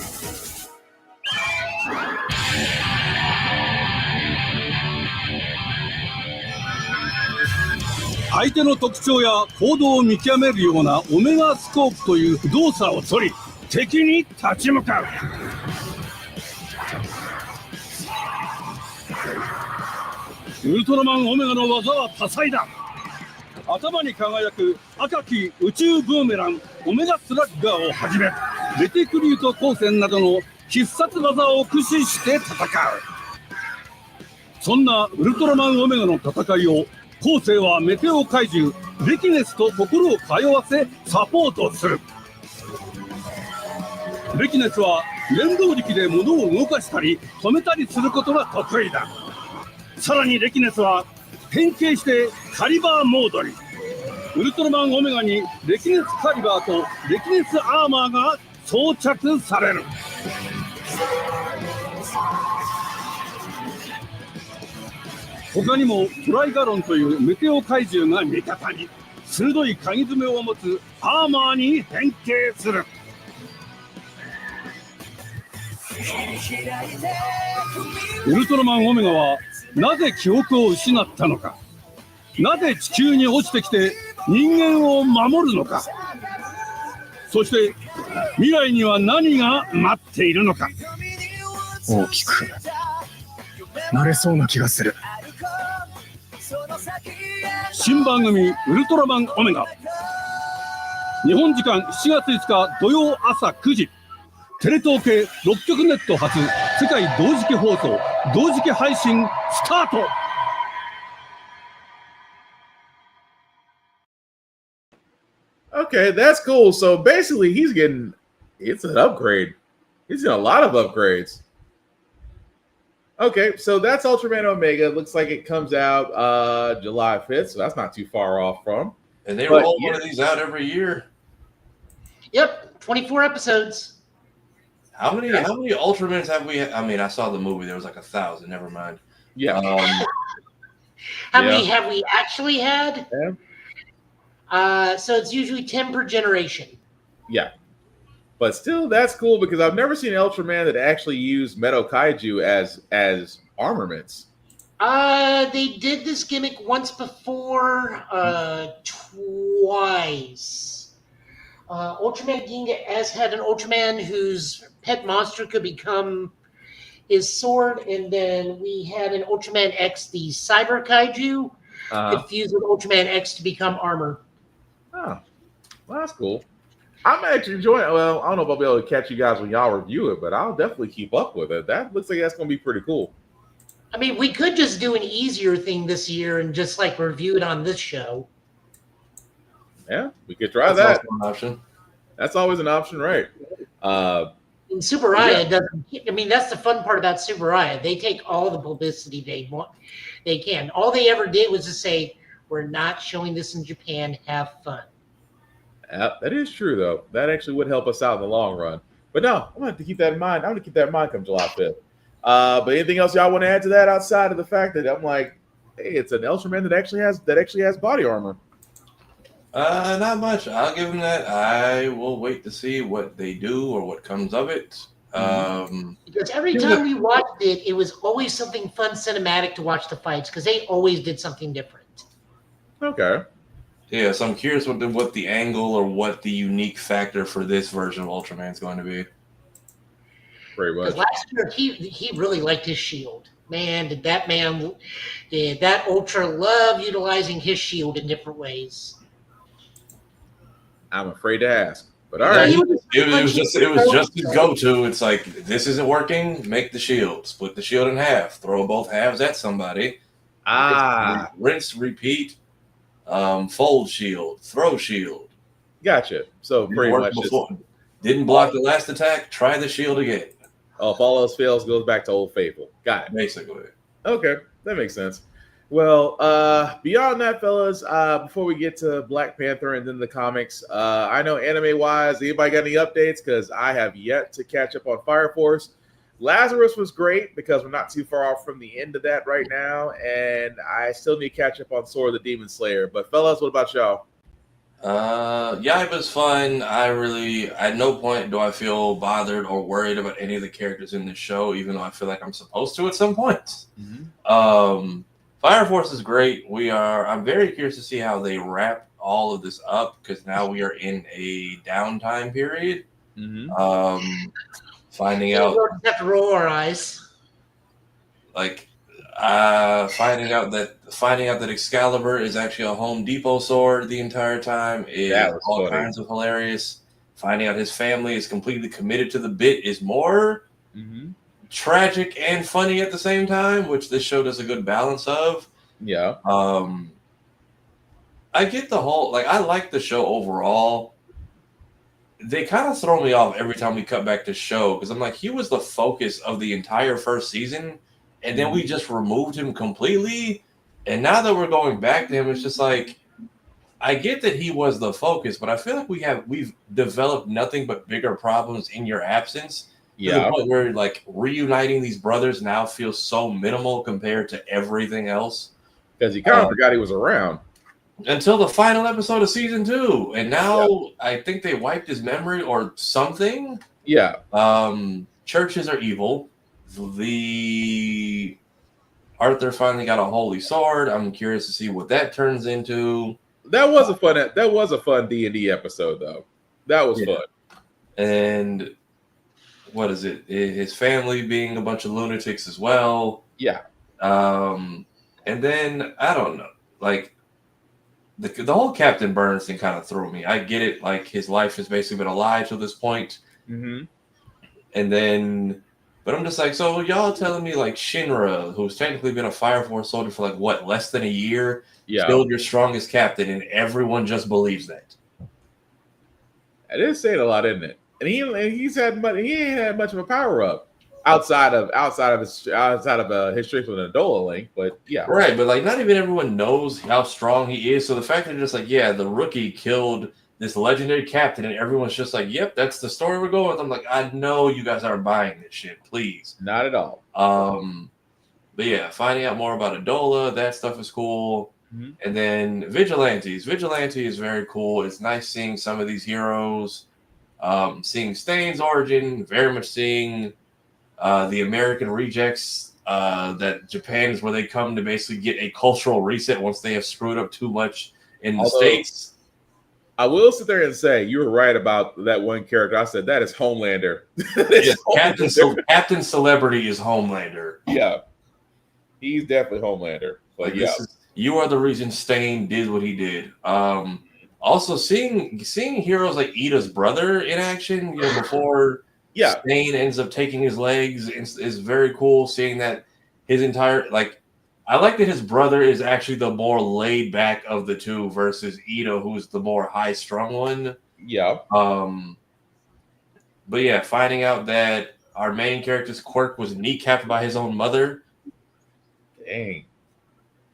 相手の特徴や行動を見極めるようなオメガスコープという動作を取り、敵に立ち向かう。ウルトラマンオメガの技は多彩だ。頭に輝く赤き宇宙ブーメランオメガスラッガーをはじめ、レティクリュート光線などの必殺技を駆使して戦う。そんなウルトラマンオメガの戦いを後世はメテオ怪獣レキネスと心を通わせサポートする。レキネスは原動力で物を動かしたり止めたりすることが得意だ。さらにレキネスは変形してカリバーモードに。ウルトラマンオメガにレキネスカリバーとレキネスアーマーが装着される。他にもトライガロンというメテオ怪獣が味方に。鋭い鍵爪を持つアーマーに変形する。ウルトラマンオメガはなぜ記憶を失ったのか、なぜ地球に落ちてきて人間を守るのか、そして未来には何が待っているのか。大きくなれそうな気がする。新番組ウルトラマンオメガ、日本時間7月5日土曜朝9時、テレ東系6局ネット初世界同時期放送同時期配信スタート。Okay, that's cool. So basically, it's an upgrade. He's getting a lot of upgrades. Okay, so that's Ultraman Omega. Looks like it comes out July 5th, so that's not too far off from. And they roll one of these out every year. Yep, 24 episodes. How many Ultramans have we had? I mean, I saw the movie. There was like 1,000. Never mind. Yeah. How many have we actually had? So it's usually 10 per generation. Yeah. But still, that's cool because I've never seen an Ultraman that actually used Metal Kaiju as armaments. They did this gimmick once before, twice. Ultraman Ginga S had an Ultraman whose pet monster could become his sword, and then we had an Ultraman X, the Cyber Kaiju, that fused with Ultraman X to become armor. Oh, well, that's cool. I'm actually enjoying it. Well, I don't know if I'll be able to catch you guys when y'all review it, but I'll definitely keep up with it. That looks like that's going to be pretty cool. I mean, we could just do an easier thing this year and just like review it on this show. Yeah, we could try that. An option. That's always an option, right? In Super Riot doesn't. I mean, that's the fun part about Super Riot. They take all the publicity they want. They can. All they ever did was to say, "We're not showing this in Japan. Have fun." That is true, though. That actually would help us out in the long run. But no, I'm going to have to keep that in mind. I'm going to keep that in mind come July 5th. But anything else y'all want to add to that outside of the fact that I'm like, hey, it's an Ultraman that actually has body armor? Not much. I'll give them that. I will wait to see what they do or what comes of it. Because every time we watched it, it was always something fun cinematic to watch the fights because they always did something different. Okay. Yeah, so I'm curious what the angle or what the unique factor for this version of Ultraman is going to be. Pretty much. Last year, he really liked his shield. Man, did that Ultra love utilizing his shield in different ways. I'm afraid to ask. But all right. It was just his go-to. It's like, this isn't working, make the shield. Split the shield in half. Throw both halves at somebody. Rinse, repeat. Fold shield, throw shield. Gotcha. So pretty much didn't block the last attack. Try the shield again. Oh, if all else fails, goes back to Old Faithful. Got it. Basically. Okay, that makes sense. Well, beyond that, fellas, before we get to Black Panther and then the comics, I know anime-wise, anybody got any updates? Because I have yet to catch up on Fire Force. Lazarus was great because we're not too far off from the end of that right now, and I still need to catch up on Sword of the Demon Slayer. But fellas, what about y'all? Yeah, it was fun. At no point do I feel bothered or worried about any of the characters in the show, even though I feel like I'm supposed to at some points. Fire Force is great. I'm very curious to see how they wrap all of this up because now we are in a downtime period. Finding out, we don't have to roll our eyes. Like, finding out that Excalibur is actually a Home Depot sword the entire time is all kinds of hilarious. Finding out his family is completely committed to the bit is more tragic and funny at the same time, which this show does a good balance of. Yeah. I get the whole, I like the show overall. They kind of throw me off every time we cut back to show because I'm like, he was the focus of the entire first season, and then we just removed him completely. And now that we're going back to him, it's just like, I get that he was the focus, but I feel like we've developed nothing but bigger problems in your absence. To the point where reuniting these brothers now feels so minimal compared to everything else. Because you kind of forgot he was around. Until the final episode of season 2. And now I think they wiped his memory or something. Yeah. Churches are evil. The Arthur finally got a holy sword. I'm curious to see what that turns into. That was a fun D&D episode though. That was fun. And what is it? His family being a bunch of lunatics as well. Yeah. And then I don't know. The whole Captain Burns thing kind of threw me. I get it. His life has basically been a lie to this point. And then, but I'm just like, so y'all telling me Shinra, who's technically been a Fire Force soldier for less than a year, killed your strongest captain, and everyone just believes that. It is saying a lot, isn't it? And he ain't had much of a power up outside of his strength with an Adola link, but yeah, right. But not even everyone knows how strong he is. So the fact that they're just the rookie killed this legendary captain, and everyone's just like, yep, that's the story we're going with. I'm like, I know you guys aren't buying this shit, please. Not at all. But yeah, finding out more about Adola, that stuff is cool. And then Vigilantes. Vigilante is very cool. It's nice seeing some of these heroes, seeing Stain's origin, very much seeing the American rejects that Japan is where they come to basically get a cultural reset once they have screwed up too much in the States. I will sit there and say you were right about that one character. I said that is Homelander. Yes, Captain Celebrity is Homelander. Yeah, he's definitely Homelander. But Like, you are the reason Stain did what he did. Also, seeing heroes like Ida's brother in action, before Stain ends up taking his legs is very cool. Seeing that his entire I like that his brother is actually the more laid back of the two versus Ida, who's the more high strung one. Yeah. But yeah, finding out that our main character's quirk was kneecapped by his own mother. Dang.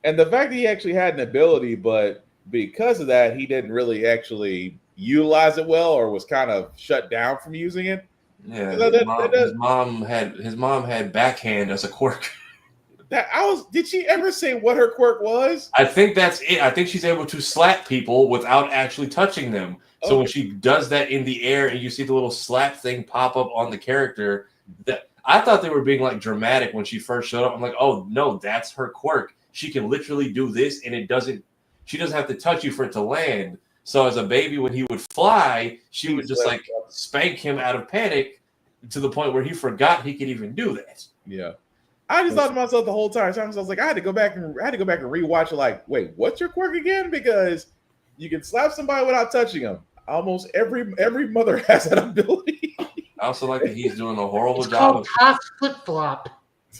And the fact that he actually had an ability, but because of that, he didn't really actually utilize it well, or was kind of shut down from using it. Yeah, his mom had backhand as a quirk. Did she ever say what her quirk was? I think that's it. I think she's able to slap people without actually touching them. So when she does that in the air and you see the little slap thing pop up on the character, that I thought they were being like dramatic when she first showed up. I'm like, oh no, that's her quirk. She can literally do this and she doesn't have to touch you for it to land. So as a baby, when he would fly, she would just like spank him out of panic to the point where he forgot he could even do that. Yeah. I just thought to myself the whole time. So I was like, I had to go back and rewatch it. Like, wait, what's your quirk again? Because you can slap somebody without touching them. Almost every mother has that ability. I also like that he's doing a horrible It's job called half flip flop.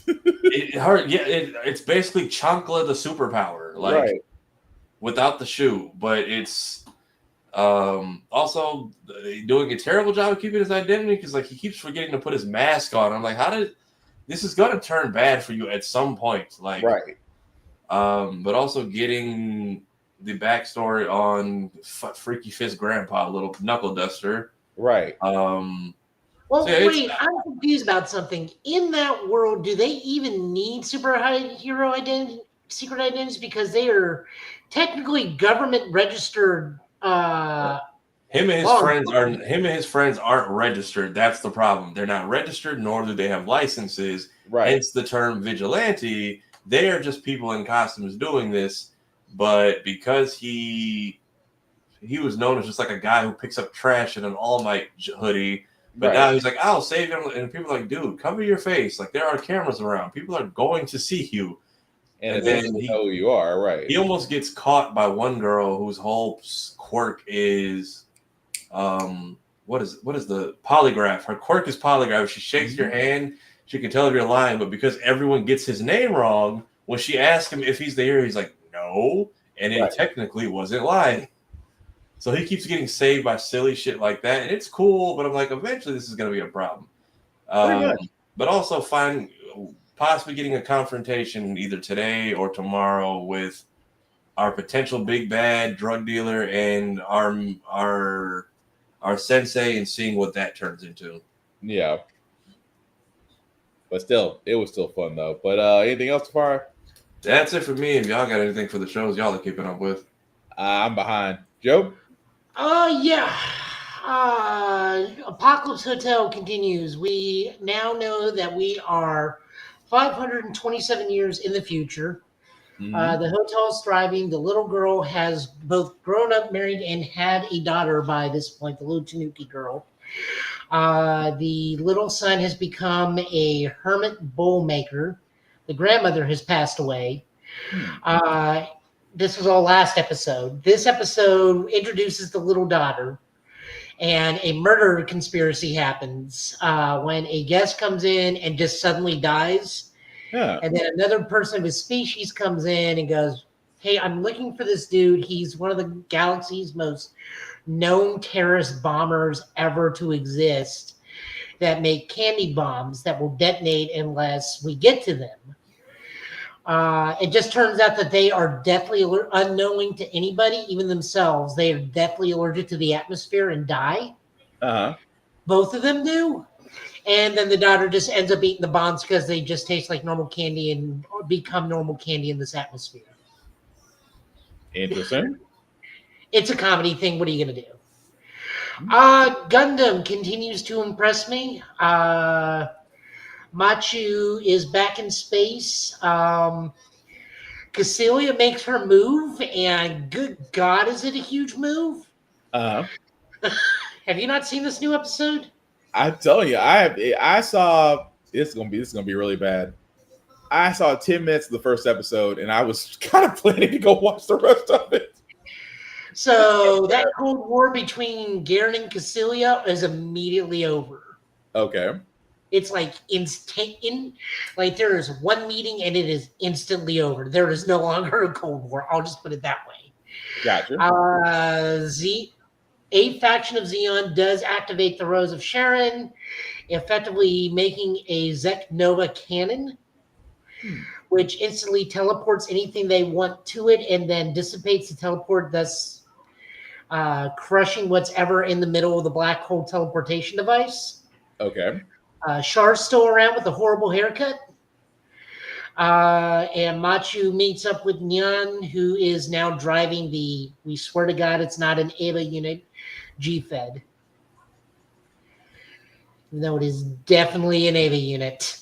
It's basically Chancla the superpower, without the shoe. But it's also doing a terrible job of keeping his identity because he keeps forgetting to put his mask on. I'm like, this is going to turn bad for you at some point. But also getting the backstory on Freaky Fist Grandpa, little knuckle duster. Right. Well, wait, I'm confused about something. In that world, do they even need superhero secret identities? Because they are technically government registered. Him and his friends aren't registered. That's the problem. They're not registered, nor do they have licenses. Right. Hence the term vigilante. They are just people in costumes doing this. But because he was known as just like a guy who picks up trash in an All Might hoodie, but now he's like, I'll save him. And people are like, dude, cover your face. Like, there are cameras around. People are going to see you. And then he know who you are, right? He almost gets caught by one girl whose whole quirk is what is the polygraph? Her quirk is polygraph. She shakes your hand, she can tell if you're lying, but because everyone gets his name wrong, when she asks him if he's the hero, he's like, no, and it technically wasn't lying. So he keeps getting saved by silly shit like that, and it's cool, but I'm like, eventually this is going to be a problem. But also possibly getting a confrontation either today or tomorrow with our potential big bad drug dealer and our sensei, and seeing what that turns into. Yeah. But still, it was still fun though. But anything else, Tafara? That's it for me. If y'all got anything for the shows y'all are keeping up with. I'm behind. Joe? Yeah. Apocalypse Hotel continues. We now know that we are 527 years in the future. The hotel is thriving. The little girl has both grown up, married, and had a daughter by this point, the little Tanuki girl. The little son has become a hermit bowl maker. The grandmother has passed away. This was all last episode. This episode introduces the little daughter, and a murder conspiracy happens when a guest comes in and just suddenly dies. Yeah. And then another person of his species comes in and goes, hey, I'm looking for this dude. He's one of the galaxy's most known terrorist bombers ever to exist that make candy bombs that will detonate unless we get to them. It just turns out that they are deathly unknowing to anybody, even themselves. They are deathly allergic to the atmosphere and die. Both of them do. And then the daughter just ends up eating the bombs because they just taste like normal candy and become normal candy in this atmosphere. Interesting. It's a comedy thing. What are you gonna do? Gundam continues to impress me. Machu is back in space. Cassilia makes her move, and good God, is it a huge move? Uh-huh. Have you not seen this new episode? I'm telling you, I saw this is gonna be really bad. I saw 10 minutes of the first episode, and I was kind of planning to go watch the rest of it. So that Cold War between Garen and Cassilia is immediately over. Okay. It's like like there is one meeting and it is instantly over. There is no longer a Cold War. I'll just put it that way. Gotcha. A faction of Xeon does activate the Rose of Sharon, effectively making a Zek Nova cannon, which instantly teleports anything they want to it and then dissipates the teleport, thus crushing what's ever in the middle of the black hole teleportation device. Okay. Char's still around with a horrible haircut. And Machu meets up with Nyan, who is now driving the, we swear to God, it's not an Ava unit, G-Fed. No, it is definitely an Ava unit.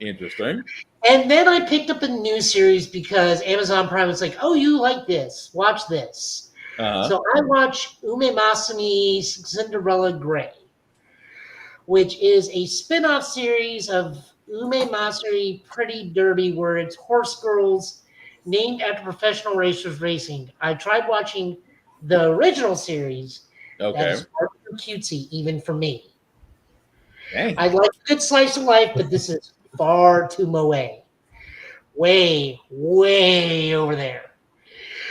Interesting. And then I picked up a new series because Amazon Prime was like, oh, you like this. Watch this. Uh-huh. So I watched Ume Masumi's Cinderella Grey, which is a spin-off series of Ume Masuri Pretty Derby, where it's horse girls named after professional racers racing. I tried watching the original series. Okay. That is far too cutesy, even for me. Dang. I like a good slice of life, but this is far too moe. Way, way over there.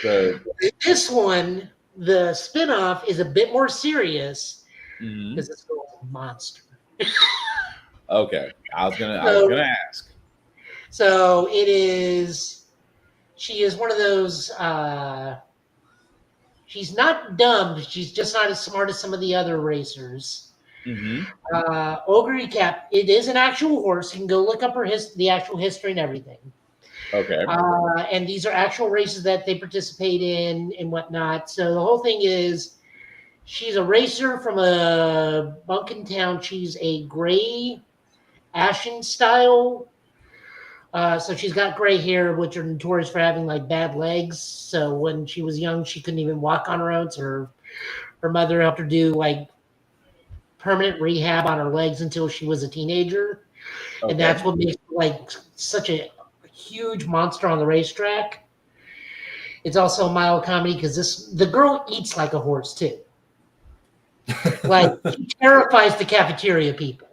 So, this one, the spinoff, is a bit more serious because this girl's a monster. Okay. I was gonna ask. So it is. She is one of those. She's not dumb. She's just not as smart as some of the other racers. Ogre recap. It is an actual horse. You can go look up the actual history and everything. Okay. And these are actual races that they participate in and whatnot. So the whole thing is, she's a racer from a Bunkin town. She's a gray, ashen style. So she's got gray hair, which are notorious for having like bad legs. So when she was young, she couldn't even walk on her own. So her mother helped her do like permanent rehab on her legs until she was a teenager. Okay. And that's what makes her like such a huge monster on the racetrack. It's also a mild comedy because the girl eats like a horse too. Like she terrifies the cafeteria people.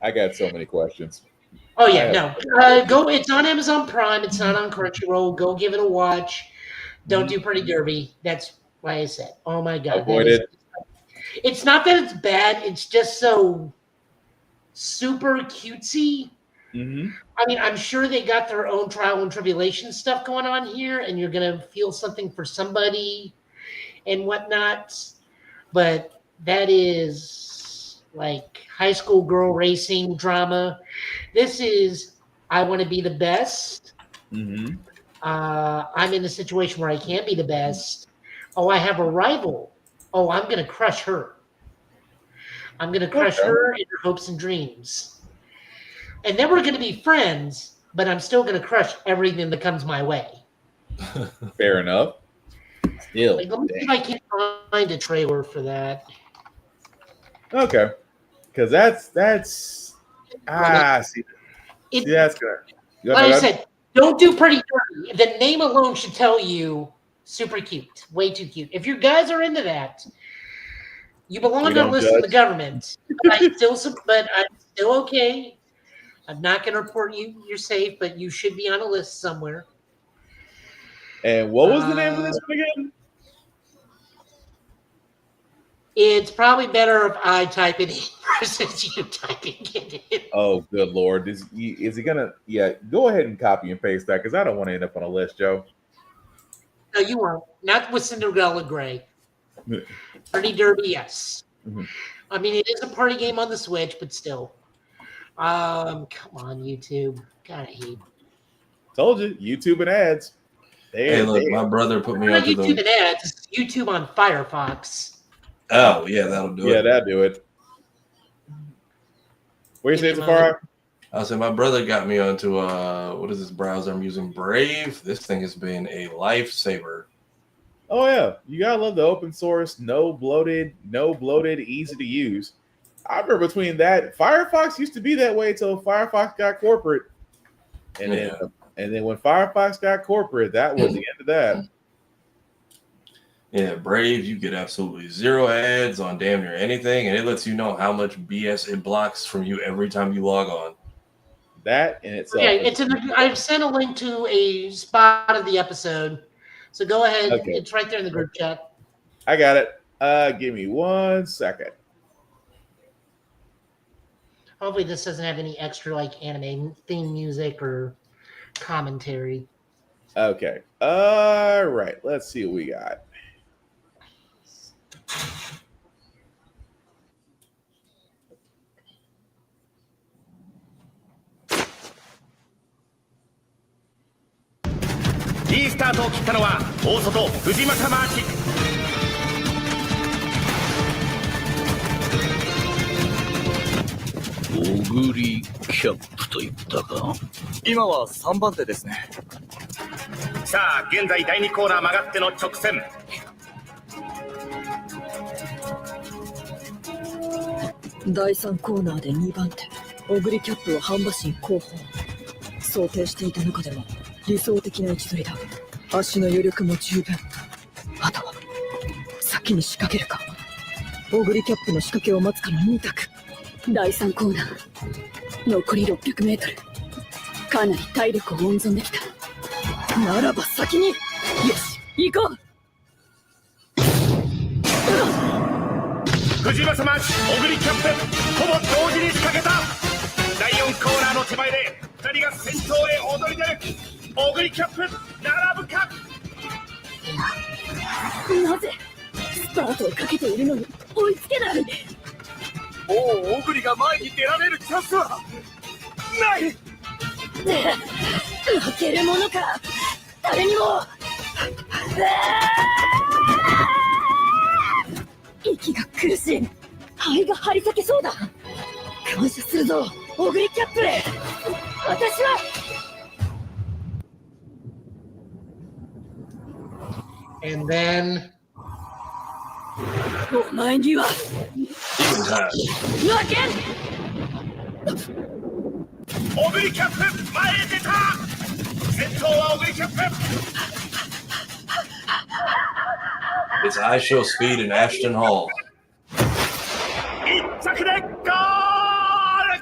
I got so many questions. Oh yeah, go. It's on Amazon Prime. It's not on Crunchyroll. Go give it a watch. Don't do Pretty Derby. That's why I said, oh my God. Avoid it. It's not that it's bad. It's just so super cutesy. I mean, I'm sure they got their own trial and tribulation stuff going on here, and you're going to feel something for somebody and whatnot. But that is like high school girl racing drama. This is, I want to be the best. I'm in a situation where I can't be the best. Oh, I have a rival. Oh, I'm going to crush her. I'm going to crush her in her hopes and dreams. And then we're going to be friends, but I'm still going to crush everything that comes my way. Fair enough. Still, like, let me see if I can find a trailer for that. Okay, because that's see that's good. Like I said, don't do Pretty Derby. The name alone should tell you super cute, way too cute. If your guys are into that, you belong on the list of the government. But I'm still okay. I'm not going to report you. You're safe, but you should be on a list somewhere. And what was the name of this one again? It's probably better if I type it in versus you typing it in. Oh, good Lord. Is he going to... Yeah, go ahead and copy and paste that because I don't want to end up on a list, Joe. No, you won't. Not with Cinderella Grey. Pretty Derby, yes. I mean, it is a party game on the Switch, but still. Come on, YouTube. God, I hate. Told you, YouTube and ads. Hey, look, my brother put me Not onto YouTube the. and ads. It's YouTube on Firefox. Oh yeah, that'll do it. Yeah, that'll do it. What you say, Safari? I said my brother got me onto what is this browser I'm using? Brave. This thing has been a lifesaver. Oh yeah, you gotta love the open source, no bloated, easy to use. I remember between that, Firefox used to be that way until Firefox got corporate, and then when Firefox got corporate, that was the end of that. Yeah, Brave, you get absolutely zero ads on damn near anything, and it lets you know how much BS it blocks from you every time you log on. That in itself. Okay, I've sent a link to a spot of the episode, so go ahead. Okay. It's right there in the group chat. I got it. Give me 1 second. Hopefully, this doesn't have any extra like anime theme music or commentary. Okay. All right. Let's see what we got.いいスタートを切ったのは大外藤巻マーチ。オグリキャップと言ったか。今は3番手ですね。さあ現在第2コーナー曲がっての直線。第3コーナーで2番手オグリキャップは半馬身後方。想定していた中でも理想的な位置取りだ。足の余力も十分。あとは先に仕掛けるかオグリキャップの仕掛けを待つかの2択。第3コーナー残り600メートル。かなり体力を温存できた。ならば先によし行こう。藤正マーチオグリキャップほぼ同時に仕掛けた。第4コーナーの手前で2人が先頭へ躍り出る。オグリキャップ並ぶか。なぜスパートをかけているのに追いつけない。もうオグリが前に出られるチャンスはない。負けるものか誰にも。息が苦しい。肺が張り裂けそうだ。感謝するぞオグリキャップ。私はAnd then お前には負けん。オグリキャップ前へ出た。先頭はオグリキャップ。It's I Show Speed in Ashton Hall. 1着でゴー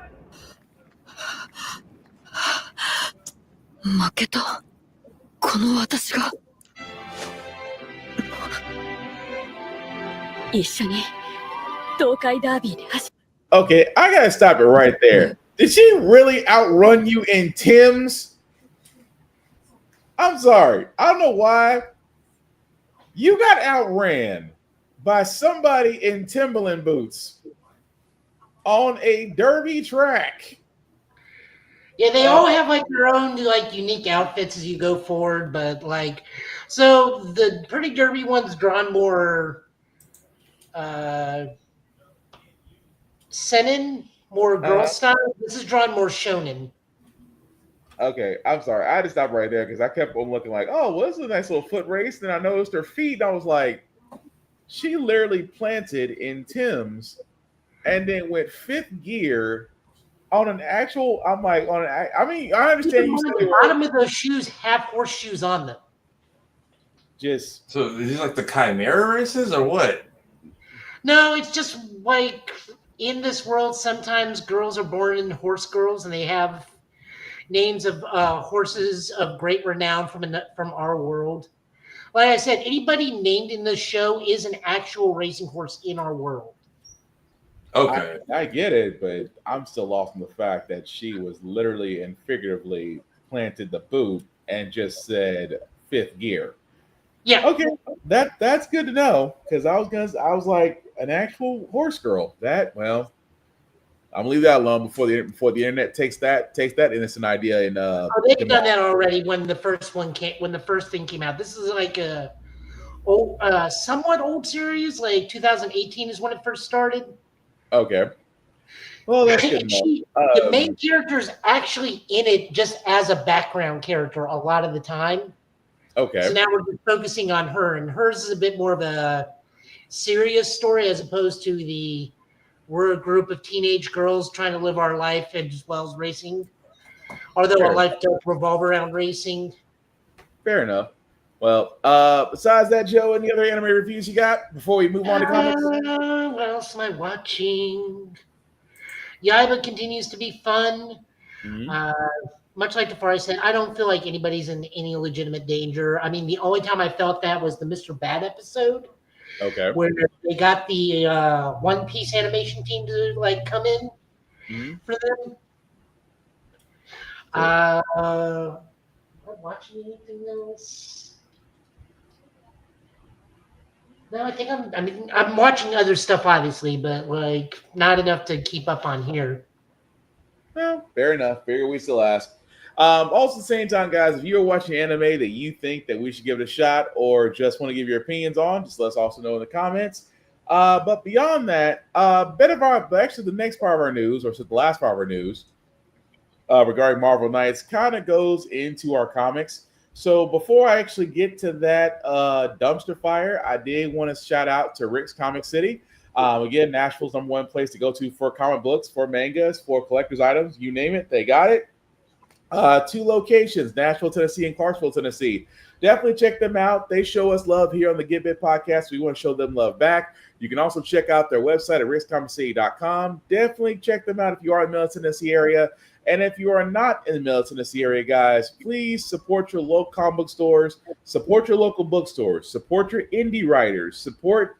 ル。負けたこの私が。一緒に東海ダービーで走。 Okay, I gotta stop it right there. Did she really outrun you in Tim's? I'm sorry. I don't know why. You got outran by somebody in Timberland boots on a derby track. Yeah, they all have like their own like unique outfits as you go forward, but like, so the Pretty Derby one's drawn more seinen, more girl style. This is drawn more shonen. Okay, I'm sorry. I had to stop right there because I kept on looking like, oh, well, this is a nice little foot race. Then I noticed her feet, and I was like, she literally planted in Tim's and then went fifth gear on an actual. I'm like, on an. I mean, I understand you. The bottom of those shoes have horseshoes on them. Just so these like the Chimera races or what? No, it's just like in this world. Sometimes girls are born in horse girls, and they have names of horses of great renown from our world. Like I said, anybody named in the show is an actual racing horse in our world. Okay. I get it, but I'm still lost in the fact that she was literally and figuratively planted the boot and just said fifth gear. Yeah. Okay, that's good to know because I was like an actual horse girl. That well, I'm gonna leave that alone before the internet takes that innocent idea and they've done that already when the first thing came out. This is like a somewhat old series, like 2018 is when it first started. Okay. Well, that's good enough. The main character is actually in it just as a background character a lot of the time. Okay. So now we're just focusing on her, and hers is a bit more of a serious story as opposed to we're a group of teenage girls trying to live our life as well as racing. Although our life does revolve around racing. Fair enough. Well, besides that, Joe, any other anime reviews you got before we move on to comics? What else am I watching? Yaiba continues to be fun. Much like Tafari said, I don't feel like anybody's in any legitimate danger. I mean, the only time I felt that was the Mr. Bad episode. Okay. Where they got the One Piece animation team to like come in for them. Am I watching anything else? No, I think I'm watching other stuff, obviously, but like not enough to keep up on here. Well, fair enough. Figure we still ask. Also, at the same time, guys, if you're watching anime that you think that we should give it a shot or just want to give your opinions on, just let us also know in the comments. But beyond that, actually the next part of our news, or the last part of our news, regarding Marvel Knights kind of goes into our comics. So before I actually get to that dumpster fire, I did want to shout out to Rick's Comic City. Again, Nashville's #1 place to go to for comic books, for mangas, for collector's items, you name it, they got it. 2 locations, Nashville, Tennessee, and Clarksville, Tennessee. Definitely check them out. They show us love here on the Get Bit podcast. We want to show them love back. You can also check out their website at rickscomiccity.com. Definitely check them out if you are in the Middle Tennessee area. And if you are not in the Middle Tennessee area, guys, please support your local comic book stores, support your local bookstores, support your indie writers, support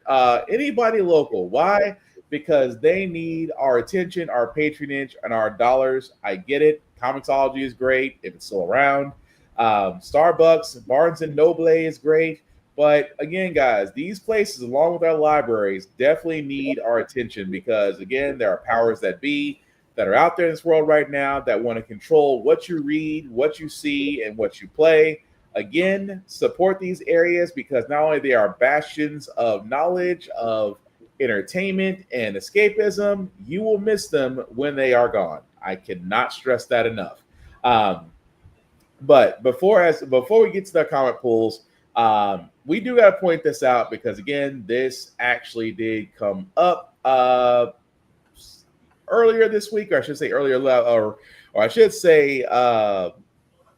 anybody local. Why? Because they need our attention, our patronage, and our dollars. I get it. Comixology is great if it's still around. Starbucks, Barnes & Noble is great. But again, guys, these places, along with our libraries, definitely need our attention because, again, there are powers that be that are out there in this world right now that want to control what you read, what you see, and what you play. Again, support these areas because not only they are bastions of knowledge, of entertainment, and escapism, you will miss them when they are gone. I cannot stress that enough. But before we get to the comic pools, we do got to point this out because, again, this actually did come up earlier this week, or I should say earlier, or I should say a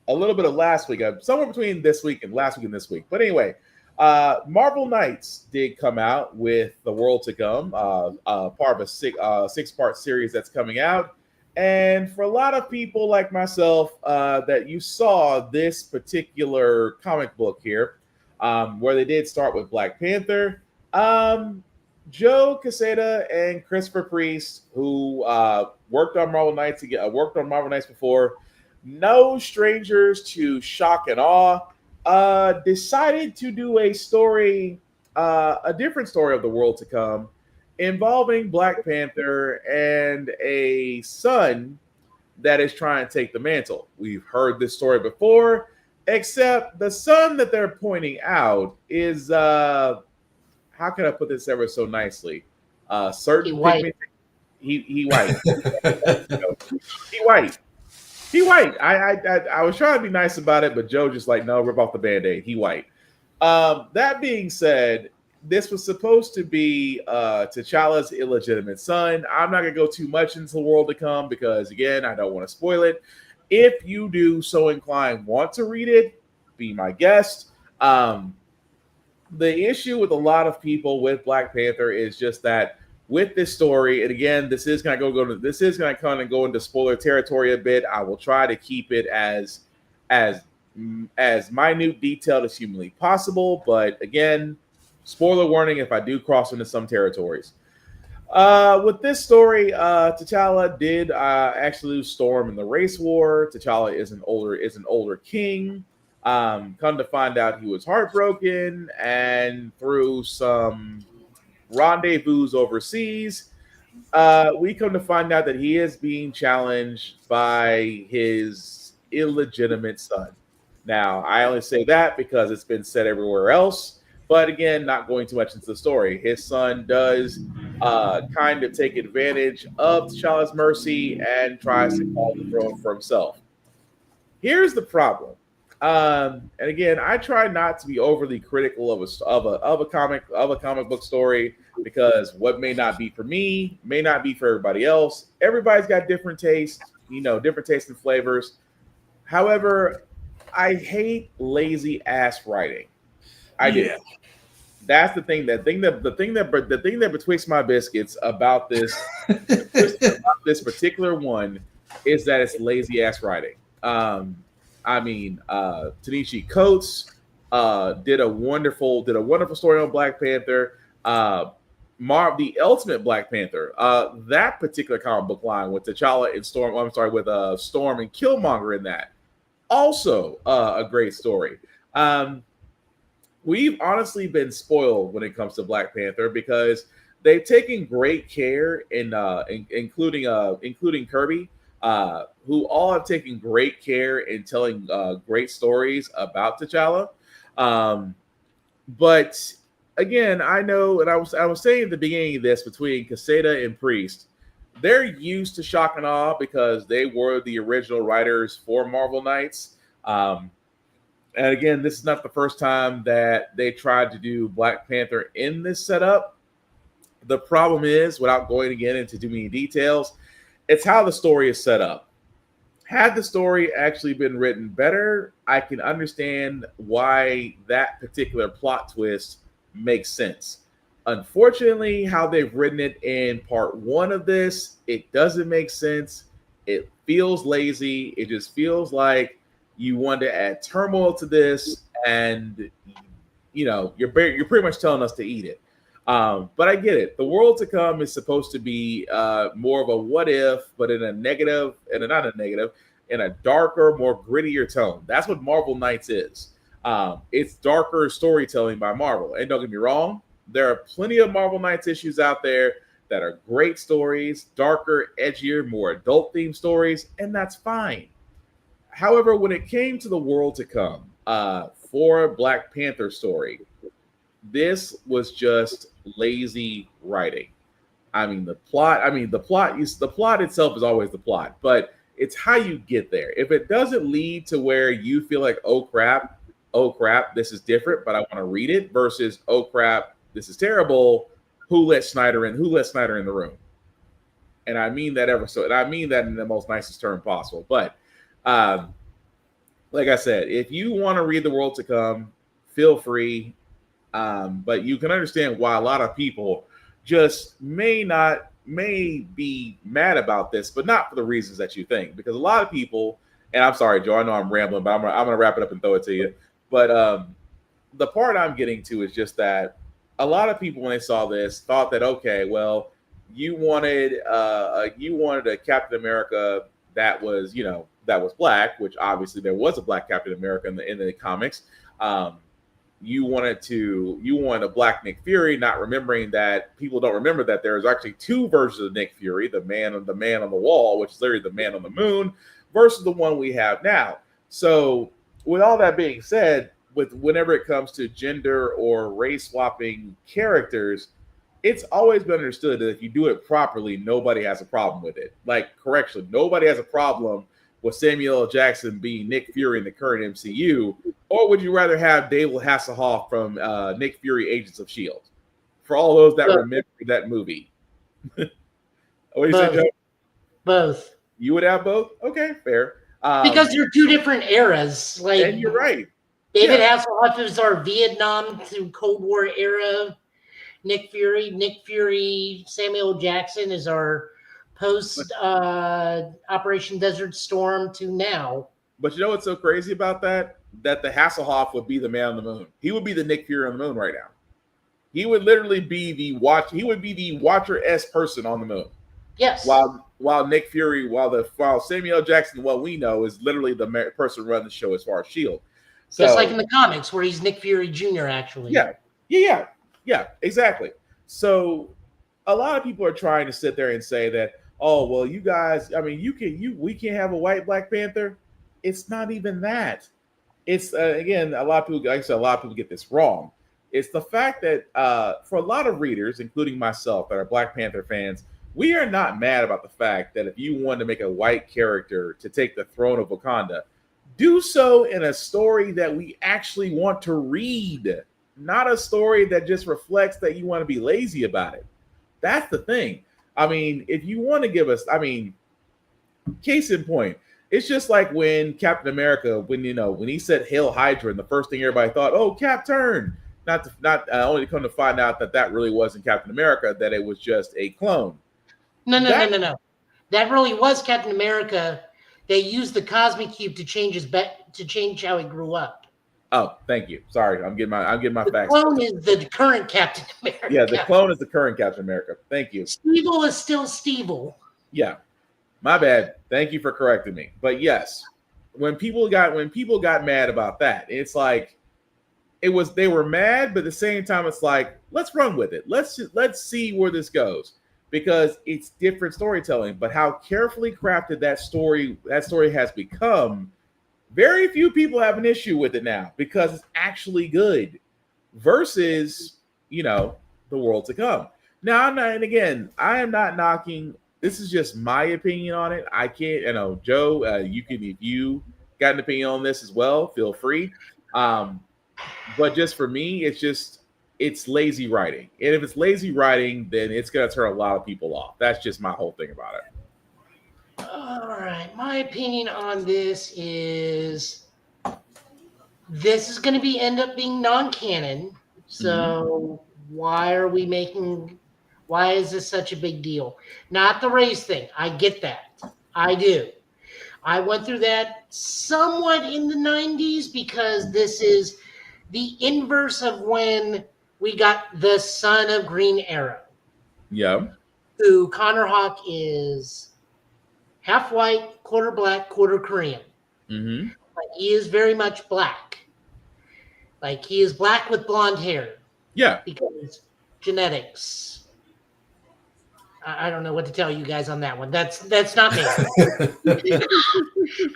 little bit of last week, somewhere between this week and last week and this week. But anyway, Marvel Knights did come out with The World to Come, part of a 6-part series that's coming out. And for a lot of people like myself that you saw this particular comic book here, where they did start with Black Panther, Joe Quesada and Christopher Priest, who worked on Marvel Knights before, no strangers to shock and awe, decided to do a story, a different story of The World to Come, involving Black Panther and a son that is trying to take the mantle. We've heard this story before, except the son that they're pointing out is how can I put this ever so nicely? Certain white. He white. He white. He white. I was trying to be nice about it, but Joe just like, no, rip off the Band-Aid. He white. That being said, this was supposed to be T'Challa's illegitimate son. I'm not going to go too much into The World to Come because, again, I don't want to spoil it. If you do so inclined want to read it, be my guest. The issue with a lot of people with Black Panther is just that with this story, and again, this is going to kind of go into spoiler territory a bit. I will try to keep it as minute detailed as humanly possible, but again, spoiler warning if I do cross into some territories. With this story, T'Challa did actually lose Storm in the race war. T'Challa is an older king. Come to find out, he was heartbroken, and through some rendezvous overseas, we come to find out that he is being challenged by his illegitimate son. Now, I only say that because it's been said everywhere else. But again, not going too much into the story. His son does kind of take advantage of T'Challa's mercy and tries to call the throne for himself. Here's the problem. And again, I try not to be overly critical of a comic book story because what may not be for me may not be for everybody else. Everybody's got different tastes, different tastes and flavors. However, I hate lazy ass writing. I do. That's the thing. The thing that betwixt my biscuits about this particular one is that it's lazy ass writing. Tanishi Coates did a wonderful story on Black Panther. The Ultimate Black Panther. That particular comic book line with T'Challa and Storm. With Storm and Killmonger in that. Also, a great story. We've honestly been spoiled when it comes to Black Panther because they've taken great care including Kirby, who all have taken great care in telling great stories about T'Challa. But again, I know, and I was saying at the beginning of this, between Quesada and Priest, they're used to shock and awe because they were the original writers for Marvel Knights. And again, this is not the first time that they tried to do Black Panther in this setup. The problem is, without going again into too many details, it's how the story is set up. Had the story actually been written better, I can understand why that particular plot twist makes sense. Unfortunately, how they've written it in part one of this, it doesn't make sense. It feels lazy. It just feels like you want to add turmoil to this, and you're pretty much telling us to eat it. But I get it. The world to come is supposed to be more of a what if, but in a negative, and not a negative, in a darker, more grittier tone. That's what Marvel Knights is. It's darker storytelling by Marvel. And don't get me wrong, there are plenty of Marvel Knights issues out there that are great stories, darker, edgier, more adult themed stories, and that's fine. However, when it came to the world to come for a Black Panther story, this was just lazy writing. The plot itself is always the plot, but it's how you get there. If it doesn't lead to where you feel like, oh crap, this is different, but I want to read it, versus, oh crap, this is terrible, who let Snyder in the room? And I mean that and I mean that in the most nicest term possible. But like I said, if you want to read The World to Come, feel free. But you can understand why a lot of people just may be mad about this, but not for the reasons that you think. Because a lot of people, and I'm sorry, Joe, I know I'm rambling, but I'm gonna wrap it up and throw it to you. But the part I'm getting to is just that a lot of people, when they saw this, thought that, okay, well, you wanted a Captain America that was black, which obviously there was a black Captain America in the comics. You wanted a black Nick Fury, not remembering that people don't remember that there's actually two versions of Nick Fury: the man on the wall, which is literally the man on the moon, versus the one we have now. So, with all that being said, whenever it comes to gender or race swapping characters, it's always been understood that if you do it properly, nobody has a problem with it. Nobody has a problem with Samuel L. Jackson being Nick Fury in the current MCU, or would you rather have David Hasselhoff from Nick Fury Agents of S.H.I.E.L.D.? For all those that remember that movie. What do you say, Joe? Both. You would have both? Okay, fair. Because they're two different eras. And you're right. David Hasselhoff is our Vietnam to Cold War era Nick Fury. Samuel Jackson is our post Operation Desert Storm to now. But you know what's so crazy about that? That the Hasselhoff would be the man on the moon. He would be the Nick Fury on the moon right now. He would literally be the Watcher-esque person on the moon. Yes. While Nick Fury, while Samuel Jackson, what we know, is literally the person running the show as far as S.H.I.E.L.D. So, just like in the comics, where he's Nick Fury Jr. actually. Yeah, exactly. So a lot of people are trying to sit there and say that, oh, well, you guys, I mean, we can't have a white Black Panther. It's not even that. It's again, a lot of people, like I said, a lot of people get this wrong. It's the fact that for a lot of readers, including myself, that are Black Panther fans, we are not mad about the fact that if you wanted to make a white character to take the throne of Wakanda, do so in a story that we actually want to read, not a story that just reflects that you want to be lazy about it. That's the thing. I mean, if you want to give us, I mean, case in point, it's just like when Captain America, when he said "Hail Hydra," and the first thing everybody thought, "Oh, Cap turned." Not only to come to find out that really wasn't Captain America, that it was just a clone. No. That really was Captain America. They used the Cosmic Cube to change how he grew up. Oh, thank you. Sorry, I'm getting my The facts. clone is the current Captain America. Yeah, the clone is the current Captain America. Thank you. Steve-O is still Steve-O. Yeah, my bad. Thank you for correcting me. But yes, when people got mad about that, it's like they were mad, but at the same time, it's like, let's run with it. Let's see where this goes, because it's different storytelling. But how carefully crafted that story has become, very few people have an issue with it now because it's actually good versus, the world to come. Now, I am not knocking. This is just my opinion on it. I can't, Joe, if you got an opinion on this as well, feel free. But just for me, it's lazy writing. And if it's lazy writing, then it's going to turn a lot of people off. That's just my whole thing about it. All right. My opinion on this is this is going to end up being non-canon. So why is this such a big deal? Not the race thing. I get that. I do. I went through that somewhat in the 90s because this is the inverse of when we got the son of Green Arrow. Yeah. Who Connor Hawke is half white, quarter black, quarter Korean. Mm-hmm. But he is very much black. Like, he is black with blonde hair. Yeah. Because genetics. I don't know what to tell you guys on that one. That's not me.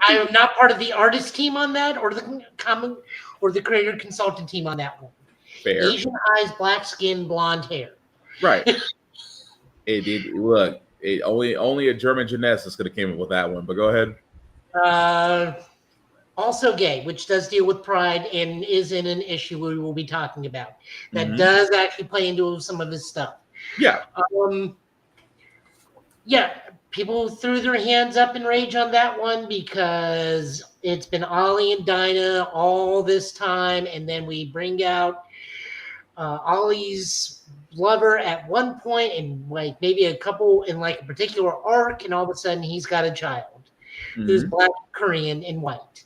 I am not part of the artist team on that, or the creator consultant team on that one. Fair. Asian eyes, black skin, blonde hair. Right. Only a German geneticist could have came up with that one. But go ahead. Also gay, which does deal with pride and is in an issue we will be talking about. That does actually play into some of his stuff. Yeah. Yeah, people threw their hands up in rage on that one because it's been Ollie and Dinah all this time, and then we bring out Ollie's lover at one point, and like maybe a couple in like a particular arc, and all of a sudden he's got a child who's black, Korean, and white,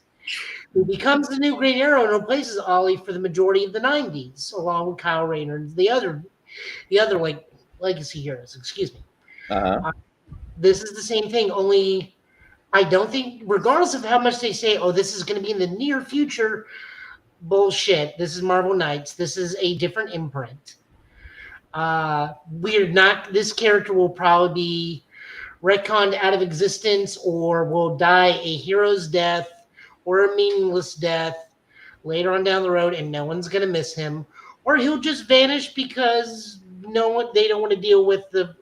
who becomes the new Green Arrow and replaces Ollie for the majority of the 90s, along with Kyle Rayner and the other like legacy heroes. Excuse me. This is the same thing, only I don't think, regardless of how much they say, oh, this is going to be in the near future, bullshit. This is Marvel Knights. This is a different imprint. This character will probably be retconned out of existence or will die a hero's death or a meaningless death later on down the road, and no one's going to miss him. Or he'll just vanish because they don't want to deal with the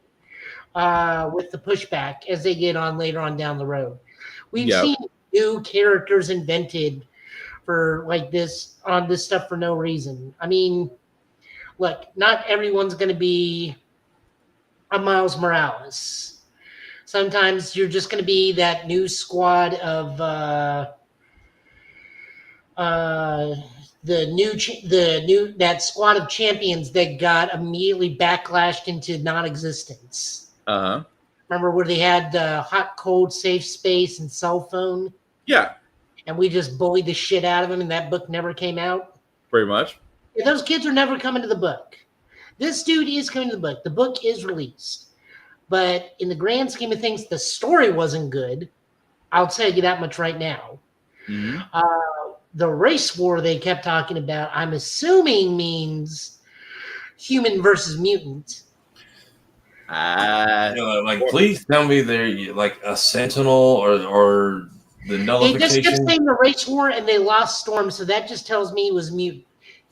pushback as they get on later on down the road. We've seen new characters invented for like this on this stuff for no reason. I mean, look, not everyone's going to be a Miles Morales. Sometimes you're just going to be that new squad of that squad of champions that got immediately backlashed into non-existence. Remember where they had hot, cold, safe space and cell phone? Yeah. And we just bullied the shit out of them, and that book never came out? Pretty much. Yeah, those kids are never coming to the book. This dude is coming to the book. The book is released. But in the grand scheme of things, the story wasn't good. I'll tell you that much right now. The race war they kept talking about, I'm assuming means human versus mutant. Like, please tell me they're like a Sentinel or the They just kept nullification. saying the race war, and they lost Storm, so that just tells me it was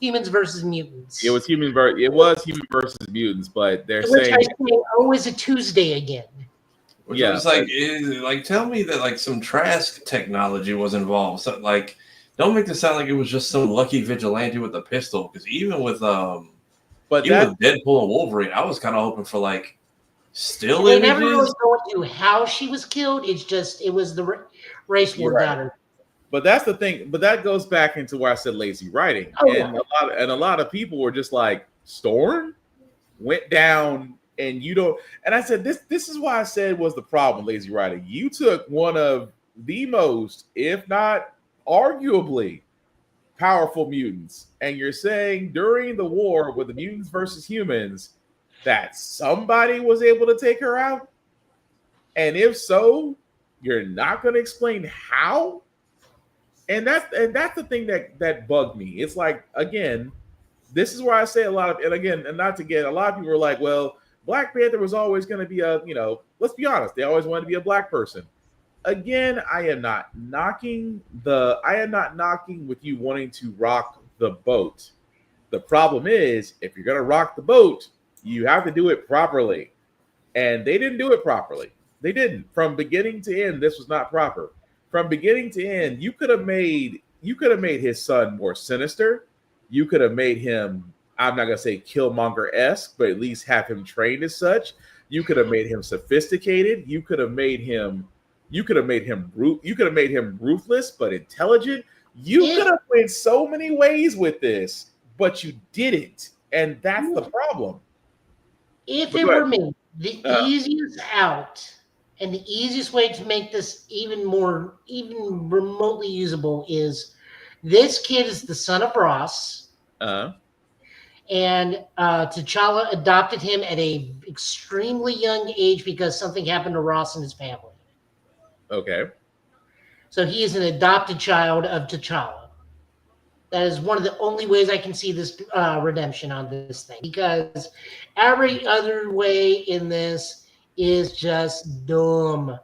humans versus mutants. It was human versus mutants, but they're Which saying, I say, oh, is it Tuesday again? Which was like, tell me that like some Trask technology was involved. So, like, don't make this sound like it was just some lucky vigilante with a pistol. Because even with with Deadpool and Wolverine, I was kind of hoping for like still They images. never really go into how she was killed. It's just it was the race war got her. But that's the thing. But that goes back into where I said lazy writing, and a lot of people were just like, Storm went down, and you don't. And I said this is why I said was the problem with lazy writing. You took one of the most, if not arguably, powerful mutants, and you're saying during the war with the mutants versus humans that somebody was able to take her out, and if so, you're not going to explain how. And that's the thing that bugged me. It's like, again, this is where I say a lot of, and not to get, a lot of people are like, well, Black Panther was always going to be a, let's be honest, they always wanted to be a black person. Again, I am not knocking with you wanting to rock the boat. The problem is, if you're going to rock the boat, you have to do it properly. And they didn't do it properly. They didn't. From beginning to end, this was not proper. From beginning to end, you could have made his son more sinister. You could have made him, I'm not gonna say Killmonger-esque, but at least have him trained as such. You could have made him sophisticated. You could have made him ruthless but intelligent. You could have went so many ways with this, but you didn't, and that's the problem. If it were me, the easiest out and the easiest way to make this even remotely usable is this kid is the son of Ross. And T'Challa adopted him at a extremely young age because something happened to Ross and his family. Okay. So he is an adopted child of T'Challa. That is one of the only ways I can see this redemption on this thing, because every other way in this is just dumb.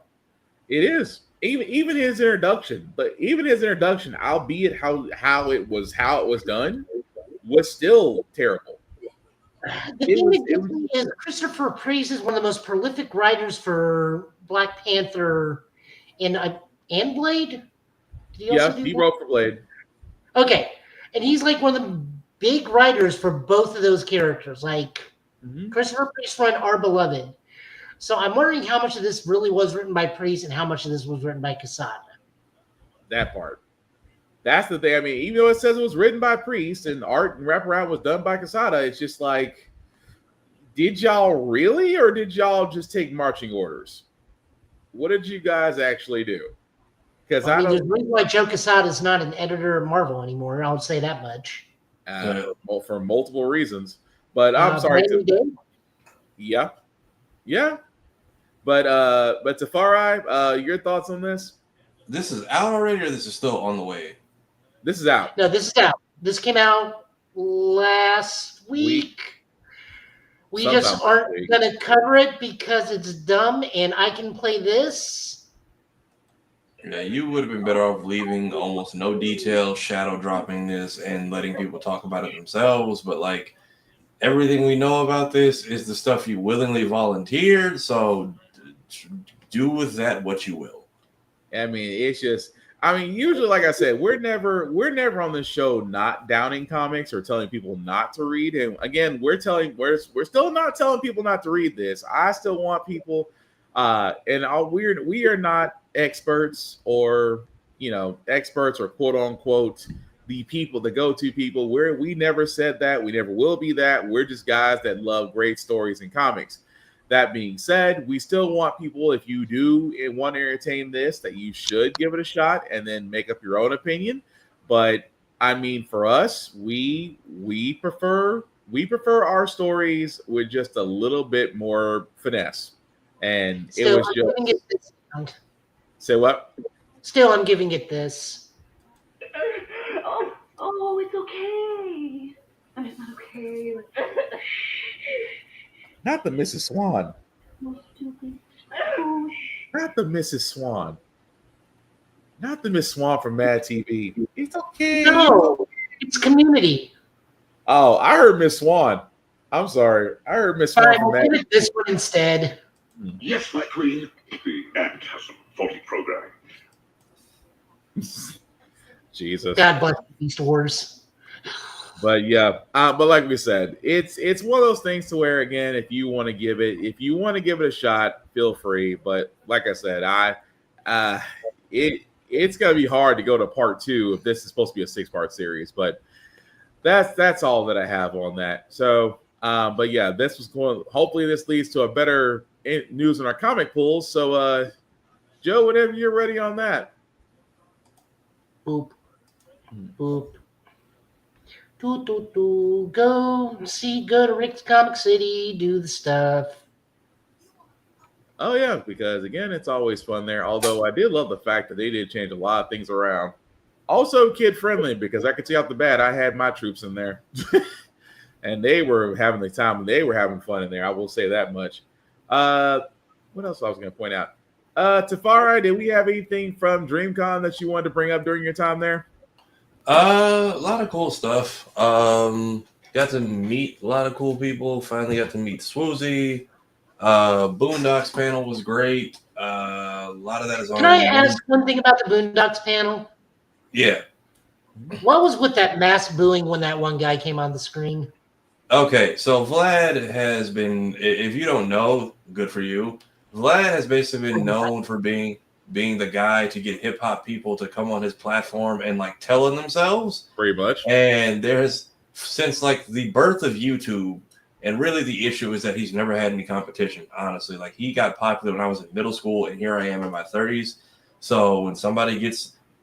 It is. Even his introduction, albeit how it was done, was still terrible. The thing that gets me is Christopher Priest is one of the most prolific writers for Black Panther and Blade. He wrote for Blade. Okay, and he's like one of the big writers for both of those characters. Like Christopher Priest run Our Beloved. So I'm wondering how much of this really was written by Priest and how much of this was written by Quesada. That part. That's the thing. I mean, even though it says it was written by Priest and art and wraparound was done by Quesada, it's just like, did y'all really, or did y'all just take marching orders? What did you guys actually do? Because I mean, there's a reason why Joe Quesada is not an editor of Marvel anymore. I would say that much. For multiple reasons. But I'm sorry. Yeah. But Tafari, your thoughts on this? This is out already, or this is still on the way? This is out. No, this is out. This came out last week. We just aren't going to cover it because it's dumb, and I can play this. Yeah, you would have been better off leaving almost no detail, shadow dropping this, and letting people talk about it themselves. But like, everything we know about this is the stuff you willingly volunteered. So do with that what you will. I mean, it's just, usually, like I said, we're never on this show not downing comics or telling people not to read. And again, we're still not telling people not to read this. I still want people, we are not experts or quote unquote the go-to people. We never said that. We never will be that. We're just guys that love great stories and comics. That being said, we still want people, if you do want to entertain this, that you should give it a shot and then make up your own opinion. But I mean, for us, we prefer our stories with just a little bit more finesse. And Still, it was just say what? Still, I'm giving it this. Oh, it's okay. It's not okay. Not the Mrs. Swan. Not the Mrs. Swan. Not the Miss Swan from Mad TV. It's okay. No, it's Community. Oh, I heard Miss Swan. I'm sorry. I heard Miss Swan Fine, from we'll Mad. give it this one instead. Yes, my queen. The ant has some faulty programming. Jesus. God bless the Beast Wars. But yeah, but like we said, it's one of those things to where, again, if you want to give it a shot, feel free. But like I said, it's gonna be hard to go to part 2 if this is supposed to be a 6-part series. But that's all that I have on that. So, but yeah, this was going. Hopefully, this leads to a better news in our comic pools. So, Joe, whenever you're ready on that. Boop. Boop. Go to Rick's Comic City, do the stuff. Oh yeah, because again, it's always fun there. Although I did love the fact that they did change a lot of things around. Also kid friendly, because I could see off the bat I had my troops in there, and they were having the time. They were having fun in there. I will say that much. What else I was going to point out? Tafari, did we have anything from DreamCon that you wanted to bring up during your time there? A lot of cool stuff. Got to meet a lot of cool people. Finally got to meet Swoozie. Boondocks panel was great. A lot of that is on. Can I ask one thing about the Boondocks panel? Yeah. What was with that mass booing when that one guy came on the screen? Okay, so Vlad has been, if you don't know, good for you. Vlad has basically been known for being the guy to get hip hop people to come on his platform and like telling themselves. Pretty much. And there's since like the birth of YouTube, and really the issue is that he's never had any competition, honestly. Like he got popular when I was in middle school, and here I am in my 30s. So when somebody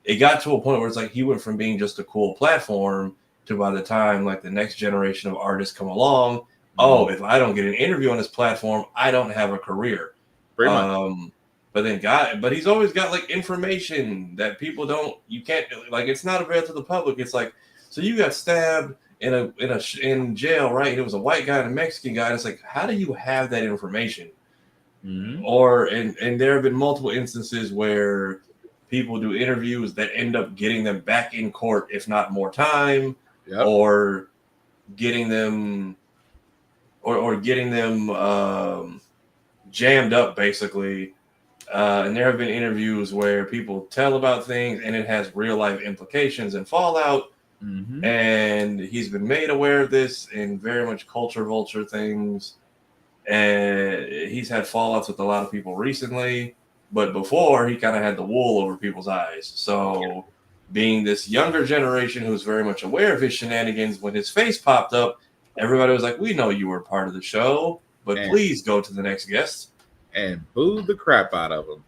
it got to a point where it's like he went from being just a cool platform to, by the time like the next generation of artists come along, oh, if I don't get an interview on this platform, I don't have a career. Pretty much. But he's always got like information that people you can't, like, it's not available to the public. It's like, so you got stabbed in jail, right? And it was a white guy and a Mexican guy. And it's like, how do you have that information? Mm-hmm. And there have been multiple instances where people do interviews that end up getting them back in court, if not more time, or getting them jammed up, basically. And there have been interviews where people tell about things and it has real life implications and fallout. Mm-hmm. And he's been made aware of this and very much culture vulture things. And he's had fallouts with a lot of people recently. But before, he kind of had the wool over people's eyes. So being this younger generation who's very much aware of his shenanigans, when his face popped up, everybody was like, we know you were part of the show, but please go to the next guest. And booed the crap out of him.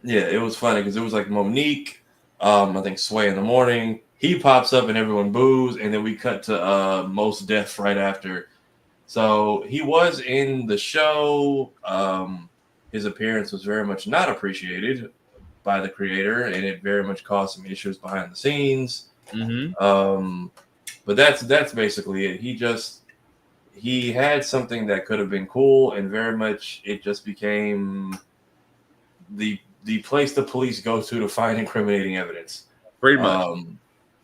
Yeah, it was funny because it was like Monique, I think Sway in the Morning. He pops up and everyone boos, and then we cut to Mos Def right after. So he was in the show. His appearance was very much not appreciated by the creator, and it very much caused some issues behind the scenes. Mm-hmm. But that's basically it. He had something that could have been cool, and very much it just became the place the police go to find incriminating evidence. Pretty much.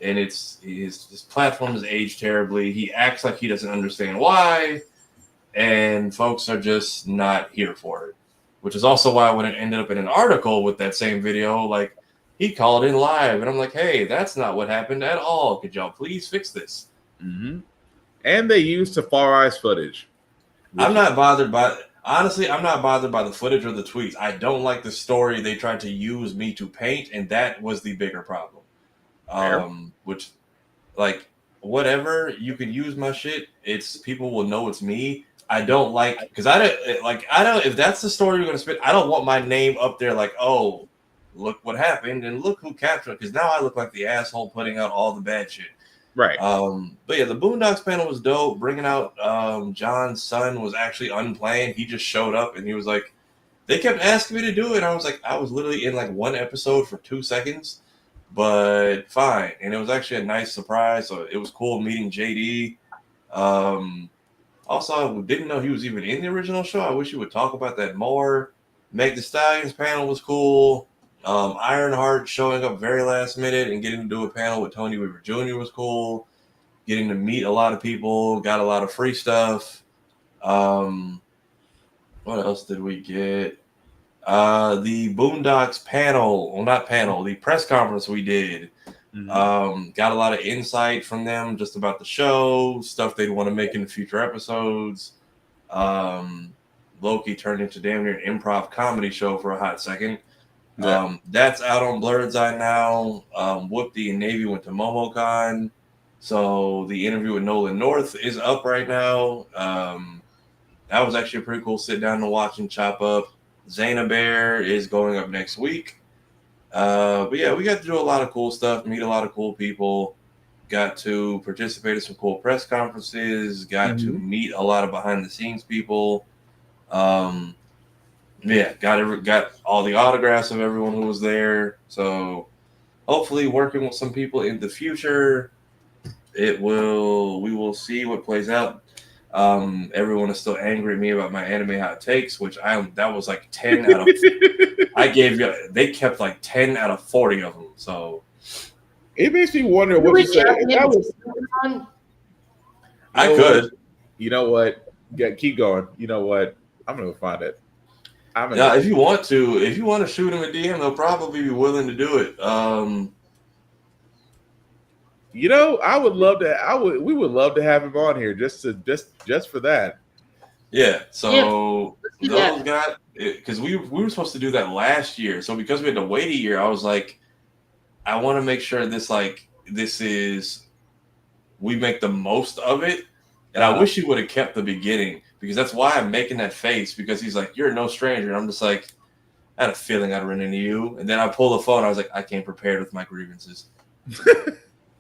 And his platform has aged terribly. He acts like he doesn't understand why, and folks are just not here for it. Which is also why when it ended up in an article with that same video, like, he called in live, and I'm like, hey, that's not what happened at all. Could y'all please fix this? Mm-hmm. And they used Tafari's footage. I'm not bothered by the footage or the tweets. I don't like the story they tried to use me to paint, and that was the bigger problem. Which, like, whatever, you can use my shit. It's people will know it's me. I don't like, because I don't, if that's the story you're gonna spit, I don't want my name up there like, oh, look what happened and look who captured it, because now I look like the asshole putting out all the bad shit. Right. But yeah, the Boondocks panel was dope. Bringing out John's son was actually unplanned. He just showed up and he was like, they kept asking me to do it. I was like, I was literally in like one episode for 2 seconds, but fine. And it was actually a nice surprise. So it was cool meeting JD. Also, I didn't know he was even in the original show. I wish he would talk about that more. Meg Thee Stallion's panel was cool. Ironheart showing up very last minute and getting to do a panel with Tony Weaver Jr. was cool. Getting to meet a lot of people, got a lot of free stuff. What else did we get? The Boondocks panel, well, not panel, the press conference we did. Got a lot of insight from them just about the show, stuff they'd want to make in the future episodes. Loki turned into damn near an improv comedy show for a hot second. Yeah. That's out on Blurred's Eye now. Whoopty and Navy went to MomoCon. So the interview with Nolan North is up right now. That was actually a pretty cool sit down to watch and chop up. Zayna Bear is going up next week. But yeah, we got to do a lot of cool stuff, meet a lot of cool people, got to participate in some cool press conferences, got to meet a lot of behind the scenes people. Yeah, got all the autographs of everyone who was there. So hopefully working with some people in the future, we will see what plays out. Everyone is still angry at me about my anime hot takes, which that was like 10 out of they kept like 10 out of 40 of them. So it makes me wonder what you said. I could. You know what? Keep going. You know what? I'm gonna find it. Yeah, if you want to shoot him a DM, they'll probably be willing to do it. You know, I would love to. We would love to have him on here just for that. Yeah. So those got because we were supposed to do that last year. So because we had to wait a year, I was like, I want to make sure we make the most of it. And I wish he would have kept the beginning because that's why I'm making that face because he's like, you're no stranger. And I'm just like, I had a feeling I'd run into you. And then I pull the phone. I was like, I came prepared with my grievances.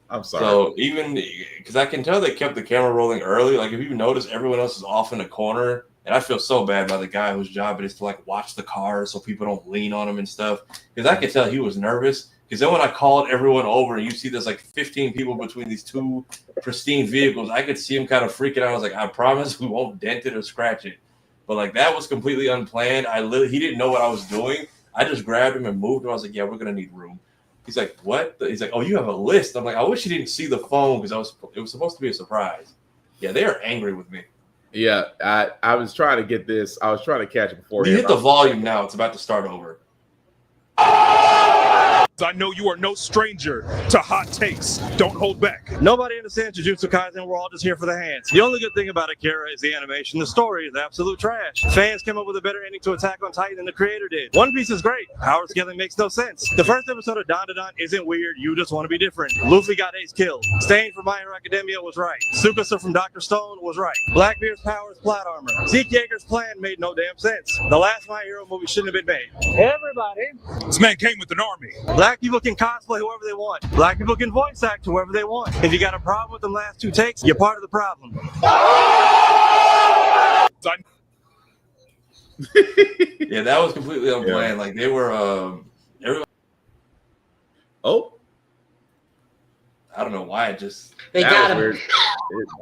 I'm sorry. So even because I can tell they kept the camera rolling early. Like if you notice, everyone else is off in the corner. And I feel so bad by the guy whose job it is to like watch the cars so people don't lean on him and stuff. Because I could tell he was nervous. Because then when I called everyone over and you see there's like 15 people between these two pristine vehicles, I could see him kind of freaking out. I was like, I promise we won't dent it or scratch it. But like that was completely unplanned. He didn't know what I was doing. I just grabbed him and moved him. I was like, yeah, we're going to need room. He's like, what? He's like, oh, you have a list. I'm like, I wish you didn't see the phone because it was supposed to be a surprise. Yeah, they are angry with me. Yeah, I was trying to get this. I was trying to catch it before. You hit the volume now. It's about to start over. I know you are no stranger to hot takes. Don't hold back. Nobody understands Jujutsu Kaisen. We're all just here for the hands. The only good thing about Akira is the animation. The story is absolute trash. Fans came up with a better ending to Attack on Titan than the creator did. One Piece is great. Power scaling makes no sense. The first episode of Don isn't weird. You just want to be different. Luffy got Ace killed. Stain from My Hero Academia was right. Tsukasa from Dr. Stone was right. Blackbeard's power is plot armor. Zeke Yeager's plan made no damn sense. The last My Hero movie shouldn't have been made. Everybody. This man came with an army. Black people can cosplay whoever they want. Black people can voice act whoever they want. If you got a problem with the last two takes, you're part of the problem. Yeah, that was completely unplanned. Like they were everybody. Oh, I don't know why it just they got him. Weird.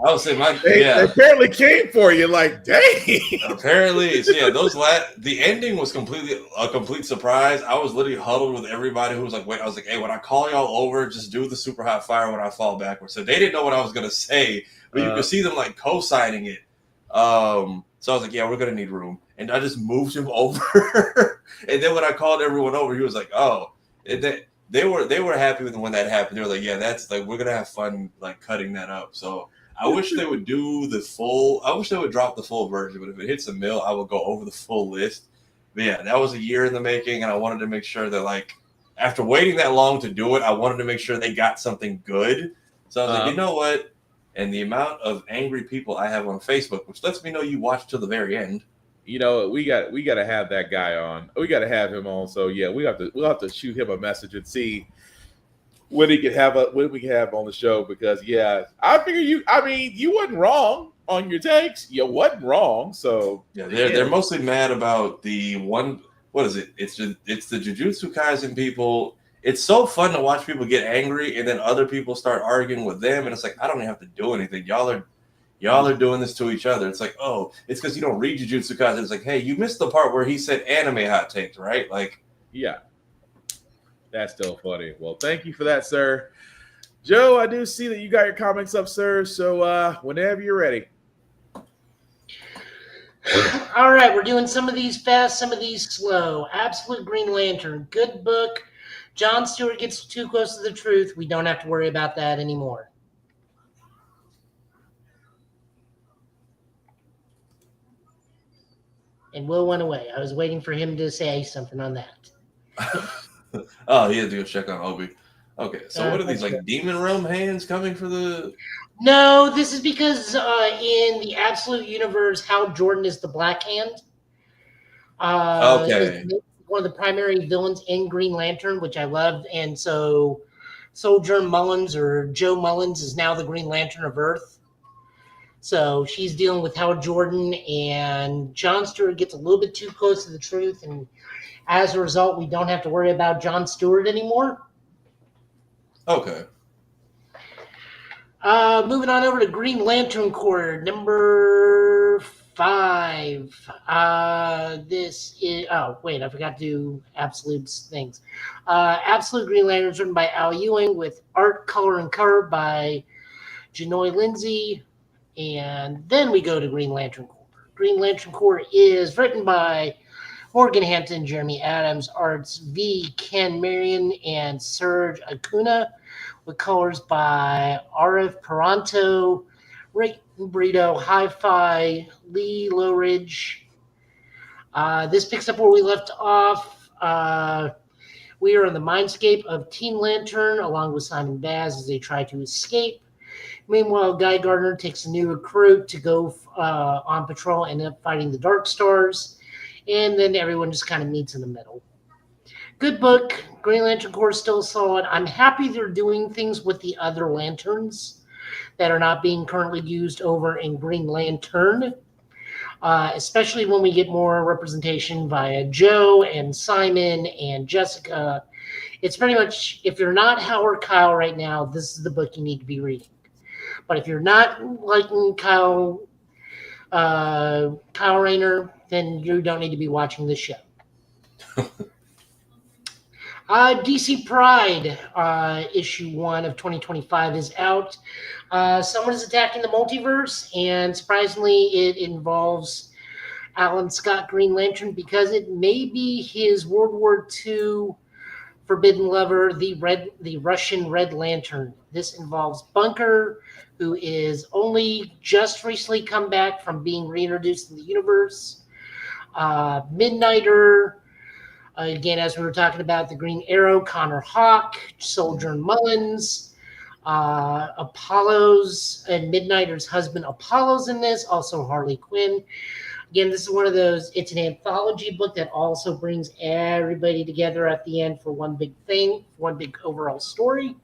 I was saying, they apparently came for you. Like, dang. Apparently, so yeah. The ending was a complete surprise. I was literally huddled with everybody who was like, wait. I was like, hey, when I call y'all over, just do the super hot fire when I fall backwards. So they didn't know what I was gonna say, but you could see them like co-signing it. So I was like, yeah, we're gonna need room, and I just moved him over. And then when I called everyone over, he was like, oh, They were happy with when that happened. They were like, yeah, that's like we're gonna have fun like cutting that up. So I wish they would do the full. I wish they would drop the full version. But if it hits a mill, I will go over the full list. But yeah, that was a year in the making, and I wanted to make sure that like after waiting that long to do it, I wanted to make sure they got something good. So I was like, you know what? And the amount of angry people I have on Facebook, which lets me know you watched to the very end. You know, we got to have that guy on. We got to have him on. So yeah, we'll have to shoot him a message and see when we can have on the show. Because yeah, I figure you wasn't wrong on your takes. You wasn't wrong. So yeah, they're mostly mad about the one. What is it? It's the Jujutsu Kaisen people. It's so fun to watch people get angry and then other people start arguing with them, and it's like I don't even have to do anything. Y'all Y'all are doing this to each other. It's like, oh, it's because you don't read Jujutsu Kaisen. It's like, hey, you missed the part where he said anime hot takes, right? Like, yeah, that's still funny. Well, thank you for that, sir. Joe, I do see that you got your comics up, sir. So whenever you're ready. All right, we're doing some of these fast, some of these slow. Absolute Green Lantern, good book. John Stewart gets too close to the truth. We don't have to worry about that anymore. And Will went away. I was waiting for him to say something on that. oh, he had to go check on Obi. Okay, so what are these, like, Demon Realm hands coming for the... No, this is because in the Absolute Universe, Hal Jordan is the Black Hand. Okay. Is one of the primary villains in Green Lantern, which I loved. And so Sojourn Mullins, or Joe Mullins, is now the Green Lantern of Earth. So she's dealing with Hal Jordan, and John Stewart gets a little bit too close to the truth. And as a result, we don't have to worry about John Stewart anymore. Okay. Moving on over to Green Lantern Corps, number 5. This is... Oh, wait, I forgot to do Absolute things. Absolute Green Lantern is written by Al Ewing with art, color, and cover by Janoy Lindsay. And then we go to Green Lantern Corps. Green Lantern Corps is written by Morgan Hampton, Jeremy Adams, arts V. Ken Marion, and Serge Acuna, with colors by Arif Peranto, Rick Brito, Hi-Fi, Lee Lowridge. This picks up where we left off. We are in the mindscape of Teen Lantern, along with Simon Baz, as they try to escape. Meanwhile, Guy Gardner takes a new recruit to go on patrol and end up fighting the Dark Stars. And then everyone just kind of meets in the middle. Good book. Green Lantern Corps is still solid. I'm happy they're doing things with the other lanterns that are not being currently used over in Green Lantern, especially when we get more representation via Joe and Simon and Jessica. It's pretty much, if you're not Howard Kyle right now, this is the book you need to be reading. But if you're not liking Kyle Rayner, then you don't need to be watching this show. DC Pride, issue 1 of 2025 is out. Someone is attacking the multiverse, and surprisingly, it involves Alan Scott Green Lantern because it may be his World War II forbidden lover, the Russian Red Lantern. This involves Bunker, who is only just recently come back from being reintroduced in the universe. Midnighter, again, as we were talking about, the Green Arrow, Connor Hawke, Sojourn Mullins, Apollo's and Midnighter's husband Apollo's in this, also Harley Quinn. Again, this is one of those, it's an anthology book that also brings everybody together at the end for one big thing, one big overall story.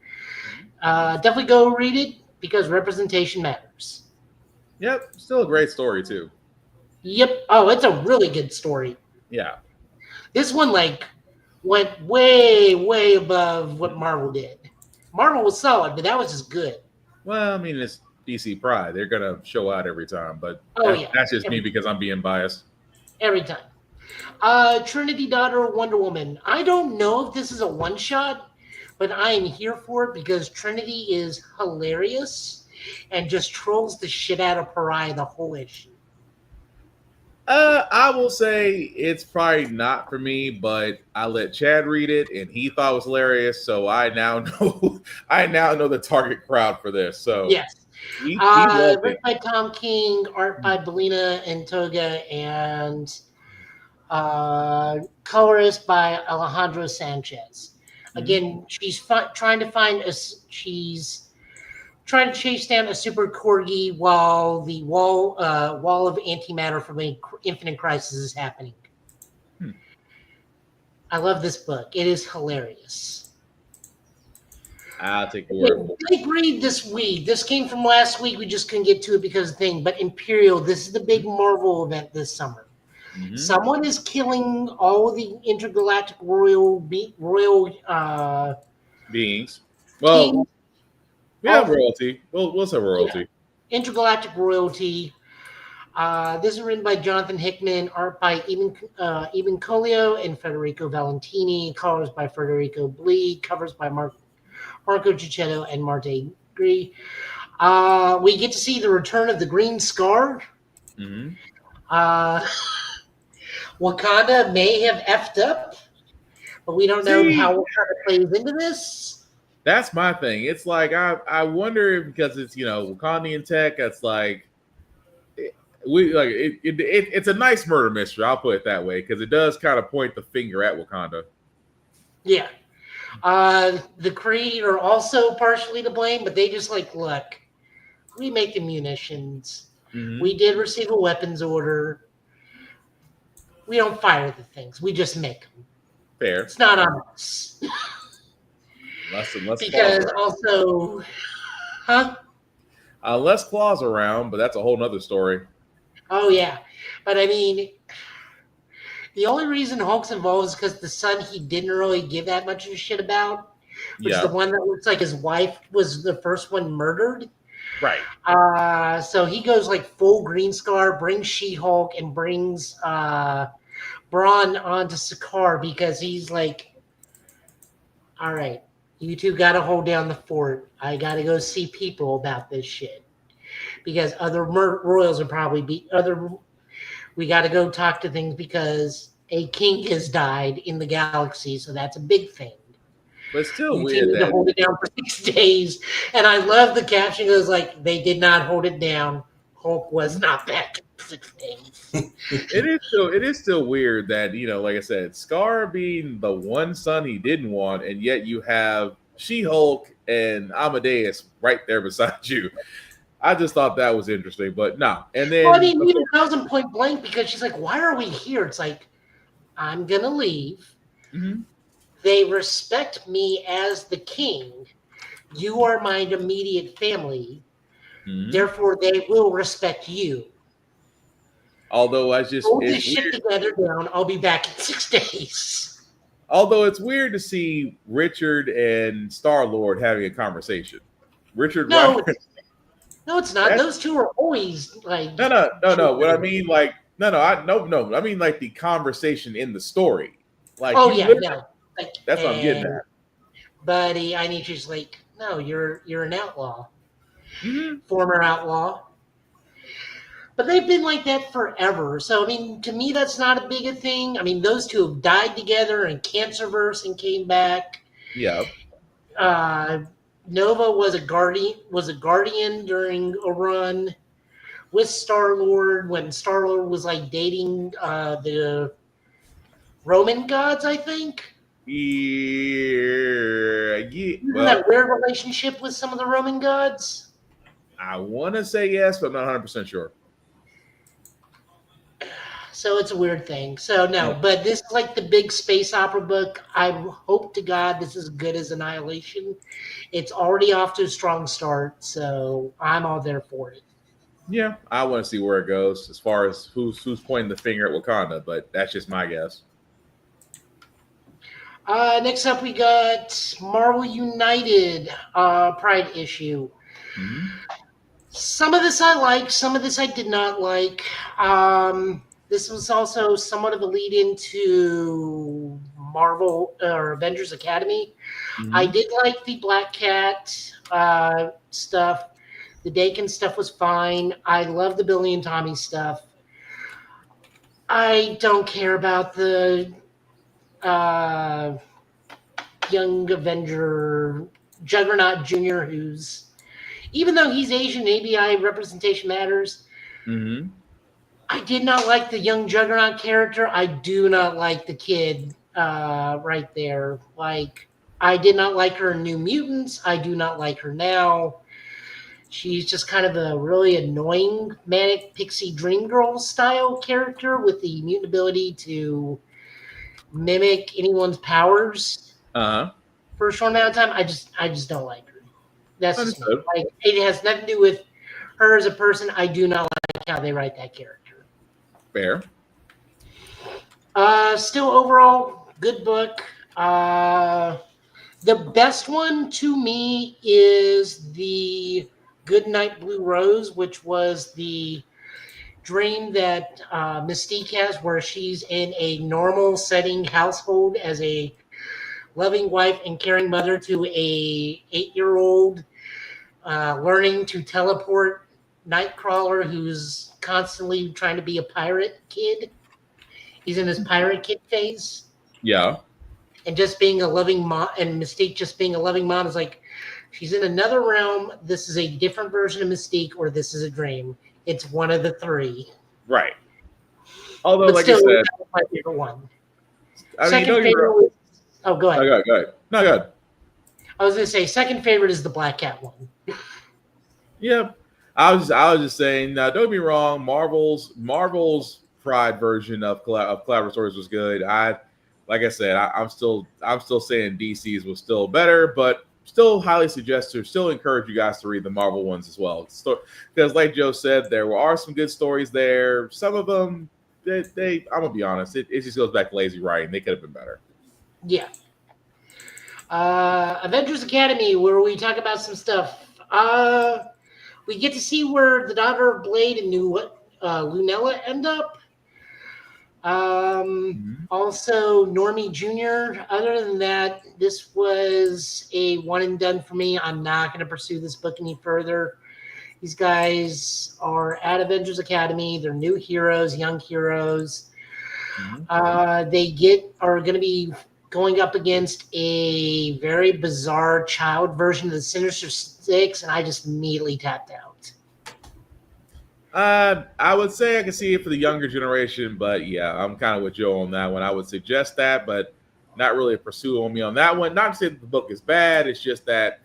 Definitely go read it because representation matters. Yep, still a great story too. Yep. Oh, it's a really good story. Yeah. This one went way, way above what Marvel did. Marvel was solid, but that was just good. Well, I mean, it's DC Pride. They're going to show out every time, but that's just me because I'm being biased. Every time. Trinity Daughter Wonder Woman. I don't know if this is a one-shot, but I am here for it because Trinity is hilarious and just trolls the shit out of Pariah the whole issue. I will say it's probably not for me, but I let Chad read it and he thought it was hilarious. So I now know the target crowd for this. So yes, he loved written it. by Tom King, art by Belina and Toga, and colorist by Alejandro Sanchez. Again, she's trying to chase down a super corgi while the wall of antimatter from an Infinite Crisis is happening. I love this book. It is hilarious. I'll take the word. Big read this week. This came from last week. We just couldn't get to it because of the thing. But Imperial, this is the big Marvel event this summer. Mm-hmm. Someone is killing all the intergalactic royal beings. Well, yeah, royalty. We'll say royalty. Intergalactic Royalty. This is written by Jonathan Hickman, art by Eben Colio and Federico Valentini, colors by Federico Blee, covers by Marco Cicchetto and Marte Gree. We get to see the return of the Green Scar. Mm-hmm. Wakanda may have effed up, but we don't know how Wakanda plays into this. That's my thing. It's like I wonder because it's Wakandian tech. It's like it's a nice murder mystery. I'll put it that way because it does kind of point the finger at Wakanda. Yeah, the Kree are also partially to blame, but they just look. We make the munitions. Mm-hmm. We did receive a weapons order. We don't fire the things. We just make them. Fair. It's not on us. Because also, less claws around, but that's a whole nother story. Oh yeah, but I mean, the only reason Hulk's involved is because the son he didn't really give that much of a shit about, which is the one that looks like his wife was the first one murdered. Right. So he goes full Green Scar, brings She-Hulk, and brings Braun onto Sakaar because he's like, all right, you two got to hold down the fort. I got to go see people about this shit because other royals would probably be other. We got to go talk to things because a king has died in the galaxy, so that's a big thing. But it's still you weird to hold it down for 6 days, and I love the caption. It was like they did not hold it down. Hulk was not back in 6 days. It is still weird that like I said, Scar being the one son he didn't want, and yet you have She-Hulk and Amadeus right there beside you. I just thought that was interesting, but no. And then, well, I mean, even tells him point blank because she's like, "Why are we here?" It's like, I'm gonna leave. Mm-hmm. They respect me as the king. You are my immediate family. Mm-hmm. Therefore, they will respect you. Although I just hold this shit together down. I'll be back in 6 days. Although it's weird to see Richard and Star-Lord having a conversation. Richard, no, it's not. Those two are always like no. What I mean, no. I mean, like the conversation in the story. Like, oh yeah, no. Like, that's what I'm getting at. Buddy, I need you. Just like, no, you're an outlaw, mm-hmm. Former outlaw. But they've been like that forever. So I mean, to me, that's not a big a thing. I mean, those two have died together in Cancerverse and came back. Yeah. Nova was a guardian during a run with Star-Lord when Star-Lord was like dating the Roman gods, I think. Yeah. Well, that weird relationship with some of the Roman gods. I want to say yes, but I'm not 100% sure. So it's a weird thing. So no, but this is like the big space opera book. I hope to God this is as good as Annihilation. It's already off to a strong start, so I'm all there for it. Yeah, I want to see where it goes as far as who's pointing the finger at Wakanda, but that's just my guess. Next up, we got Marvel United Pride issue. Mm-hmm. Some of this I liked, some of this I did not like. This was also somewhat of a lead into Marvel or Avengers Academy. Mm-hmm. I did like the Black Cat stuff. The Dakin stuff was fine. I love the Billy and Tommy stuff. I don't care about the Young Avenger Juggernaut Jr., who's, even though he's Asian, ABI representation matters. Mm-hmm. I did not like the young Juggernaut character. I do not like the kid right there. Like, I did not like her in New Mutants. I do not like her now. She's just kind of a really annoying manic pixie dream girl style character with the mutant ability to mimic anyone's powers for a short amount of time. I just don't like her. That's just me. Like, it has nothing to do with her as a person. I do not like how they write that character. Fair. Still overall good book. The best one to me is the Goodnight Blue Rose, which was the dream that Mystique has, where she's in a normal setting household as a loving wife and caring mother to a 8-year-old learning to teleport Nightcrawler, who's constantly trying to be a pirate kid. He's in his pirate kid phase. Yeah. And just being a loving mom, and Mystique just being a loving mom is like, she's in another realm. This is a different version of Mystique, or this is a dream. It's one of the three. Right. Although, But like still, I said, that was my favorite one. I mean, Second don't get me favorite wrong. was, oh, go ahead. No, go ahead. No, go ahead. I was going to say, second favorite is the Black Cat one. Yeah, I was just saying. Don't get me wrong. Marvel's Pride version of Collaborative Stories was good. Like I said, I'm still saying DC's was still better, but still highly suggest to still encourage you guys to read the Marvel ones as well. Because, like Joe said, there are some good stories there. Some of them, I'm gonna be honest, it just goes back to lazy writing. They could have been better. Yeah. Avengers Academy, where we talk about some stuff. We get to see where the daughter of Blade and Lunella end up. Also, Normie Jr. Other than that, this was a one and done for me. I'm not going to pursue this book any further. These guys are at Avengers Academy. They're new heroes, young heroes. They are going to be going up against a very bizarre child version of the Sinister Six, and I just immediately tapped out. I would say I can see it for the younger generation, but yeah, I'm kind of with Joe on that one. I would suggest that, but not really a pursuit on me on that one. Not to say that the book is bad. It's just that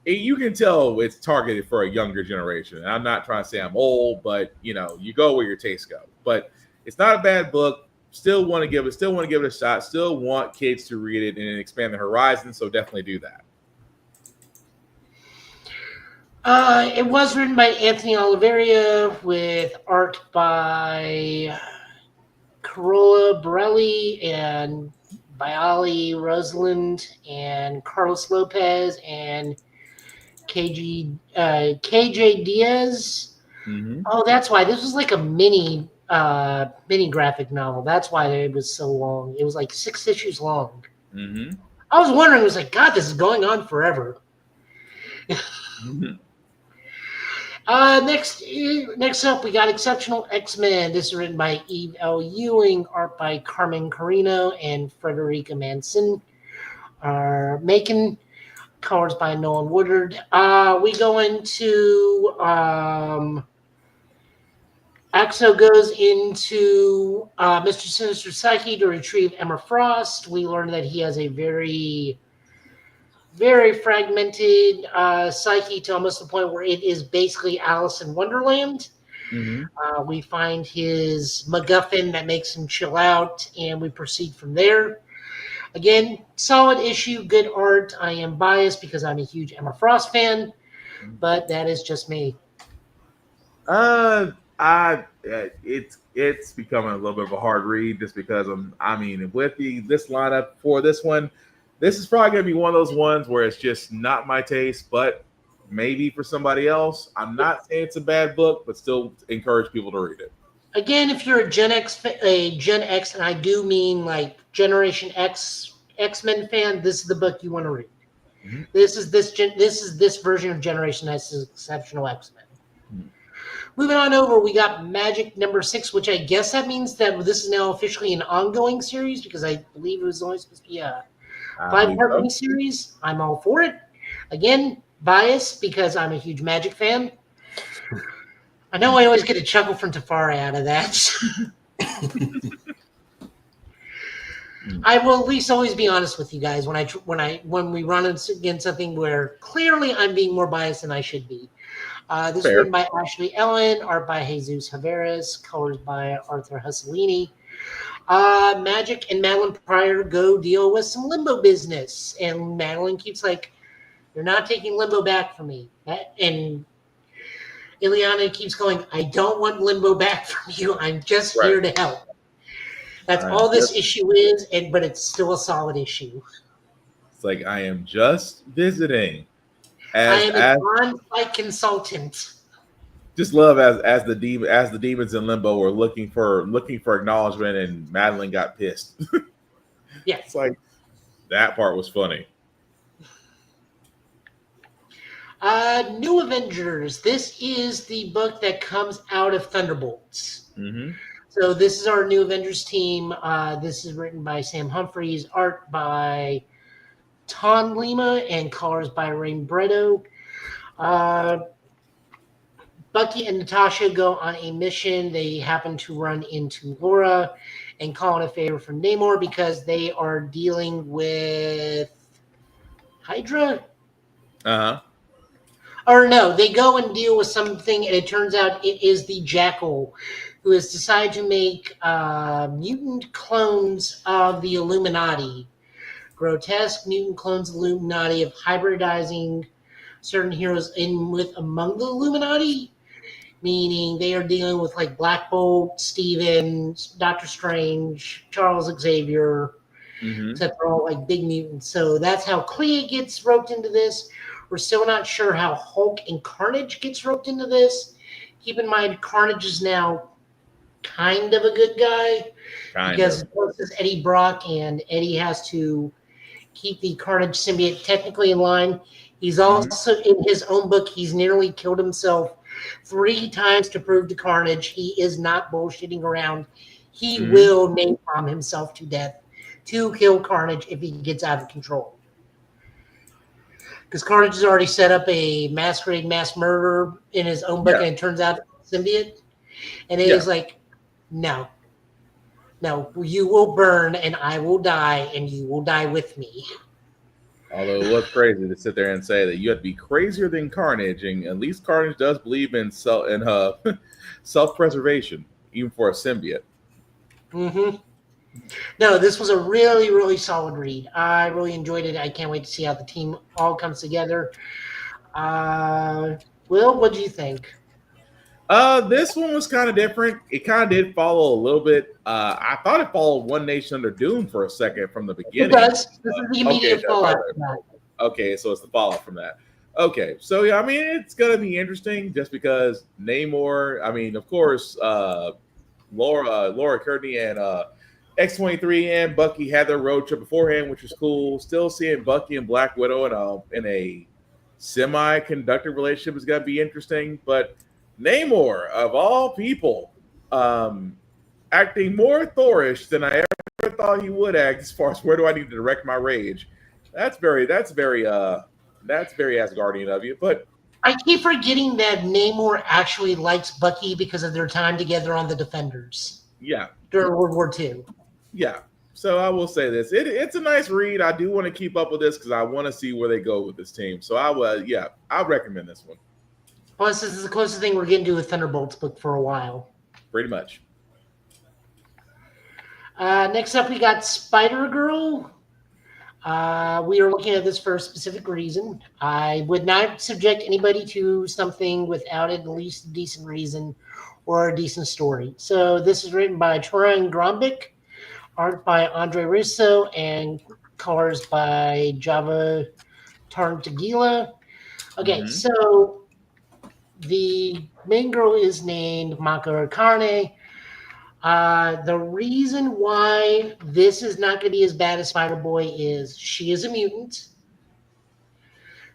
you can tell it's targeted for a younger generation. And I'm not trying to say I'm old, but you go where your tastes go. But it's not a bad book. Still want to give it a shot. Still want kids to read it and expand their horizons. So definitely do that. It was written by Anthony Oliveira with art by Carola Borelli and Bialy Rosalind and Carlos Lopez and KJ Diaz. Mm-hmm. Oh, that's why this was like a mini graphic novel. That's why it was so long. It was like 6 issues long. Mm-hmm. I was wondering, it was like, God, this is going on forever. Mm-hmm. Next up, we got Exceptional X-Men. This is written by Eve L. Ewing, art by Carmen Carino and Frederica Manson. Macon, colors by Nolan Woodard. We go into Axo goes into Mr. Sinister Psyche to retrieve Emma Frost. We learn that he has a very, very fragmented psyche to almost the point where it is basically Alice in Wonderland. Mm-hmm. We find his MacGuffin that makes him chill out, and we proceed from there. Again, solid issue, good art. I am biased because I'm a huge Emma Frost fan, but that is just me. It's becoming a little bit of a hard read just because with this lineup for this one, this is probably going to be one of those ones where it's just not my taste, but maybe for somebody else. I'm not saying it's a bad book, but still encourage people to read it. Again, if you're a Gen X, and I do mean like Generation X X-Men fan, this is the book you want to read. Mm-hmm. This is this version of Generation X's Exceptional X-Men. Mm-hmm. Moving on over, we got Magic #6, which I guess that means that this is now officially an ongoing series because I believe it was only supposed to be a 5-part miniseries. I'm all for it. Again, biased because I'm a huge Magic fan. I know I always get a chuckle from Tafari out of that. I will at least always be honest with you guys when we run against something where clearly I'm being more biased than I should be. This is written by Ashley Ellen, art by Jesus Javeras, colors by Arthur Hussolini. Magic and Madeline Pryor go deal with some limbo business, and Madeline keeps like, "You're not taking limbo back from me," and Ileana keeps going, "I don't want limbo back from you. I'm just here to help." That's all this issue is, but it's still a solid issue. It's like, I am just visiting. I am an on-site consultant. Just love as the demons in limbo were looking for acknowledgement, and Madeline got pissed. Yes. It's like that part was funny. New Avengers. This is the book that comes out of Thunderbolts. Mm-hmm. So this is our New Avengers team. This is written by Sam Humphries, art by Ton Lima, and colors by Rain Bretto. Bucky and Natasha go on a mission. They happen to run into Laura and call in a favor for Namor because they are dealing with Hydra. Uh-huh. Or no, they go and deal with something, and it turns out it is the Jackal, who has decided to make mutant clones of the Illuminati. Grotesque mutant clones of Illuminati of hybridizing certain heroes in with among the Illuminati, meaning they are dealing with like Black Bolt, Steven, Doctor Strange, Charles Xavier, Mm-hmm. except they're all like big mutants. So that's how Clea gets roped into this. We're still not sure how Hulk and Carnage gets roped into this. Keep in mind, Carnage is now kind of a good guy because it is Eddie Brock, and Eddie has to keep the Carnage symbiote technically in line. He's also, in his own book, he's nearly killed himself 3 times to prove to Carnage he is not bullshitting around. He will napalm himself to death to kill Carnage if he gets out of control. Because Carnage has already set up a masquerade mass murder in his own book, and it turns out it's symbiote. And it is like, no, you will burn, and I will die, and you will die with me. Although it was crazy to sit there and say that you have to be crazier than Carnage, and at least Carnage does believe in self-preservation, even for a symbiote. Mm-hmm. No, this was a really, really solid read. I really enjoyed it. I can't wait to see how the team all comes together. Will, what do you think? This one was kind of different. It kind of did follow a little bit. I thought it followed One Nation Under Doom for a second from the beginning. It does. This is the immediate fallout. Okay, so it's the fallout from that. Okay, so yeah, I mean, it's gonna be interesting just because Namor. I mean, of course, Laura Courtney and X-23 and Bucky had their road trip beforehand, which was cool. Still seeing Bucky and Black Widow in a semi-conductive relationship is gonna be interesting, but Namor, of all people, acting more Thorish than I ever thought he would act. As far as where do I need to direct my rage, that's very Asgardian of you. But I keep forgetting that Namor actually likes Bucky because of their time together on the Defenders. Yeah, during World War II. Yeah, so I will say this: it's a nice read. I do want to keep up with this because I want to see where they go with this team. So I recommend this one. Plus, this is the closest thing we're getting to a Thunderbolts book for a while. Pretty much. Next up, we got Spider-Girl. We are looking at this for a specific reason. I would not subject anybody to something without at least a decent reason or a decent story. So this is written by Toran Grombic, art by Andre Russo, and colors by Java Tarntagila. Okay, so the main girl is named Maka Carne. The reason why this is not going to be as bad as Spider-Boy is she is a mutant.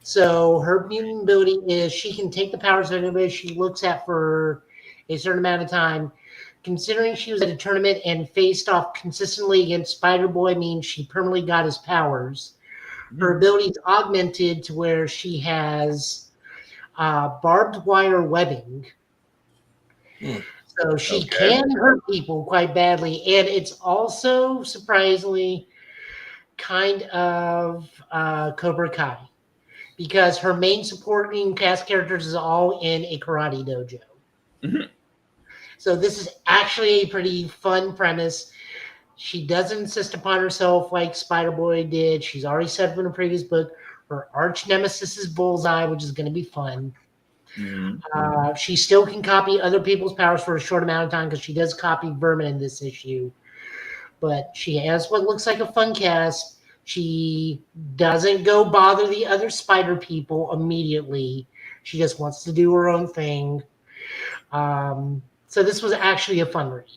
So her mutant ability is she can take the powers of anybody she looks at for a certain amount of time. Considering she was at a tournament and faced off consistently against Spider-Boy means she permanently got his powers. Her ability is augmented to where she has barbed wire webbing. So she can hurt people quite badly. And it's also, surprisingly, kind of Cobra Kai. Because her main supporting cast characters is all in a karate dojo. So this is actually a pretty fun premise. She doesn't insist upon herself like Spider-Boy did. She's already said up in a previous book. Her arch nemesis is Bullseye, which is going to be fun. She still can copy other people's powers for a short amount of time because she does copy Vermin in this issue. But she has what looks like a fun cast. She doesn't go bother the other spider people immediately. She just wants to do her own thing. So this was actually a fun read.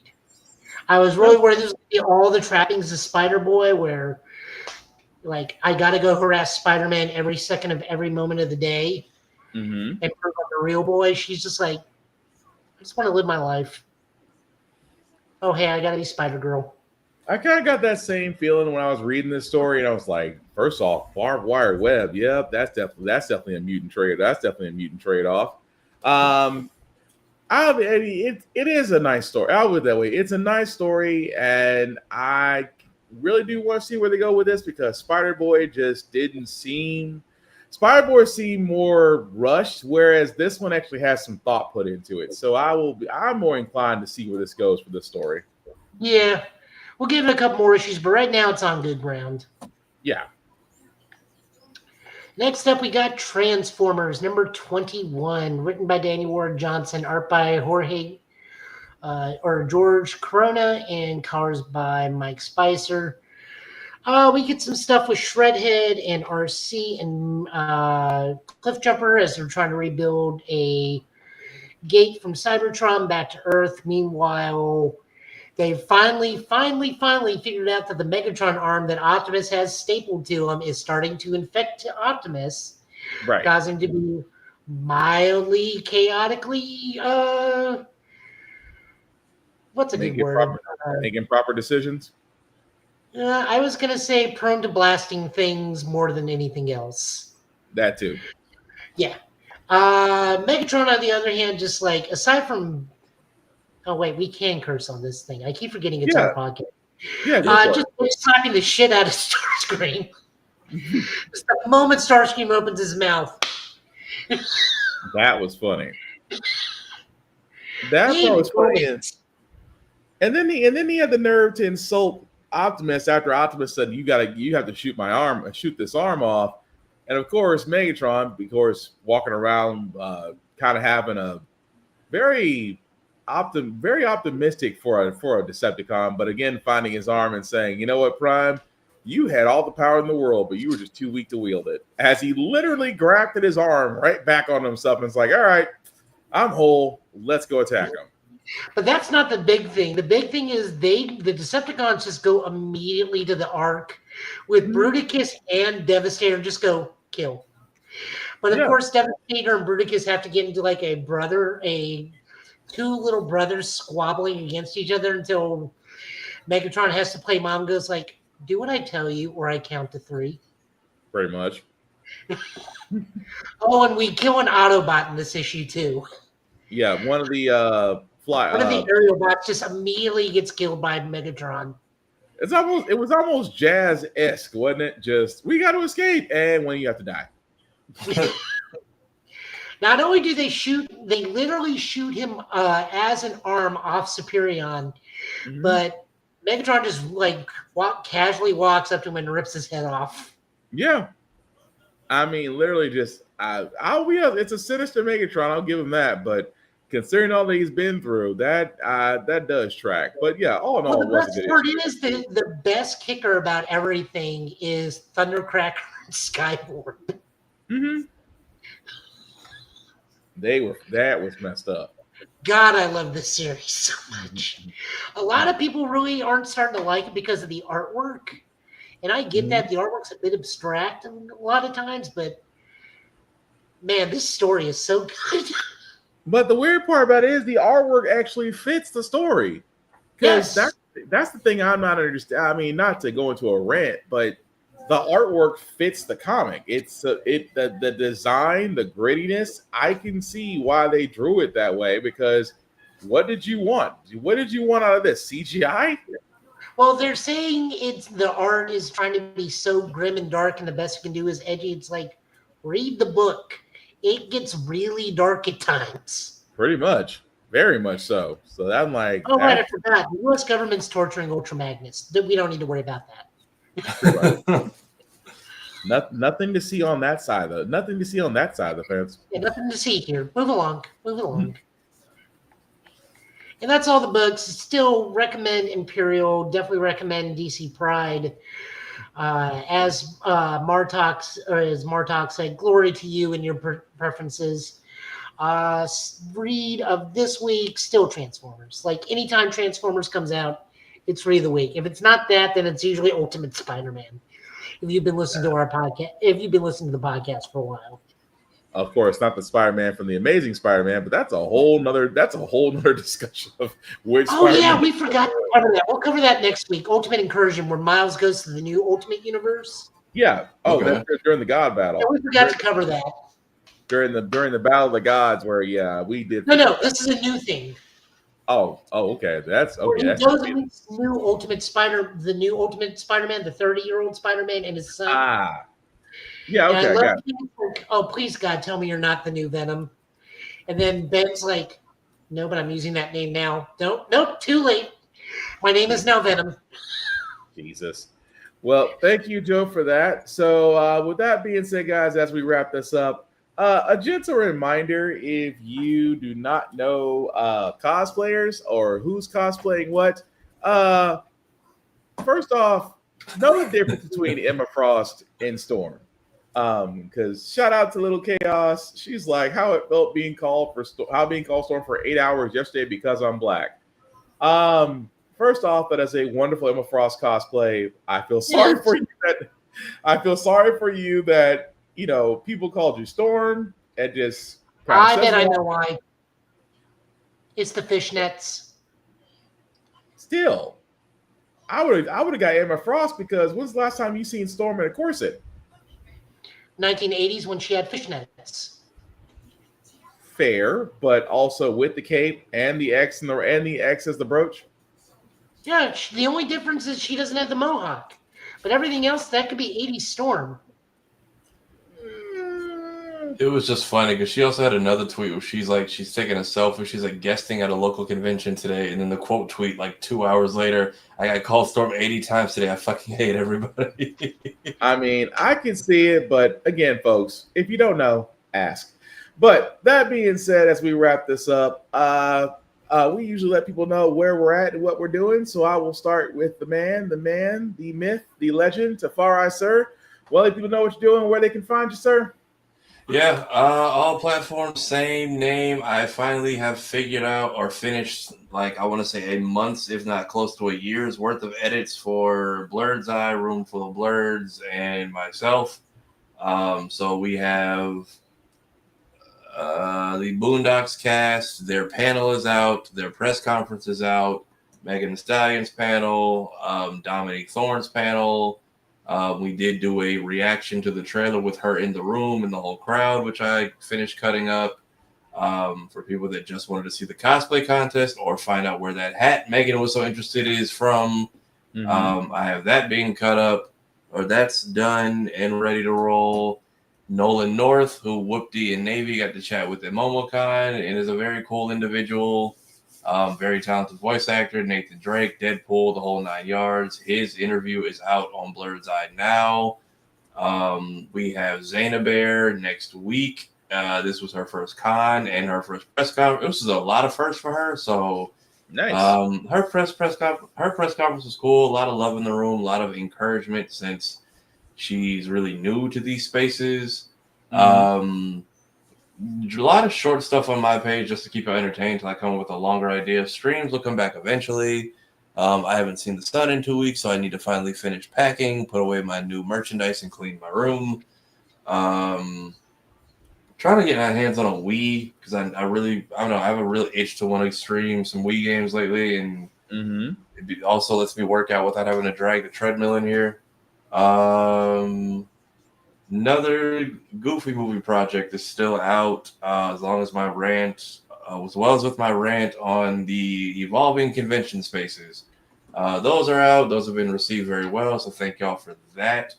I was really worried this was going to be all the trappings of Spider-Boy, where like I got to go harass Spider-Man every second of every moment of the day and prove I'm a real boy. She's just like, I just want to live my life. Oh, hey, I got to be Spider-Girl. I kind of got that same feeling when I was reading this story, and I was like, first off, barbed wire web. Yep, that's definitely a mutant trade. That's definitely a mutant trade-off. It is a nice story. I'll put it that way. It's a nice story, and I really do want to see where they go with this because Spider-Boy just didn't seem. Spider-Boy seemed more rushed, whereas this one actually has some thought put into it. So I'm more inclined to see where this goes for this story. Yeah. We'll give it a couple more issues, but right now it's on good ground. Yeah. Next up, we got Transformers number 21, written by Danny Ward Johnson, art by George Corona, and colors by Mike Spicer. We get some stuff with Shredhead and RC and Cliffjumper as they're trying to rebuild a gate from Cybertron back to Earth. Meanwhile, they finally figured out that the Megatron arm that Optimus has stapled to him is starting to infect Optimus, right? Causing him to be mildly, chaotically, what's a good word? Making proper decisions. I was gonna say prone to blasting things more than anything else. That too. Yeah. Megatron, on the other hand, just like aside from. Oh, wait, we can curse on this thing. I keep forgetting it's our podcast. Yeah, just slapping the shit out of Starscream. Just the moment Starscream opens his mouth. That was funny. That was funny. And then he had the nerve to insult Optimus after Optimus said, you have to shoot this arm off. And of course, Megatron, walking around kind of having a very optimistic for a Decepticon, but again finding his arm and saying, you know what, Prime, you had all the power in the world, but you were just too weak to wield it. As he literally grafted his arm right back on himself and it's like, all right, I'm whole, let's go attack him. But that's not the big thing. The big thing is the Decepticons just go immediately to the Ark with Bruticus and Devastator just go kill. But of course, Devastator and Bruticus have to get into like two little brothers squabbling against each other until Megatron has to play mom, goes like, do what I tell you or I count to 3. Pretty much. Oh, and we kill an Autobot in this issue too. Yeah, one of the aerial bots just immediately gets killed by Megatron. It was almost Jazz-esque, wasn't it? Just, we got to escape, and when you have to die. Not only do they literally shoot him as an arm off Superion, but Megatron just like casually walks up to him and rips his head off. Yeah. I mean, literally just, it's a sinister Megatron, I'll give him that, but considering all that he's been through, that does track. But yeah, all in all, the best part is the best kicker about everything is Thundercracker and Skyboard. Mm-hmm. That was messed up. God, I love this series so much. A lot of people really aren't starting to like it because of the artwork. And I get that the artwork's a bit abstract a lot of times, but man, this story is so good. But the weird part about it is the artwork actually fits the story. Because that's the thing I'm not understanding. I mean, not to go into a rant, but the artwork fits the comic. It's the design, the grittiness. I can see why they drew it that way because what did you want? What did you want out of this? CGI? Well, they're saying the art is trying to be so grim and dark, and the best you can do is edgy. It's like, read the book. It gets really dark at times. Pretty much. Very much so. So I'm like, oh, right, I forgot. The U.S. government's torturing Ultramagnets. We don't need to worry about that. Nothing to see on that side though. Nothing to see on that side of the fence. Yeah, nothing to see here. Move along. And that's all the books. Still recommend Imperial. Definitely recommend DC Pride. As Martok said, glory to you and your preferences. Read of this week, still Transformers. Like anytime Transformers comes out, it's read of the week. If it's not that, then it's usually Ultimate Spider-Man. If you've been listening to our podcast, if you've been listening to the podcast for a while. Of course, not the Spider-Man from the Amazing Spider-Man, but that's a whole nother discussion of which. Oh Spider-Man. yeah, we forgot to cover that. We'll cover that next week. Ultimate Incursion, where Miles goes to the new Ultimate Universe. Yeah. Oh, Okay. that's during the God battle. Yeah, we forgot to cover that. During the Battle of the Gods, where we did. No, this is a new thing. Oh, okay. That's okay. He goes to meet the new Ultimate Spider-Man, the 30-year-old Spider-Man, and his son. Yeah, okay. And I love like, oh, please, God, tell me you're not the new Venom. And then Ben's like, no, but I'm using that name now. Nope, too late. My name is now Venom. Jesus. Well, thank you, Joe, for that. So with that being said, guys, as we wrap this up, a gentle reminder, if you do not know cosplayers or who's cosplaying what, first off, know the difference between Emma Frost and Storm. Because shout out to Little Chaos. She's like, how it felt being called Storm for 8 hours yesterday because I'm black. First off, that is a wonderful Emma Frost cosplay. I feel sorry for you that people called you Storm and just. I bet I know why. It's the fishnets. Still, I would have got Emma Frost because when's the last time you seen Storm in a corset? 1980s when she had fishnets. Fair, but also with the cape and the X and the X as the brooch. Yeah, the only difference is she doesn't have the mohawk, but everything else that could be 80s Storm. It was just funny because she also had another tweet where she's taking a selfie. She's like guesting at a local convention today, and then the quote tweet like 2 hours later, I got called Storm 80 times today. I fucking hate everybody. I mean, I can see it, but again, folks, if you don't know, ask. But that being said, as we wrap this up, we usually let people know where we're at and what we're doing. So I will start with the man, the myth, the legend, Tafari, sir. Well, let people know what you're doing, where they can find you, sir. Yeah, all platforms, same name. I finally have figured out or finished, like, I want to say a month's, if not close to a year's worth of edits for Blurred's Eye, Room Full of Blurreds, and myself. So we have the Boondocks cast. Their panel is out. Their press conference is out. Megan Thee Stallion's panel. Dominique Thorne's panel. We did do a reaction to the trailer with her in the room and the whole crowd, which I finished cutting up. For people that just wanted to see the cosplay contest or find out where that hat Megan was so interested is from. I have that being cut up, or that's done and ready to roll. Nolan North, who Whoopty and Navy got to chat with at MomoCon and is a very cool individual. Very talented voice actor, Nathan Drake, Deadpool, the whole 9 yards. His interview is out on Blurred's Eye now. We have Zaina Bear next week. This was her first con and her first press conference. This is a lot of firsts for her. So nice. Her press conference was cool. A lot of love in the room, a lot of encouragement since she's really new to these spaces. A lot of short stuff on my page just to keep you entertained until I come up with a longer idea. Streams will come back eventually. I haven't seen the sun in 2 weeks, so I need to finally finish packing, put away my new merchandise, and clean my room. Trying to get my hands on a Wii because I don't know, I have a real itch to want to stream some Wii games lately, and it also lets me work out without having to drag the treadmill in here. Another Goofy movie project is still out, as well as my rant on the evolving convention spaces. Those are out. Those have been received very well, so thank y'all for that.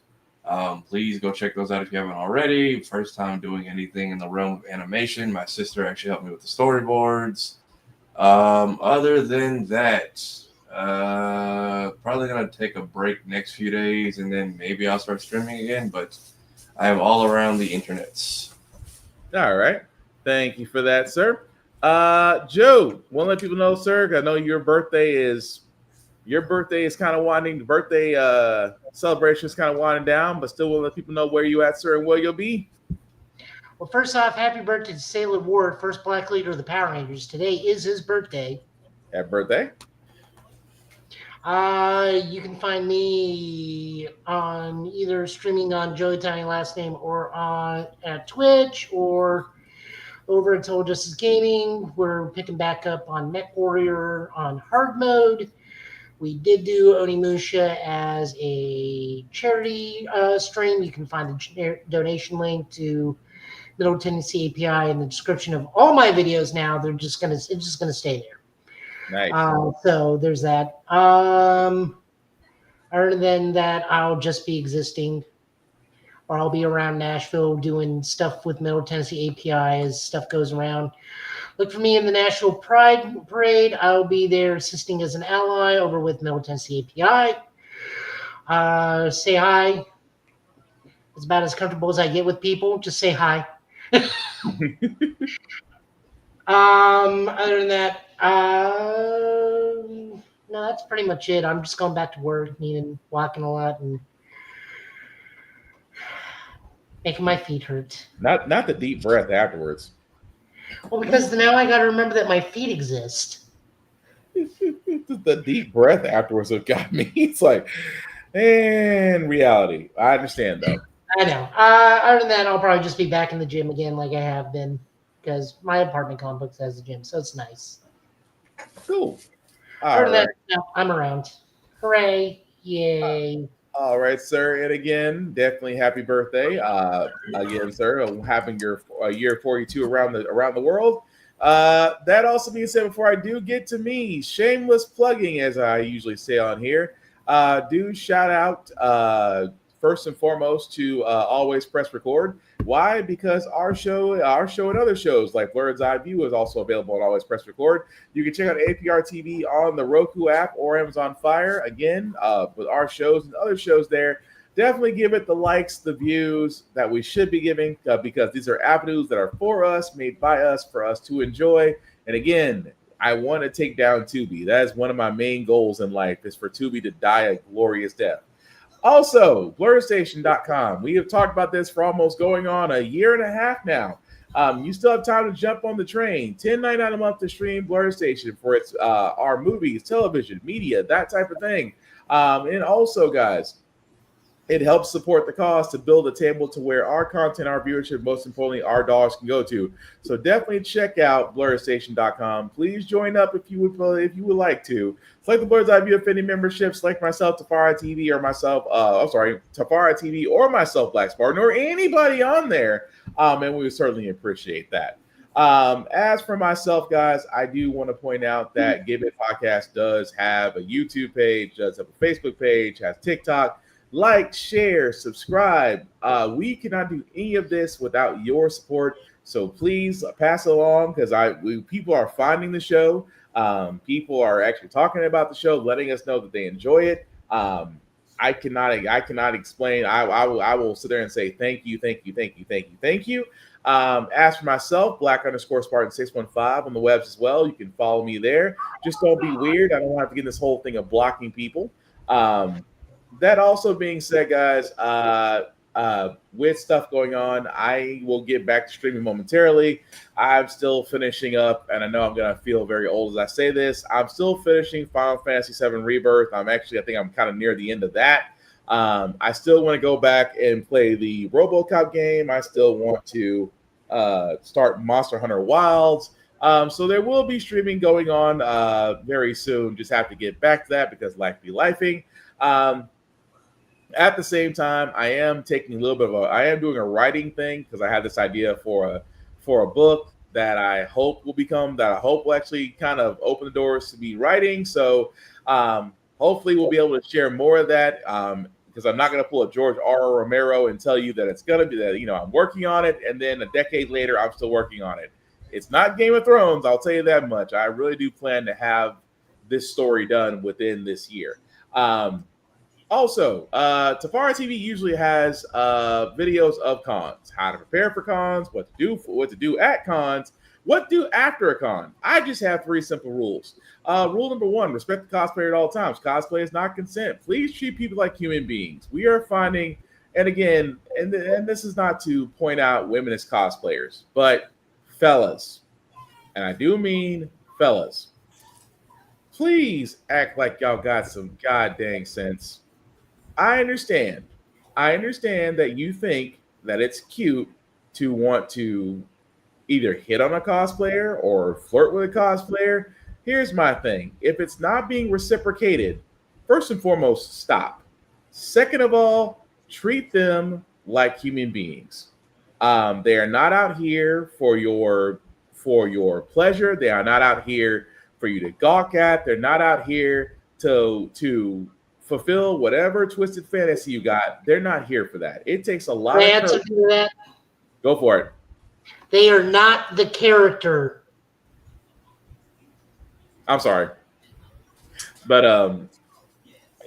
Please go check those out if you haven't already. First time doing anything in the realm of animation. My sister actually helped me with the storyboards. Other than that, probably going to take a break next few days, and then maybe I'll start streaming again, but I am all around the internets. All right. Thank you for that, sir. Joe, want to let people know, sir, I know your birthday is Your birthday is kind of winding. The birthday celebration is kind of winding down, but still, we'll let people know where you at, sir, and where you'll be. Well, first off, happy birthday to Sailor Ward, first black leader of the Power Rangers. Today is his birthday. Happy birthday. You can find me on either streaming on Joey Tiny Last Name or at Twitch or over at Total Justice Gaming. We're picking back up on Mech Warrior on hard mode. We did do Onimusha as a charity stream. You can find the donation link to Middle Tennessee API in the description of all my videos now. It's just gonna stay there. Nice. So there's that. Other than that, I'll just be existing, or I'll be around Nashville doing stuff with Middle Tennessee API as stuff goes around. Look for me in the National Pride Parade. I'll be there assisting as an ally over with Middle Tennessee API. Say hi. It's about as comfortable as I get with people. Just say hi. Other than that, no, that's pretty much it. I'm just going back to work, meaning walking a lot and making my feet hurt. Not the deep breath afterwards. Well, because now I got to remember that my feet exist. The deep breath afterwards have got me. It's like, and reality. I understand though. I know. Other than that, I'll probably just be back in the gym again like I have been because my apartment complex has a gym, so it's nice. Cool. Other than that, no, I'm around. Hooray. Yay. All right, sir. And again, definitely happy birthday. Again, sir, having your year 42 around the world. That also being said, before I do get to me, shameless plugging, as I usually say on here, do shout out first and foremost to Always Press Record. Why? Because our show and other shows like Blurred's Eye View is also available on Always Press Record. You can check out APR TV on the Roku app or Amazon Fire. Again, with our shows and other shows there, definitely give it the likes, the views that we should be giving because these are avenues that are for us, made by us, for us to enjoy. And again, I want to take down Tubi. That is one of my main goals in life, is for Tubi to die a glorious death. Also, BlurStation.com. We have talked about this for almost going on a year and a half now. You still have time to jump on the train. $10.99 a month to stream Blur Station for its our movies, television, media, that type of thing. And also, guys, it helps support the cause to build a table to where our content, our viewership, most importantly, our dollars can go to. So definitely check out BlurStation.com. Please join up if you would like to. Select the Blurred's Eye View Affinity membership. Select myself, Tafari TV, or myself. Tafari TV or myself, Black Spartan, or anybody on there. And we would certainly appreciate that. As for myself, guys, I do want to point out that Give It Podcast does have a YouTube page, does have a Facebook page, has TikTok. Like, share, subscribe. We cannot do any of this without your support. So please pass it along because people are finding the show. People are actually talking about the show, letting us know that they enjoy it. I cannot explain. I will sit there and say thank you. As for myself, Black_Spartan615 on the webs as well. You can follow me there. Just don't be weird. I don't have to get in this whole thing of blocking people. That also being said, guys, with stuff going on, I will get back to streaming momentarily. I'm still finishing up, and I know I'm going to feel very old as I say this. I'm still finishing Final Fantasy VII Rebirth. I think I'm kind of near the end of that. I still want to go back and play the RoboCop game. I still want to start Monster Hunter Wilds. So there will be streaming going on very soon. Just have to get back to that because life be lifing. At the same time, I am taking I am doing a writing thing because I had this idea for a book that I hope will actually kind of open the doors to me writing. So hopefully we'll be able to share more of that because I'm not going to pull a George R. Romero and tell you that it's going to be that, I'm working on it. And then a decade later, I'm still working on it. It's not Game of Thrones. I'll tell you that much. I really do plan to have this story done within this year. Also, Tafari TV usually has videos of cons, how to prepare for cons, what to do at cons, What do after a con? I just have 3 simple rules. Rule number 1, respect the cosplayer at all times. Cosplay is not consent. Please treat people like human beings. We are finding, and again, and this is not to point out women as cosplayers, but fellas, and I do mean fellas, please act like y'all got some goddamn sense. I understand that you think that it's cute to want to either hit on a cosplayer or flirt with a cosplayer. Here's my thing. If it's not being reciprocated, first and foremost, stop. Second of all, treat them like human beings. They are not out here for your pleasure. They are not out here for you to gawk at. They're not out here to fulfill whatever twisted fantasy you got. They're not here for that. It takes a lot The of answer to that? Go for it. They are not the character. I'm sorry. But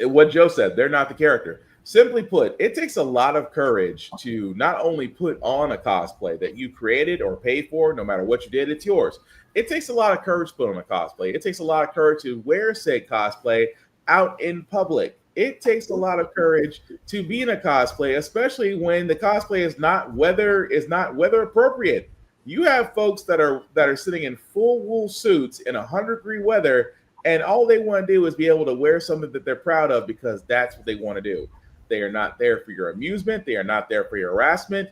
what Joe said, they're not the character. Simply put, it takes a lot of courage to not only put on a cosplay that you created or paid for, no matter what you did, it's yours. It takes a lot of courage to put on a cosplay. It takes a lot of courage to wear said cosplay out in public. It takes a lot of courage to be in a cosplay, especially when the cosplay is not weather appropriate. You have folks that are sitting in full wool suits in 100-degree weather, and all they want to do is be able to wear something that they're proud of because that's what they want to do. They are not there for your amusement. They are not there for your harassment.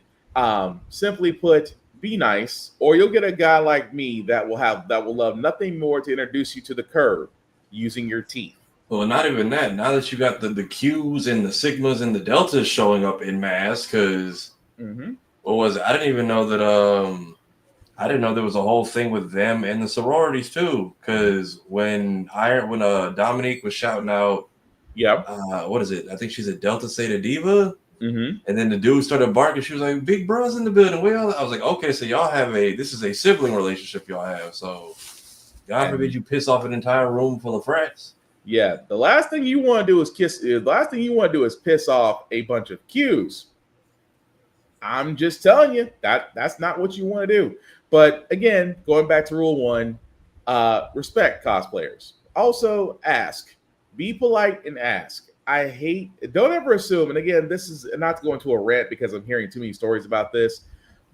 Simply put, be nice, or you'll get a guy like me that will love nothing more to introduce you to the curve using your teeth. Well, not even that. Now that you got the Qs and the Sigmas and the Deltas showing up in mass, because what was it? I didn't even know that. I didn't know there was a whole thing with them and the sororities too. Because when Dominique was shouting out, what is it? I think she's a Delta Theta Diva. And then the dude started barking. She was like, "Big bro's in the building." I was like, "Okay, so y'all have this is a sibling relationship y'all have." So, God forbid you piss off an entire room full of frats. Yeah, the last thing you want to do is piss off a bunch of Qs. I'm just telling you that's not what you want to do. But again, going back to rule 1, respect cosplayers. Also, ask. Be polite and ask. Don't ever assume, and again, this is not to go into a rant because I'm hearing too many stories about this.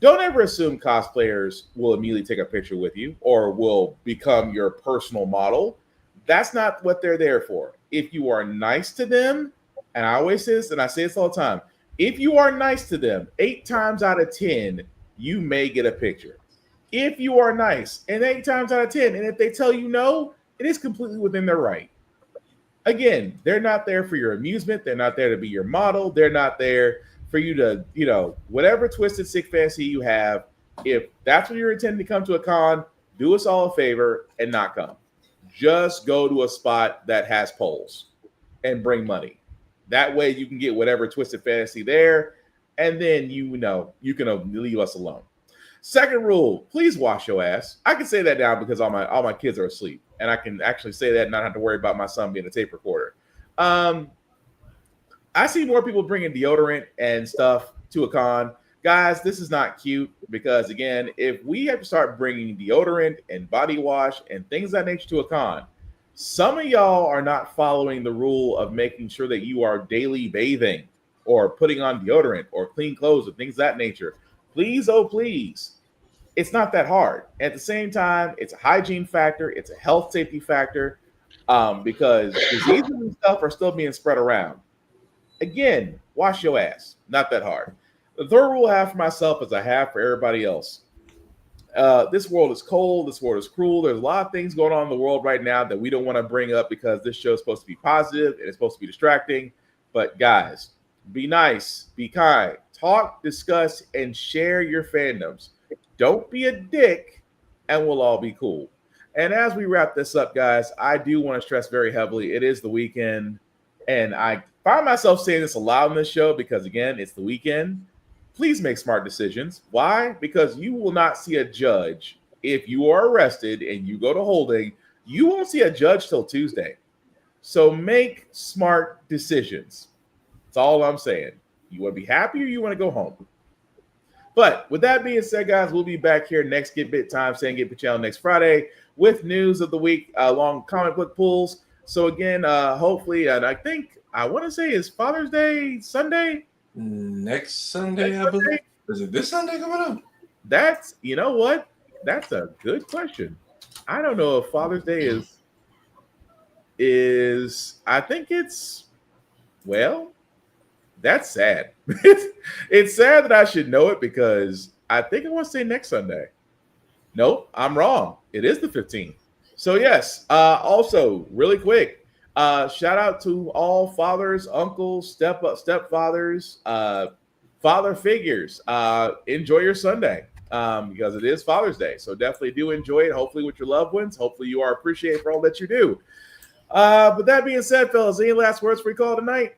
Don't ever assume cosplayers will immediately take a picture with you or will become your personal model. That's not what they're there for. If you are nice to them, and I always say this, and I say this all the time, if you are nice to them, 8 times out of 10, you may get a picture. If you are nice, and 8 times out of 10, and if they tell you no, it is completely within their right. Again, they're not there for your amusement. They're not there to be your model. They're not there for you to, whatever twisted sick fantasy you have. If that's what you're intending to come to a con, do us all a favor and not come. Just go to a spot that has polls and bring money. That way you can get whatever twisted fantasy there, and then you can leave us alone. Second rule, please wash your ass. I can say that now because all my kids are asleep, and I can actually say that and not have to worry about my son being a tape recorder. I see more people bringing deodorant and stuff to a con. Guys, this is not cute because, again, if we have to start bringing deodorant and body wash and things of that nature to a con, some of y'all are not following the rule of making sure that you are daily bathing or putting on deodorant or clean clothes and things of that nature. Please, oh please, it's not that hard. At the same time, it's a hygiene factor. It's a health safety factor because diseases and stuff are still being spread around. Again, wash your ass. Not that hard. The third rule I have for myself is I have for everybody else. This world is cold. This world is cruel. There's a lot of things going on in the world right now that we don't want to bring up because this show is supposed to be positive and it's supposed to be distracting. But guys, be nice, be kind, talk, discuss, and share your fandoms. Don't be a dick, and we'll all be cool. And as we wrap this up, guys, I do want to stress very heavily, it is the weekend, and I find myself saying this a lot on this show because, again, it's the weekend. Please make smart decisions. Why? Because you will not see a judge. If you are arrested and you go to holding, you won't see a judge till Tuesday. So make smart decisions. That's all I'm saying. You want to be happy or you want to go home? But with that being said, guys, we'll be back here next Get Bit time, saying Get Bit channel next Friday with news of the week along comic book pulls. So again, hopefully, and I want to say is Father's Day Sunday? Next Sunday, I believe. Is it this Sunday coming up? That's, you know what? That's a good question. I don't know if Father's Day is I think it's, well, that's sad. It's sad that I should know it because I think I want to say next Sunday. Nope, I'm wrong. It is the 15th. So yes, also really quick, shout out to all fathers, uncles, stepfathers, father figures. Enjoy your Sunday because it is Father's Day. So definitely do enjoy it. Hopefully with your loved ones. Hopefully you are appreciated for all that you do. But that being said, fellas, any last words for you call tonight?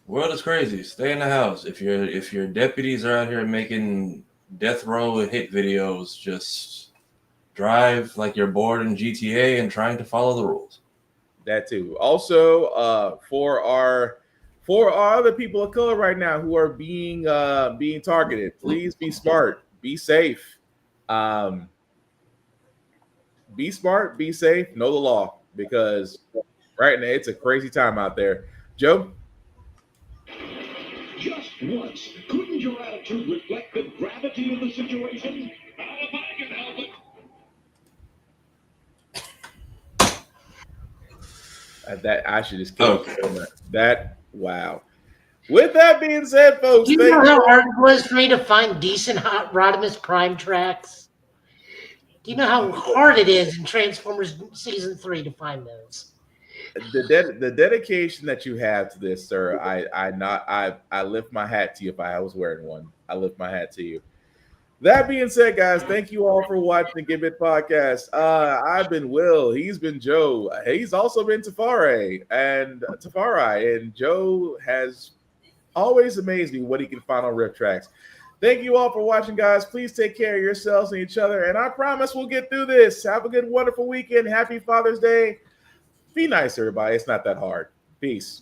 World is crazy. Stay in the house. If your deputies are out here making death row and hit videos, just drive like you're bored in GTA and trying to follow the rules. That too. Also, for our other people of color right now who are being targeted, please be smart, be safe. Be smart, be safe, know the law, because right now it's a crazy time out there. Joe? Just once, couldn't your attitude reflect the gravity of the situation? If I can help it. That I should just kill that. Wow. With that being said, folks, Do you know how hard it was for me to find decent Hot Rodimus Prime tracks? Do you know how hard it is in Transformers Season 3 to find those? The dedication that you have to this, sir, I lift my hat to you. If I was wearing one, I lift my hat to you. That being said, guys, thank you all for watching the Give It podcast. I've been Will. He's been Joe. He's also been Tafari, and Joe has always amazed me what he can find on Riff Tracks. Thank you all for watching, guys. Please take care of yourselves and each other, and I promise we'll get through this. Have a good, wonderful weekend. Happy Father's Day. Be nice, everybody. It's not that hard. Peace.